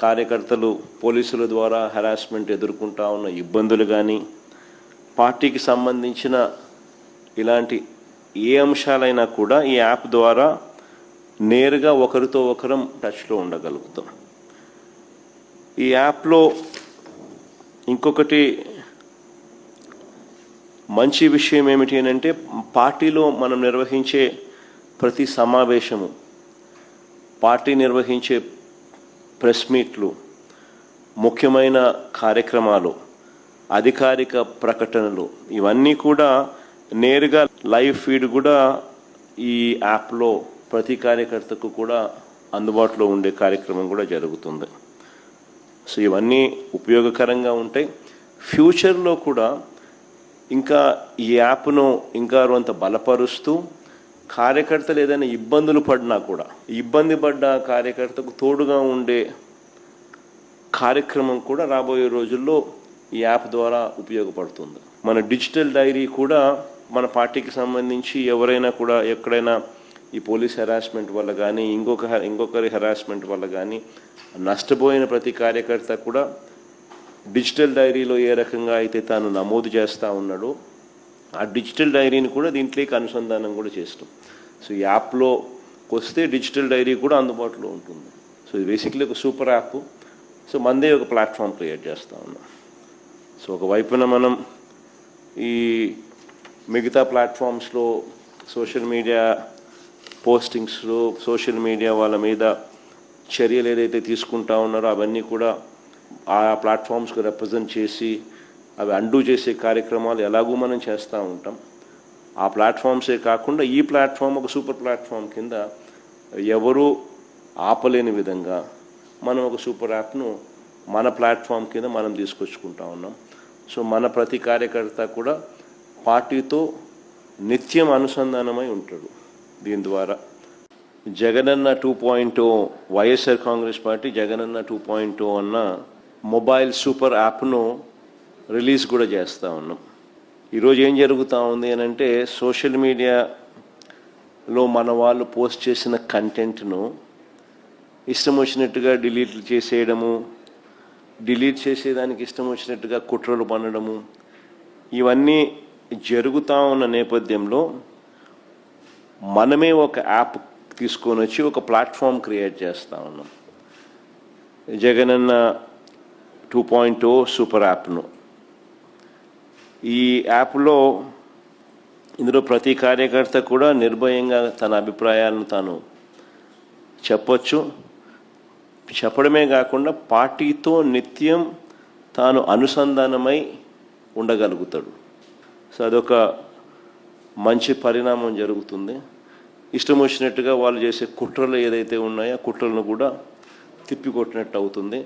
కార్యకర్తలు పోలీసుల ద్వారా హెరాస్మెంట్ ఎదుర్కొంటా ఉన్న ఇబ్బందులు కానీ, పార్టీకి సంబంధించిన ఇలాంటి ఏ అంశాలైనా కూడా ఈ యాప్ ద్వారా నేరుగా ఒకరితో ఒకరం టచ్లో ఉండగలుగుతాం. ఈ యాప్లో ఇంకొకటి మంచి విషయం ఏమిటి అని అంటే పార్టీలో మనం నిర్వహించే ప్రతి సమావేశము, పార్టీ నిర్వహించే ప్రెస్ మీట్లు, ముఖ్యమైన కార్యక్రమాలు, అధికారిక ప్రకటనలు ఇవన్నీ కూడా నేరుగా లైవ్ ఫీడ్ కూడా ఈ యాప్లో ప్రతి కార్యకర్తకు కూడా అందుబాటులో ఉండే కార్యక్రమం కూడా జరుగుతుంది. సో ఇవన్నీ ఉపయోగకరంగా ఉంటాయి. ఫ్యూచర్లో కూడా ఇంకా ఈ యాప్ను ఇంకా కొంత బలపరుస్తూ కార్యకర్తలు ఏదైనా ఇబ్బందులు పడినా కూడా ఇబ్బంది పడ్డ కార్యకర్తకు తోడుగా ఉండే కార్యక్రమం కూడా రాబోయే రోజుల్లో ఈ యాప్ ద్వారా ఉపయోగపడుతుంది. మన డిజిటల్ డైరీ కూడా మన పార్టీకి సంబంధించి ఎవరైనా కూడా ఎక్కడైనా ఈ పోలీస్ హెరాస్మెంట్ వల్ల కానీ ఇంకొకరి హెరాస్మెంట్ వల్ల కానీ నష్టపోయిన ప్రతి కార్యకర్త కూడా డిజిటల్ డైరీలో ఏ రకంగా అయితే తాను నమోదు చేస్తూ ఉన్నాడో ఆ డిజిటల్ డైరీని కూడా దీంట్లోకి అనుసంధానం కూడా చేస్తాం. సో ఈ యాప్లో వస్తే డిజిటల్ డైరీ కూడా అందుబాటులో ఉంటుంది. సో ఇది బేసిక్లీ ఒక సూపర్ యాప్. సో మనదే ఒక ప్లాట్ఫామ్ క్రియేట్ చేస్తూ ఉన్నాం. సో ఒకవైపున మనం ఈ మిగతా ప్లాట్ఫామ్స్లో సోషల్ మీడియా పోస్టింగ్స్లో సోషల్ మీడియా వాళ్ళ మీద చర్యలు ఏదైతే తీసుకుంటా ఉన్నారో అవన్నీ కూడా ఆ ప్లాట్ఫామ్స్కి రిప్రజెంట్ చేసి అవి అండూ చేసే కార్యక్రమాలు ఎలాగూ మనం చేస్తూ ఉంటాం. ఆ ప్లాట్ఫామ్సే కాకుండా ఈ ప్లాట్ఫామ్ ఒక సూపర్ ప్లాట్ఫామ్ కింద ఎవరూ ఆపలేని విధంగా మనం ఒక సూపర్ యాప్ను మన ప్లాట్ఫామ్ కింద మనం తీసుకొచ్చుకుంటా ఉన్నాం. సో మన ప్రతి కార్యకర్త కూడా పార్టీతో నిత్యం అనుసంధానమై ఉంటాడు. దీని ద్వారా జగనన్న 2.0 వైఎస్ఆర్ కాంగ్రెస్ పార్టీ జగనన్న 2.0 అన్న మొబైల్ సూపర్ యాప్ను రిలీజ్ కూడా చేస్తూ ఉన్నాం. ఈరోజు ఏం జరుగుతూ ఉంది అని అంటే సోషల్ మీడియాలో మన వాళ్ళు పోస్ట్ చేసిన కంటెంట్ను ఇష్టం వచ్చినట్టుగా డిలీట్ చేసేయడము, డిలీట్ చేసేదానికి ఇష్టం వచ్చినట్టుగా కుట్రలు పన్నడము, ఇవన్నీ జరుగుతూ ఉన్న నేపథ్యంలో మనమే ఒక యాప్ తీసుకొని వచ్చి ఒక ప్లాట్ఫామ్ క్రియేట్ చేస్తూ ఉన్నాం. జగనన్న 2.0 సూపర్ యాప్ను. ఈ యాప్లో ఇందులో ప్రతి కార్యకర్త కూడా నిర్భయంగా తన అభిప్రాయాలను తాను చెప్పొచ్చు. చెప్పడమే కాకుండా పార్టీతో నిత్యం తాను అనుసంధానమై ఉండగలుగుతాడు. సో అదొక మంచి పరిణామం జరుగుతుంది. ఇష్టం వచ్చినట్టుగా వాళ్ళు చేసే కుట్రలు ఏదైతే ఉన్నాయో కుట్రలను కూడా తిప్పికొట్టినట్టు అవుతుంది.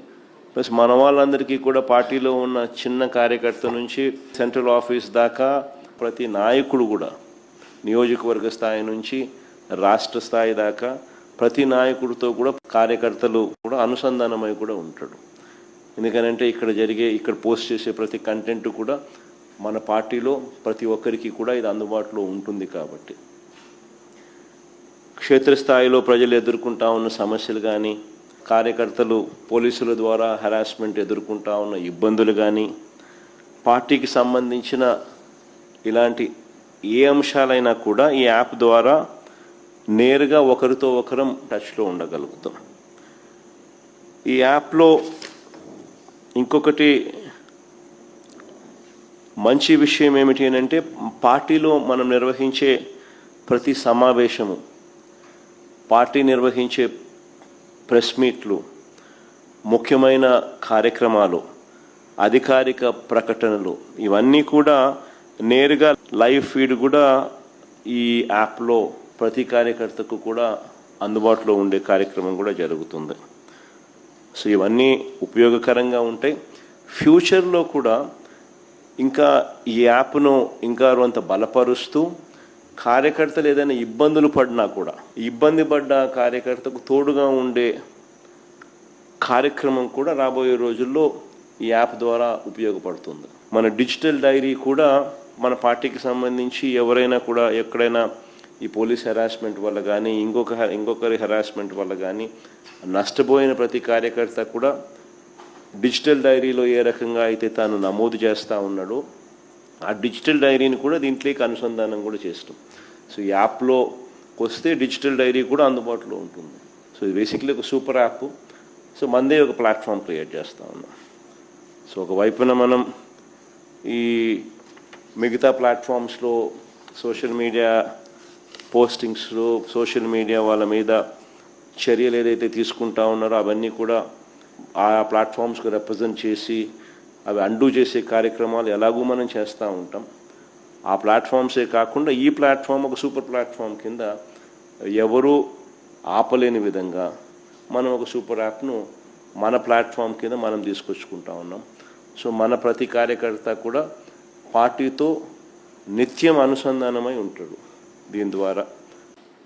ప్లస్ మన వాళ్ళందరికీ కూడా పార్టీలో ఉన్న చిన్న కార్యకర్త నుంచి సెంట్రల్ ఆఫీస్ దాకా ప్రతి నాయకుడు కూడా నియోజకవర్గ స్థాయి నుంచి రాష్ట్ర స్థాయి దాకా ప్రతి నాయకుడితో కూడా కార్యకర్తలు కూడా అనుసంధానమై కూడా ఉంటాడు. ఎందుకనంటే ఇక్కడ పోస్ట్ చేసే ప్రతి కంటెంట్ కూడా మన పార్టీలో ప్రతి ఒక్కరికి కూడా ఇది అందుబాటులో ఉంటుంది. కాబట్టి క్షేత్రస్థాయిలో ప్రజలు ఎదుర్కొంటా ఉన్న సమస్యలు కానీ, కార్యకర్తలు పోలీసుల ద్వారా హెరాస్మెంట్ ఎదుర్కొంటా ఉన్న ఇబ్బందులు కానీ, పార్టీకి సంబంధించిన ఇలాంటి ఏ అంశాలైనా కూడా ఈ యాప్ ద్వారా నేరుగా ఒకరితో ఒకరం టచ్లో ఉండగలుగుతాం. ఈ యాప్లో ఇంకొకటి మంచి విషయం ఏమిటి అంటే, పార్టీలో మనం నిర్వహించే ప్రతి సమావేశము, పార్టీ నిర్వహించే ప్రెస్ మీట్లు, ముఖ్యమైన కార్యక్రమాలు, అధికారిక ప్రకటనలు ఇవన్నీ కూడా నేరుగా లైవ్ ఫీడ్ కూడా ఈ యాప్లో ప్రతి కార్యకర్తకు కూడా అందుబాటులో ఉండే కార్యక్రమం కూడా జరుగుతుంది. సో ఇవన్నీ ఉపయోగకరంగా ఉంటాయి. ఫ్యూచర్లో కూడా ఇంకా ఈ యాప్ను ఇంకా కొంత బలపరుస్తూ కార్యకర్తలు ఏదైనా ఇబ్బందులు పడినా కూడా ఇబ్బంది పడ్డ కార్యకర్తకు తోడుగా ఉండే కార్యక్రమం కూడా రాబోయే రోజుల్లో ఈ యాప్ ద్వారా ఉపయోగపడుతుంది. మన డిజిటల్ డైరీ కూడా మన పార్టీకి సంబంధించి ఎవరైనా కూడా ఎక్కడైనా ఈ పోలీస్ హెరాస్మెంట్ వల్ల కానీ ఇంకొకరి హెరాస్మెంట్ వల్ల కానీ నష్టపోయిన ప్రతి కార్యకర్త కూడా డిజిటల్ డైరీలో ఏ రకంగా అయితే తాను నమోదు చేస్తూ ఉన్నాడో ఆ డిజిటల్ డైరీని కూడా దీంట్లోకి అనుసంధానం కూడా చేస్తాం. సో ఈ యాప్లో వస్తే డిజిటల్ డైరీ కూడా అందుబాటులో ఉంటుంది. సో ఇది బేసిక్లీ ఒక సూపర్ యాప్. సో మనదే ఒక ప్లాట్ఫామ్ క్రియేట్ చేస్తూ ఉన్నాం. సో ఒకవైపున మనం ఈ మిగతా ప్లాట్ఫామ్స్లో సోషల్ మీడియా పోస్టింగ్స్లో సోషల్ మీడియా వాళ్ళ మీద చర్యలు ఏదైతే తీసుకుంటా ఉన్నారో అవన్నీ కూడా ఆ ప్లాట్ఫామ్స్కి రిప్రజెంట్ చేసి అవి అండూ చేసే కార్యక్రమాలు ఎలాగూ మనం చేస్తూ ఉంటాం. ఆ ప్లాట్ఫామ్సే కాకుండా ఈ ప్లాట్ఫామ్ ఒక సూపర్ ప్లాట్ఫామ్ కింద ఎవరు ఆపలేని విధంగా మనం ఒక సూపర్ యాప్ను మన ప్లాట్ఫామ్ కింద మనం తీసుకొచ్చుకుంటా ఉన్నాం. సో మన ప్రతి కార్యకర్త కూడా పార్టీతో నిత్యం అనుసంధానమై ఉంటాడు. దీని ద్వారా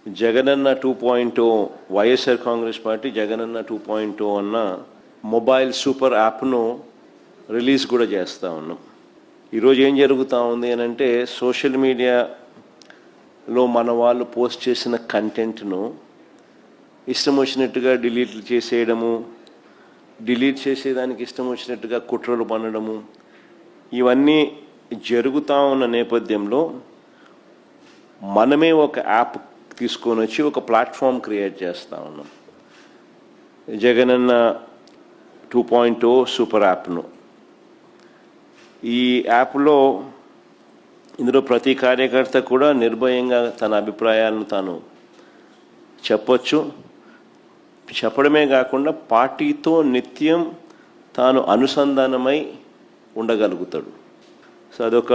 జగనన్న 2.0 వైఎస్ఆర్ కాంగ్రెస్ పార్టీ జగనన్న 2.0 అన్న మొబైల్ సూపర్ యాప్ను రిలీజ్ కూడా చేస్తూ ఉన్నాం. ఈరోజు ఏం జరుగుతూ ఉంది అని అంటే, సోషల్ మీడియాలో మన వాళ్ళు పోస్ట్ చేసిన కంటెంట్ను ఇష్టం వచ్చినట్టుగా డిలీట్ చేసేయడము, డిలీట్ చేసేదానికి ఇష్టం వచ్చినట్టుగా కుట్రలు పన్నడము ఇవన్నీ జరుగుతూ ఉన్న నేపథ్యంలో మనమే ఒక యాప్ తీసుకొని వచ్చి ఒక ప్లాట్ఫామ్ క్రియేట్ చేస్తూ ఉన్నాం. జగనన్న 2.0 సూపర్ యాప్ను ఈ యాప్లో ఇందులో ప్రతి కార్యకర్త కూడా నిర్భయంగా తన అభిప్రాయాలను తాను చెప్పొచ్చు. చెప్పడమే కాకుండా పార్టీతో నిత్యం తాను అనుసంధానమై ఉండగలుగుతాడు. సో అదొక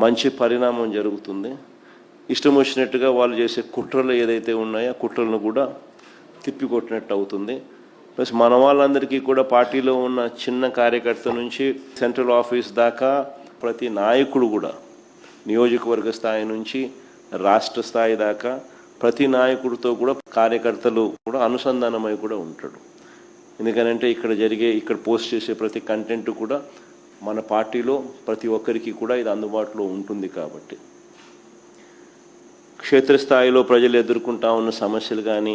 మంచి పరిణామం జరుగుతుంది. ఇష్టం వచ్చినట్టుగా వాళ్ళు చేసే కుట్రలు ఏదైతే ఉన్నాయో కుట్రలను కూడా తిప్పికొట్టినట్టు అవుతుంది. ప్లస్ మన వాళ్ళందరికీ కూడా పార్టీలో ఉన్న చిన్న కార్యకర్త నుంచి సెంట్రల్ ఆఫీస్ దాకా ప్రతి నాయకుడు కూడా నియోజకవర్గ స్థాయి నుంచి రాష్ట్ర స్థాయి దాకా ప్రతి నాయకుడితో కూడా కార్యకర్తలు కూడా అనుసంధానమై కూడా ఉంటాడు. ఎందుకనంటే ఇక్కడ పోస్ట్ చేసే ప్రతి కంటెంట్ కూడా మన పార్టీలో ప్రతి ఒక్కరికి కూడా ఇది అందుబాటులో ఉంటుంది. కాబట్టి క్షేత్రస్థాయిలో ప్రజలు ఎదుర్కొంటా ఉన్న సమస్యలు కానీ,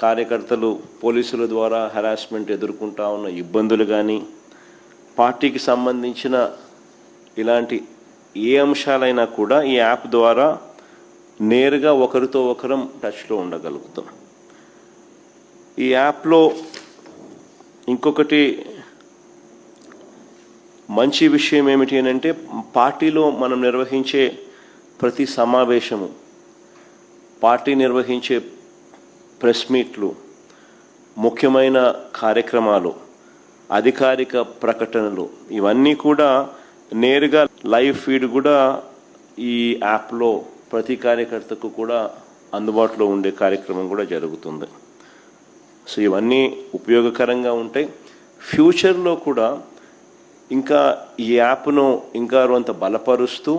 కార్యకర్తలు పోలీసుల ద్వారా హెరాస్మెంట్ ఎదుర్కొంటా ఉన్న ఇబ్బందులు కానీ, పార్టీకి సంబంధించిన ఇలాంటి ఏ అంశాలైనా కూడా ఈ యాప్ ద్వారా నేరుగా ఒకరితో ఒకరం టచ్లో ఉండగలుగుతాం. ఈ యాప్లో ఇంకొకటి మంచి విషయం ఏమిటి అంటే, పార్టీలో మనం నిర్వహించే ప్రతి సమావేశము, పార్టీ నిర్వహించే ప్రెస్ మీట్లు, ముఖ్యమైన కార్యక్రమాలు, అధికారిక ప్రకటనలు ఇవన్నీ కూడా నేరుగా లైవ్ ఫీడ్ కూడా ఈ యాప్లో ప్రతి కార్యకర్తకు కూడా అందుబాటులో ఉండే కార్యక్రమం కూడా జరుగుతుంది. సో ఇవన్నీ ఉపయోగకరంగా ఉంటాయి. ఫ్యూచర్లో కూడా ఇంకా ఈ యాప్ను ఇంకా కొంత బలపరుస్తూ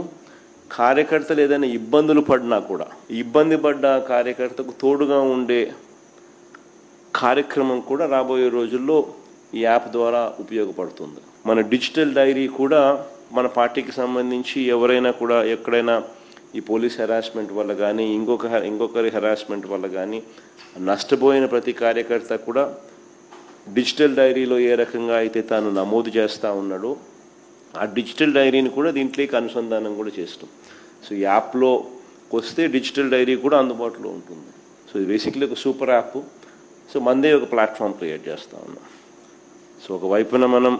కార్యకర్తలు ఏదైనా ఇబ్బందులు పడినా కూడా ఇబ్బంది పడ్డ కార్యకర్తకు తోడుగా ఉండే కార్యక్రమం కూడా రాబోయే రోజుల్లో ఈ యాప్ ద్వారా ఉపయోగపడుతుంది. మన డిజిటల్ డైరీ కూడా మన పార్టీకి సంబంధించి ఎవరైనా కూడా ఎక్కడైనా ఈ పోలీస్ హెరాస్మెంట్ వల్ల కానీ ఇంకొకరి హెరాస్మెంట్ వల్ల కానీ నష్టపోయిన ప్రతి కార్యకర్త కూడా డిజిటల్ డైరీలో ఏ రకంగా అయితే తాను నమోదు చేస్తూ ఉన్నాడో ఆ డిజిటల్ డైరీని కూడా దీంట్లోకి అనుసంధానం కూడా చేస్తాం. సో ఈ యాప్లో వస్తే డిజిటల్ డైరీ కూడా అందుబాటులో ఉంటుంది. సో ఇది బేసిక్లీ ఒక సూపర్ యాప్. సో మనదే ఒక ప్లాట్ఫామ్ క్రియేట్ చేస్తూ ఉన్నాం. సో ఒకవైపున మనం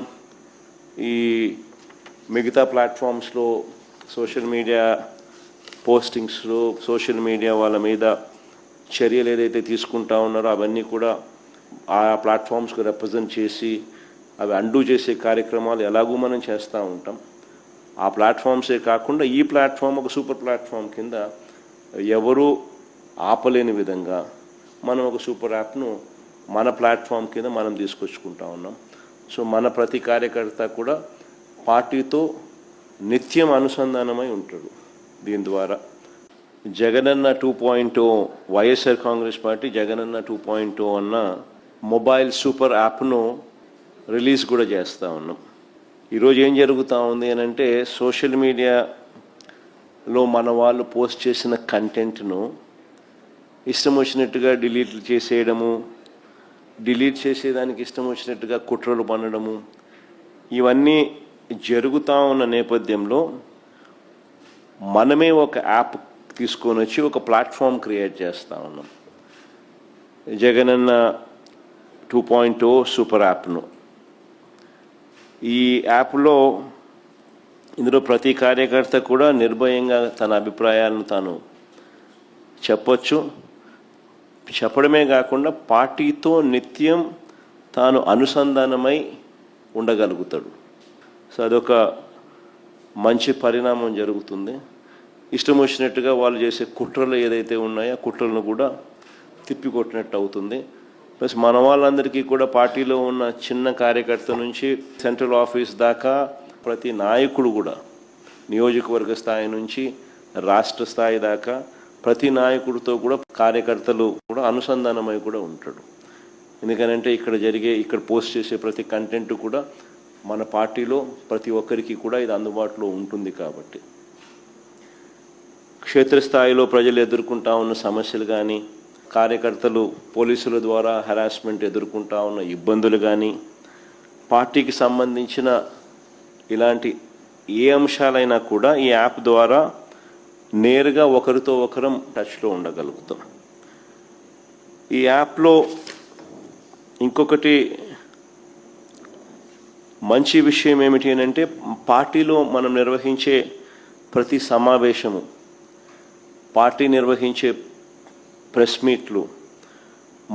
ఈ మిగతా ప్లాట్ఫామ్స్లో సోషల్ మీడియా పోస్టింగ్స్లో సోషల్ మీడియా వాళ్ళ మీద చర్యలు ఏదైతే తీసుకుంటా ఉన్నారో అవన్నీ కూడా ఆ ప్లాట్ఫామ్స్కు రిప్రజెంట్ చేసి అవి అండూ చేసే కార్యక్రమాలు ఎలాగూ మనం చేస్తూ ఉంటాం. ఆ ప్లాట్ఫామ్సే కాకుండా ఈ ప్లాట్ఫామ్ ఒక సూపర్ ప్లాట్ఫామ్ కింద ఎవరు ఆపలేని విధంగా మనం ఒక సూపర్ యాప్ను మన ప్లాట్ఫామ్ కింద మనం తీసుకొచ్చుకుంటా ఉన్నాం. సో మన ప్రతి కార్యకర్త కూడా పార్టీతో నిత్యం అనుసంధానమై ఉంటాడు. దీని ద్వారా జగనన్న 2.0 వైఎస్ఆర్ కాంగ్రెస్ పార్టీ జగనన్న 2.0 అన్న మొబైల్ సూపర్ యాప్ను రిలీజ్ కూడా చేస్తూ ఉన్నాం. ఈరోజు ఏం జరుగుతూ ఉంది అని అంటే సోషల్ మీడియాలో మన వాళ్ళు పోస్ట్ చేసిన కంటెంట్ను ఇష్టం వచ్చినట్టుగా డిలీట్ చేసేయడము, డిలీట్ చేసేదానికి ఇష్టం వచ్చినట్టుగా కుట్రలు పన్నడము ఇవన్నీ జరుగుతూ ఉన్న నేపథ్యంలో మనమే ఒక యాప్ తీసుకొని వచ్చి ఒక ప్లాట్ఫామ్ క్రియేట్ చేస్తూ ఉన్నాం. జగనన్న 2.0 సూపర్ యాప్ను ఈ యాప్లో ఇందులో ప్రతి కార్యకర్త కూడా నిర్భయంగా తన అభిప్రాయాలను తాను చెప్పొచ్చు. చెప్పడమే కాకుండా పార్టీతో నిత్యం తాను అనుసంధానమై ఉండగలుగుతాడు. సో అదొక మంచి పరిణామం జరుగుతుంది. ఇష్టం వచ్చినట్టుగా వాళ్ళు చేసే కుట్రలు ఏదైతే ఉన్నాయో ఆ కుట్రలను కూడా తిప్పికొట్టినట్టు అవుతుంది. ప్లస్ మన వాళ్ళందరికీ కూడా పార్టీలో ఉన్న చిన్న కార్యకర్త నుంచి సెంట్రల్ ఆఫీస్ దాకా ప్రతి నాయకుడు కూడా నియోజకవర్గ స్థాయి నుంచి రాష్ట్ర స్థాయి దాకా ప్రతి నాయకుడితో కూడా కార్యకర్తలు కూడా అనుసంధానమై కూడా ఉంటాడు. ఎందుకనంటే ఇక్కడ పోస్ట్ చేసే ప్రతి కంటెంట్ కూడా మన పార్టీలో ప్రతి ఒక్కరికి కూడా ఇది అందుబాటులో ఉంటుంది. కాబట్టి క్షేత్రస్థాయిలో ప్రజలు ఎదుర్కొంటా ఉన్న సమస్యలు కానీ కార్యకర్తలు పోలీసుల ద్వారా హెరాస్మెంట్ ఎదుర్కొంటా ఉన్న ఇబ్బందులు కానీ పార్టీకి సంబంధించిన ఇలాంటి ఏ అంశాలైనా కూడా ఈ యాప్ ద్వారా నేరుగా ఒకరితో ఒకరం టచ్లో ఉండగలుగుతాం. ఈ యాప్లో ఇంకొకటి మంచి విషయం ఏమిటి అని అంటే పార్టీలో మనం నిర్వహించే ప్రతి సమావేశము, పార్టీ నిర్వహించే ప్రెస్ మీట్లు,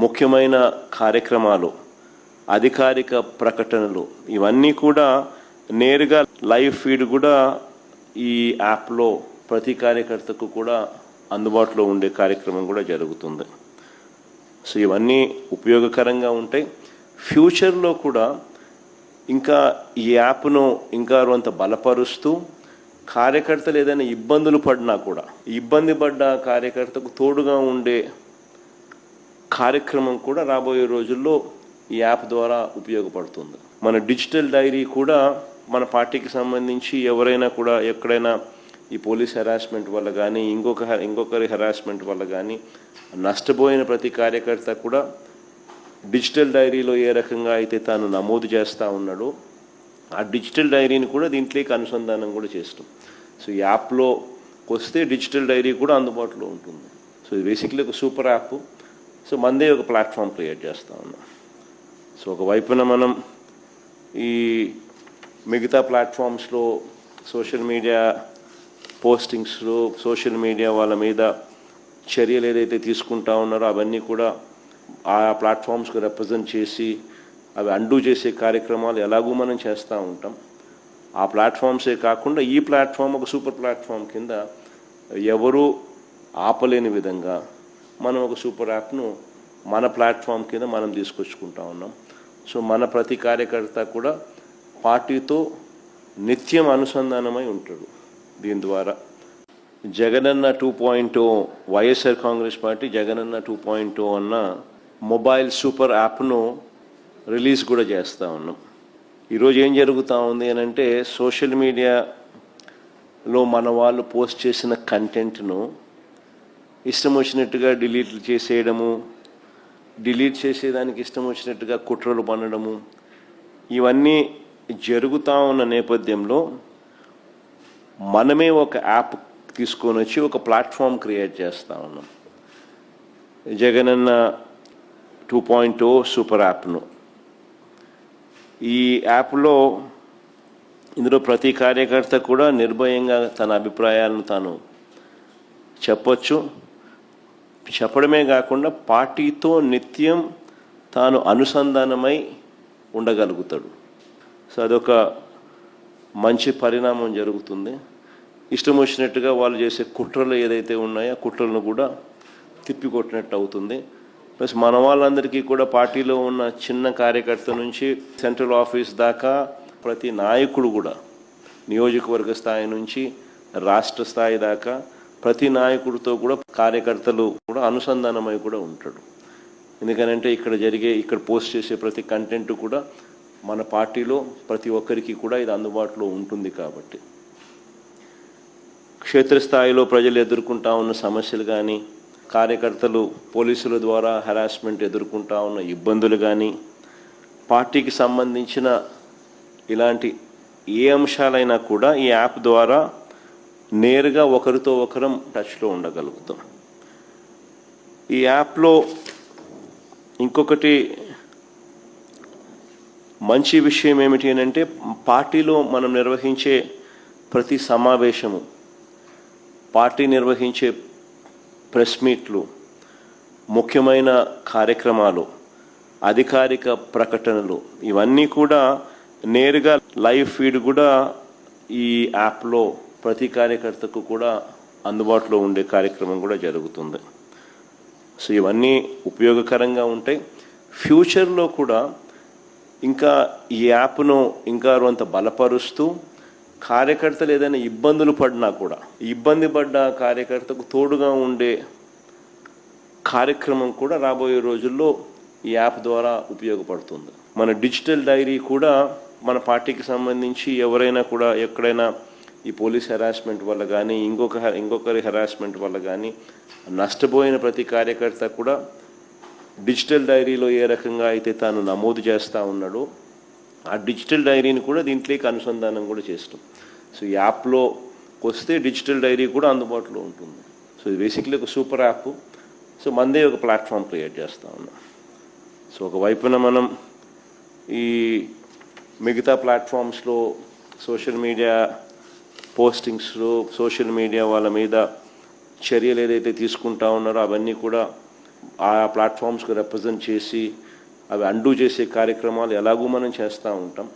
ముఖ్యమైన కార్యక్రమాలు, అధికారిక ప్రకటనలు ఇవన్నీ కూడా నేరుగా లైవ్ ఫీడ్ కూడా ఈ యాప్లో ప్రతి కార్యకర్తకు కూడా అందుబాటులో ఉండే కార్యక్రమం కూడా జరుగుతుంది. సో ఇవన్నీ ఉపయోగకరంగా ఉంటాయి. ఫ్యూచర్లో కూడా ఇంకా ఈ యాప్ను ఇంకా కొంత బలపరుస్తూ కార్యకర్తలు ఏదైనా ఇబ్బందులు పడినా కూడా ఇబ్బంది పడ్డ కార్యకర్తకు తోడుగా ఉండే కార్యక్రమం కూడా రాబోయే రోజుల్లో ఈ యాప్ ద్వారా ఉపయోగపడుతుంది. మన డిజిటల్ డైరీ కూడా మన పార్టీకి సంబంధించి ఎవరైనా కూడా ఎక్కడైనా ఈ పోలీస్ హెరాస్మెంట్ వల్ల కానీ ఇంకొకరి హెరాస్మెంట్ వల్ల కానీ నష్టపోయిన ప్రతి కార్యకర్త కూడా డిజిటల్ డైరీలో ఏ రకంగా అయితే తాను నమోదు చేస్తూ ఉన్నాడో ఆ డిజిటల్ డైరీని కూడా దీంట్లోకి అనుసంధానం కూడా చేస్తాం. సో ఈ యాప్లో వస్తే డిజిటల్ డైరీ కూడా అందుబాటులో ఉంటుంది. సో ఇది బేసిక్లీ ఒక సూపర్ యాప్. సో మనదే ఒక ప్లాట్ఫామ్ క్రియేట్ చేస్తూ ఉన్నాం. సో ఒకవైపున మనం ఈ మిగతా ప్లాట్ఫామ్స్లో సోషల్ మీడియా పోస్టింగ్స్లో సోషల్ మీడియా వాళ్ళ మీద చర్యలు ఏదైతే తీసుకుంటా ఉన్నారో అవన్నీ కూడా ఆ ప్లాట్ఫామ్స్కు రిప్రజెంట్ చేసి అవి అండూ చేసే కార్యక్రమాలు ఎలాగూ మనం చేస్తూ ఉంటాం. ఆ ప్లాట్ఫామ్సే కాకుండా ఈ ప్లాట్ఫామ్ ఒక సూపర్ ప్లాట్ఫామ్ కింద ఎవరు ఆపలేని విధంగా మనం ఒక సూపర్ యాప్ను మన ప్లాట్ఫామ్ కింద మనం తీసుకొచ్చుకుంటా ఉన్నాం. సో మన ప్రతి కార్యకర్త కూడా పార్టీతో నిత్యం అనుసంధానమై ఉంటాడు. దీని ద్వారా జగనన్న 2.0 వైఎస్ఆర్ కాంగ్రెస్ పార్టీ జగనన్న 2.0 అన్న మొబైల్ సూపర్ యాప్ను రిలీజ్ కూడా చేస్తూ ఉన్నాం. ఈరోజు ఏం జరుగుతూ ఉంది అని అంటే సోషల్ మీడియాలో మన వాళ్ళు పోస్ట్ చేసిన కంటెంట్ను ఇష్టం వచ్చినట్టుగా డిలీట్ చేసేయడము, డిలీట్ చేసేదానికి ఇష్టం వచ్చినట్టుగా కుట్రలు పన్నడము, ఇవన్నీ జరుగుతూ ఉన్న నేపథ్యంలో మనమే ఒక యాప్ తీసుకొని వచ్చి ఒక ప్లాట్ఫామ్ క్రియేట్ చేస్తూ ఉన్నాం. జగనన్న 2.0 సూపర్ యాప్ను. ఈ యాప్లో ఇందులో ప్రతి కార్యకర్త కూడా నిర్భయంగా తన అభిప్రాయాలను తాను చెప్పొచ్చు. చెప్పడమే కాకుండా పార్టీతో నిత్యం తాను అనుసంధానమై ఉండగలుగుతాడు. సో అదొక మంచి పరిణామం జరుగుతుంది. ఇష్టం వచ్చినట్టుగా వాళ్ళు చేసే కుట్రలు ఏదైతే ఉన్నాయో ఆ కుట్రలను కూడా తిప్పికొట్టినట్టు అవుతుంది. ప్లస్ మన వాళ్ళందరికీ కూడా పార్టీలో ఉన్న చిన్న కార్యకర్త నుంచి సెంట్రల్ ఆఫీస్ దాకా ప్రతి నాయకుడు కూడా నియోజకవర్గ స్థాయి నుంచి రాష్ట్ర స్థాయి దాకా ప్రతి నాయకుడితో కూడా కార్యకర్తలు కూడా అనుసంధానమై కూడా ఉంటాడు. ఎందుకనంటే ఇక్కడ పోస్ట్ చేసే ప్రతి కంటెంట్ కూడా మన పార్టీలో ప్రతి ఒక్కరికి కూడా ఇది అందుబాటులో ఉంటుంది. కాబట్టి క్షేత్రస్థాయిలో ప్రజలు ఎదుర్కొంటా ఉన్న సమస్యలు కానీ, కార్యకర్తలు పోలీసుల ద్వారా హెరాస్మెంట్ ఎదుర్కొంటా ఉన్న ఇబ్బందులు కానీ, పార్టీకి సంబంధించిన ఇలాంటి ఏ అంశాలైనా కూడా ఈ యాప్ ద్వారా నేరుగా ఒకరితో ఒకరం టచ్లో ఉండగలుగుతాం. ఈ యాప్లో ఇంకొకటి మంచి విషయం ఏమిటి అని అంటే పార్టీలో మనం నిర్వహించే ప్రతి సమావేశము, పార్టీ నిర్వహించే ప్రెస్ మీట్లు, ముఖ్యమైన కార్యక్రమాలు, అధికారిక ప్రకటనలు, ఇవన్నీ కూడా నేరుగా లైవ్ ఫీడ్ కూడా ఈ యాప్లో ప్రతి కార్యకర్తకు కూడా అందుబాటులో ఉండే కార్యక్రమం కూడా జరుగుతుంది. సో ఇవన్నీ ఉపయోగకరంగా ఉంటాయి. ఫ్యూచర్లో కూడా ఇంకా ఈ యాప్ను ఇంకా కొంత బలపరుస్తూ కార్యకర్తలు ఏదైనా ఇబ్బందులు పడినా కూడా ఇబ్బంది పడ్డ కార్యకర్తకు తోడుగా ఉండే కార్యక్రమం కూడా రాబోయే రోజుల్లో ఈ యాప్ ద్వారా ఉపయోగపడుతుంది. మన డిజిటల్ డైరీ కూడా మన పార్టీకి సంబంధించి ఎవరైనా కూడా ఎక్కడైనా ఈ పోలీస్ హెరాస్మెంట్ వల్ల కానీ ఇంకొకరి హెరాస్మెంట్ వల్ల కానీ నష్టపోయిన ప్రతి కార్యకర్త కూడా డిజిటల్ డైరీలో ఏ రకంగా అయితే తాను నమోదు చేస్తూ ఉన్నాడో ఆ డిజిటల్ డైరీని కూడా దీంట్లోకి అనుసంధానం కూడా చేస్తాం. సో ఈ యాప్లో వస్తే డిజిటల్ డైరీ కూడా అందుబాటులో ఉంటుంది. సో ఇది బేసిక్లీ ఒక సూపర్ యాప్. సో మనదే ఒక ప్లాట్ఫామ్ క్రియేట్ చేస్తూ ఉన్నాం. సో ఒకవైపున మనం ఈ మిగతా ప్లాట్ఫామ్స్లో సోషల్ మీడియా పోస్టింగ్స్లో సోషల్ మీడియా వాళ్ళ మీద చర్యలు ఏదైతే తీసుకుంటా ఉన్నారో అవన్నీ కూడా ఆ ప్లాట్ఫామ్స్కి రిప్రజెంట్ చేసి అవి అండూ చేసే కార్యక్రమాలు ఎలాగూ మనం చేస్తూ ఉంటాం.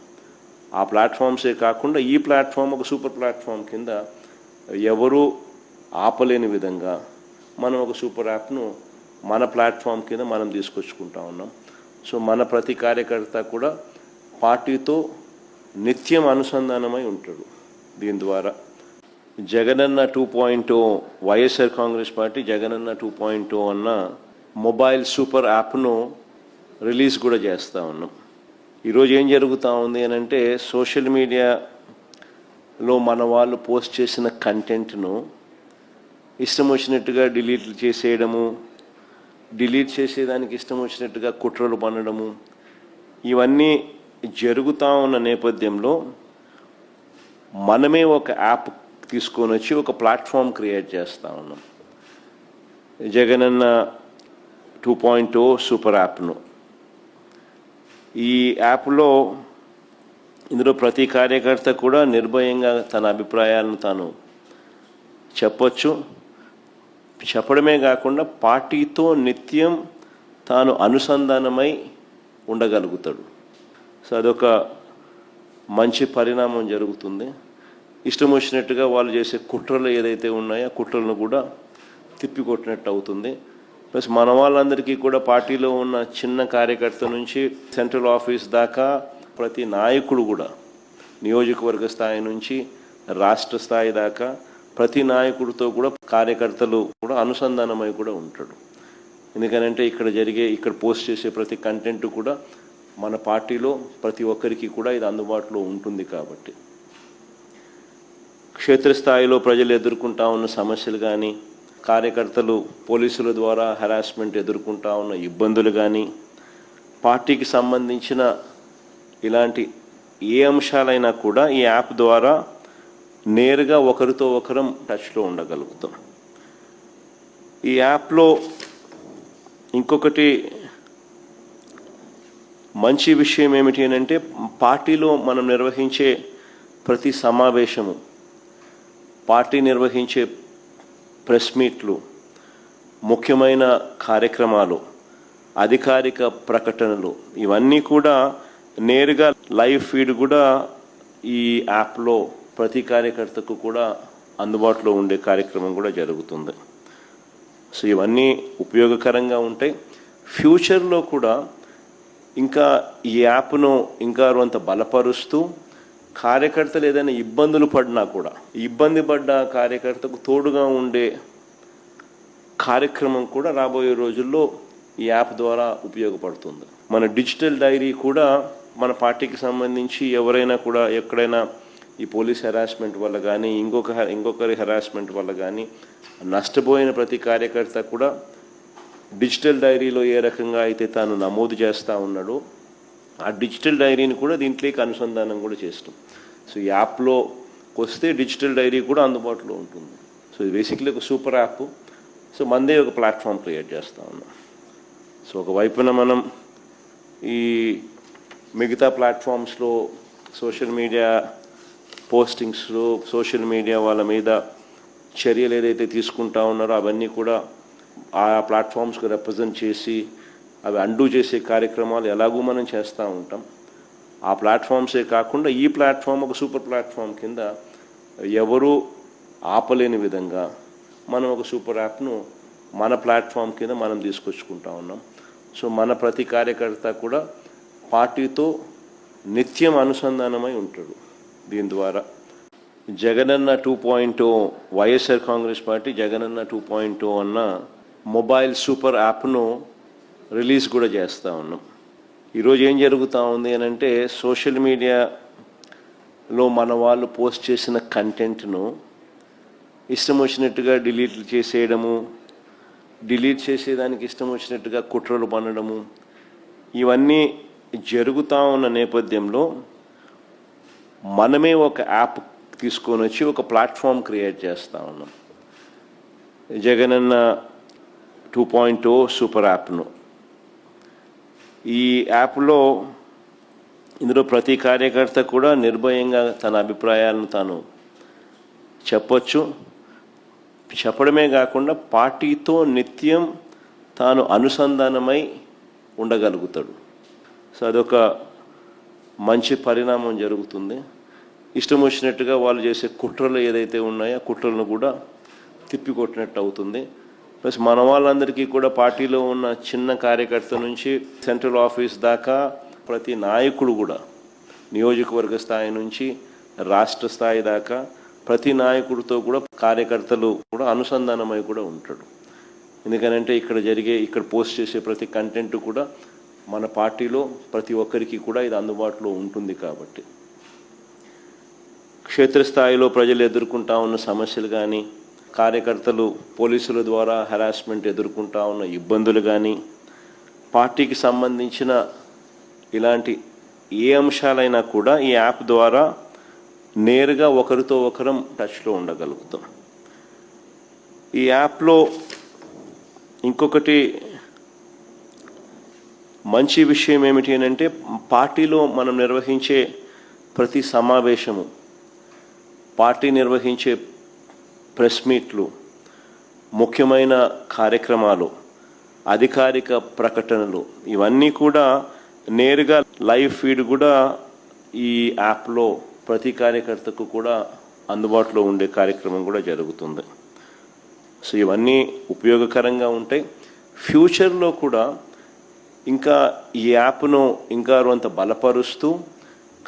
ఆ ప్లాట్ఫామ్సే కాకుండా ఈ ప్లాట్ఫామ్ ఒక సూపర్ ప్లాట్ఫామ్ కింద ఎవరూ ఆపలేని విధంగా మనం ఒక సూపర్ యాప్ను మన ప్లాట్ఫామ్ కింద మనం తీసుకొచ్చుకుంటా ఉన్నాం. సో మన ప్రతి కార్యకర్త కూడా పార్టీతో నిత్యం అనుసంధానమై ఉంటాడు. దీని ద్వారా జగనన్న 2.0 వైఎస్ఆర్ కాంగ్రెస్ పార్టీ జగనన్న 2.0 అన్న మొబైల్ సూపర్ యాప్ను రిలీజ్ కూడా చేస్తూ ఉన్నాం. ఈరోజు ఏం జరుగుతూ ఉంది అని అంటే సోషల్ మీడియాలో మన వాళ్ళు పోస్ట్ చేసిన కంటెంట్ను ఇష్టం వచ్చినట్టుగా డిలీట్ చేసేయడము, డిలీట్ చేసేదానికి ఇష్టం వచ్చినట్టుగా కుట్రలు పన్నడము, ఇవన్నీ జరుగుతూ ఉన్న నేపథ్యంలో మనమే ఒక యాప్ తీసుకొని వచ్చి ఒక ప్లాట్ఫామ్ క్రియేట్ చేస్తూ ఉన్నాం. జగనన్న 2.0 సూపర్ యాప్ను. ఈ యాప్లో ఇందులో ప్రతి కార్యకర్త కూడా నిర్భయంగా తన అభిప్రాయాలను తాను చెప్పొచ్చు. చెప్పడమే కాకుండా పార్టీతో నిత్యం తాను అనుసంధానమై ఉండగలుగుతాడు. సో అదొక మంచి పరిణామం జరుగుతుంది. ఇష్టం వచ్చినట్టుగా వాళ్ళు చేసే కుట్రలు ఏదైతే ఉన్నాయో ఆ కుట్రలను కూడా తిప్పికొట్టినట్టు అవుతుంది. ప్లస్ మన వాళ్ళందరికీ కూడా పార్టీలో ఉన్న చిన్న కార్యకర్త నుంచి సెంట్రల్ ఆఫీస్ దాకా ప్రతి నాయకుడు కూడా నియోజకవర్గ స్థాయి నుంచి రాష్ట్ర స్థాయి దాకా ప్రతి నాయకుడితో కూడా కార్యకర్తలు కూడా అనుసంధానమై కూడా ఉంటాడు. ఎందుకనంటే ఇక్కడ పోస్ట్ చేసే ప్రతి కంటెంట్ కూడా మన పార్టీలో ప్రతి ఒక్కరికి కూడా ఇది అందుబాటులో ఉంటుంది. కాబట్టి క్షేత్రస్థాయిలో ప్రజలు ఎదుర్కొంటా ఉన్న సమస్యలు కానీ, కార్యకర్తలు పోలీసుల ద్వారా హెరాస్మెంట్ ఎదుర్కొంటా ఉన్న ఇబ్బందులు కానీ, పార్టీకి సంబంధించిన ఇలాంటి ఏ అంశాలైనా కూడా ఈ యాప్ ద్వారా నేరుగా ఒకరితో ఒకరం టచ్లో ఉండగలుగుతాం. ఈ యాప్లో ఇంకొకటి మంచి విషయం ఏమిటి అంటే, పార్టీలో మనం నిర్వహించే ప్రతి సమావేశము, పార్టీ నిర్వహించే ప్రెస్ మీట్లు, ముఖ్యమైన కార్యక్రమాలు, అధికారిక ప్రకటనలు ఇవన్నీ కూడా నేరుగా లైవ్ ఫీడ్ కూడా ఈ యాప్లో ప్రతి కార్యకర్తకు కూడా అందుబాటులో ఉండే కార్యక్రమం కూడా జరుగుతుంది. సో ఇవన్నీ ఉపయోగకరంగా ఉంటాయి. ఫ్యూచర్లో కూడా ఇంకా ఈ యాప్ను ఇంకా కొంత బలపరుస్తూ కార్యకర్తలు ఏదైనా ఇబ్బందులు పడినా కూడా ఇబ్బంది పడ్డ కార్యకర్తకు తోడుగా ఉండే కార్యక్రమం కూడా రాబోయే రోజుల్లో ఈ యాప్ ద్వారా ఉపయోగపడుతుంది. మన డిజిటల్ డైరీ కూడా మన పార్టీకి సంబంధించి ఎవరైనా కూడా ఎక్కడైనా ఈ పోలీస్ హెరాస్మెంట్ వల్ల కానీ ఇంకొకరి హెరాస్మెంట్ వల్ల కానీ నష్టపోయిన ప్రతి కార్యకర్త కూడా డిజిటల్ డైరీలో ఏ రకంగా అయితే తాను నమోదు చేస్తూ ఉన్నాడో ఆ డిజిటల్ డైరీని కూడా దీంట్లోకి అనుసంధానం కూడా చేస్తాం. సో ఈ యాప్లో వస్తే డిజిటల్ డైరీ కూడా అందుబాటులో ఉంటుంది. సో ఇది బేసిక్లీ ఒక సూపర్ యాప్. సో మనదే ఒక ప్లాట్ఫామ్ క్రియేట్ చేస్తూ ఉన్నాం. సో ఒకవైపున మనం ఈ మిగతా ప్లాట్ఫామ్స్లో సోషల్ మీడియా పోస్టింగ్స్లో సోషల్ మీడియా వాళ్ళ మీద చర్యలు ఏదైతే తీసుకుంటా ఉన్నారో అవన్నీ కూడా ఆ ప్లాట్ఫామ్స్కి రిప్రజెంట్ చేసి అవి అండూ చేసే కార్యక్రమాలు ఎలాగూ మనం చేస్తూ ఉంటాం. ఆ ప్లాట్ఫామ్సే కాకుండా ఈ ప్లాట్ఫామ్ ఒక సూపర్ ప్లాట్ఫామ్ కింద ఎవరూ ఆపలేని విధంగా మనం ఒక సూపర్ యాప్ను మన ప్లాట్ఫామ్ కింద మనం తీసుకొచ్చుకుంటా ఉన్నాం. సో మన ప్రతి కార్యకర్త కూడా పార్టీతో నిత్యం అనుసంధానమై ఉంటాడు. దీని ద్వారా జగనన్న 2.0 వైఎస్ఆర్ కాంగ్రెస్ పార్టీ జగనన్న 2.0 అన్న మొబైల్ సూపర్ యాప్ను రిలీజ్ కూడా చేస్తూ ఉన్నాం. ఈరోజు ఏం జరుగుతూ ఉంది అని అంటే, సోషల్ మీడియాలో మన వాళ్ళు పోస్ట్ చేసిన కంటెంట్ను ఇష్టం వచ్చినట్టుగా డిలీట్ చేసేయడము, డిలీట్ చేసేదానికి ఇష్టం వచ్చినట్టుగా కుట్రలు పన్నడము ఇవన్నీ జరుగుతూ ఉన్న నేపథ్యంలో మనమే ఒక యాప్ తీసుకొని వచ్చి ఒక ప్లాట్ఫామ్ క్రియేట్ చేస్తూ ఉన్నాం. జగనన్న 2.0 సూపర్ యాప్ను ఈ యాప్లో ఇందులో ప్రతి కార్యకర్త కూడా నిర్భయంగా తన అభిప్రాయాలను తాను చెప్పొచ్చు. చెప్పడమే కాకుండా పార్టీతో నిత్యం తాను అనుసంధానమై ఉండగలుగుతాడు. సో అదొక మంచి పరిణామం జరుగుతుంది. ఇష్టం వచ్చినట్టుగా వాళ్ళు చేసే కుట్రలు ఏదైతే ఉన్నాయో ఆ కుట్రలను కూడా తిప్పికొట్టినట్టు అవుతుంది. ప్లస్ మన వాళ్ళందరికీ కూడా పార్టీలో ఉన్న చిన్న కార్యకర్త నుంచి సెంట్రల్ ఆఫీస్ దాకా ప్రతి నాయకుడు కూడా నియోజకవర్గ స్థాయి నుంచి రాష్ట్ర స్థాయి దాకా ప్రతి నాయకుడితో కూడా కార్యకర్తలు కూడా అనుసంధానమై కూడా ఉంటాడు. ఎందుకనంటే ఇక్కడ పోస్ట్ చేసే ప్రతి కంటెంట్ కూడా మన పార్టీలో ప్రతి ఒక్కరికి కూడా ఇది అందుబాటులో ఉంటుంది. కాబట్టి క్షేత్రస్థాయిలో ప్రజలు ఎదుర్కొంటా ఉన్న సమస్యలు కానీ, కార్యకర్తలు పోలీసుల ద్వారా హెరాస్మెంట్ ఎదుర్కొంటా ఉన్న ఇబ్బందులు కానీ, పార్టీకి సంబంధించిన ఇలాంటి ఏ అంశాలైనా కూడా ఈ యాప్ ద్వారా నేరుగా ఒకరితో ఒకరం టచ్లో ఉండగలుగుతాం. ఈ యాప్లో ఇంకొకటి మంచి విషయం ఏమిటి అంటే, పార్టీలో మనం నిర్వహించే ప్రతి సమావేశము, పార్టీ నిర్వహించే ప్రెస్ మీట్లు, ముఖ్యమైన కార్యక్రమాలు, అధికారిక ప్రకటనలు ఇవన్నీ కూడా నేరుగా లైవ్ ఫీడ్ కూడా ఈ యాప్లో ప్రతి కార్యకర్తకు కూడా అందుబాటులో ఉండే కార్యక్రమం కూడా జరుగుతుంది. సో ఇవన్నీ ఉపయోగకరంగా ఉంటాయి. ఫ్యూచర్లో కూడా ఇంకా ఈ యాప్ను ఇంకా కొంత బలపరుస్తూ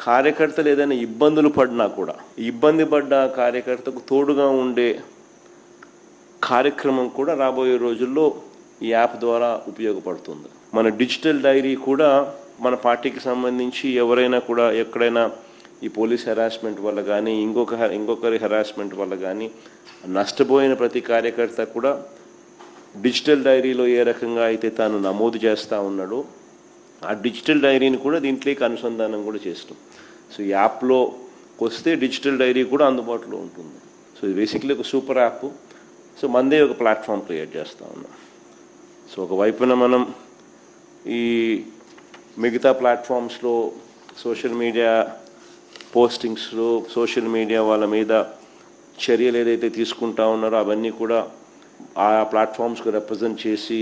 కార్యకర్తలు ఏదైనా ఇబ్బందులు పడినా కూడా ఇబ్బంది పడ్డ కార్యకర్తకు తోడుగా ఉండే కార్యక్రమం కూడా రాబోయే రోజుల్లో ఈ యాప్ ద్వారా ఉపయోగపడుతుంది. మన డిజిటల్ డైరీ కూడా మన పార్టీకి సంబంధించి ఎవరైనా కూడా ఎక్కడైనా ఈ పోలీస్ హెరాస్మెంట్ వల్ల కానీ ఇంకొకరి హెరాస్మెంట్ వల్ల కానీ నష్టపోయిన ప్రతి కార్యకర్త కూడా డిజిటల్ డైరీలో ఏ రకంగా అయితే తాను నమోదు చేస్తూ ఉన్నాడో ఆ డిజిటల్ డైరీని కూడా దీంట్లోకి అనుసంధానం కూడా చేస్తాం. సో ఈ యాప్లో వస్తే డిజిటల్ డైరీ కూడా అందుబాటులో ఉంటుంది. సో ఇది బేసిక్లీ ఒక సూపర్ యాప్. సో మనదే ఒక ప్లాట్ఫామ్ క్రియేట్ చేస్తూ ఉన్నాం. సో ఒకవైపున మనం ఈ మిగతా ప్లాట్ఫామ్స్లో సోషల్ మీడియా పోస్టింగ్స్లో సోషల్ మీడియా వాళ్ళ మీద చర్యలు ఏదైతే తీసుకుంటా ఉన్నారో అవన్నీ కూడా ఆ ప్లాట్ఫామ్స్కి రిప్రజెంట్ చేసి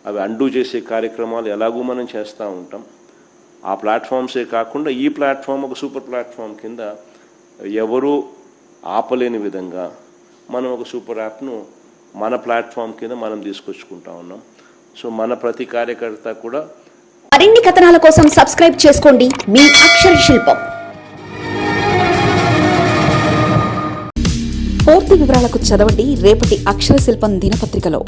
అవి అండూ చేసే కార్యక్రమాలు ఎలాగూ మనం చేస్తూ ఉంటాం. ఆ ప్లాట్ఫామ్సే కాకుండా ఈ ప్లాట్ఫామ్ ఒక సూపర్ ప్లాట్ఫామ్ కింద ఎవరూ ఆపలేని విధంగా మనం ఒక సూపర్ యాప్ను మన ప్లాట్ఫామ్ కింద మనం తీసుకొచ్చుకుంటా ఉన్నాం. సో మన ప్రతి కార్యకర్త కూడా మరిన్ని కథనాల కోసం సబ్స్క్రైబ్ చేసుకోండి మీ అక్షర శిల్పం. పూర్తి వివరాలకు చదవండి రేపటి అక్షర శిల్పం దినపత్రికలో.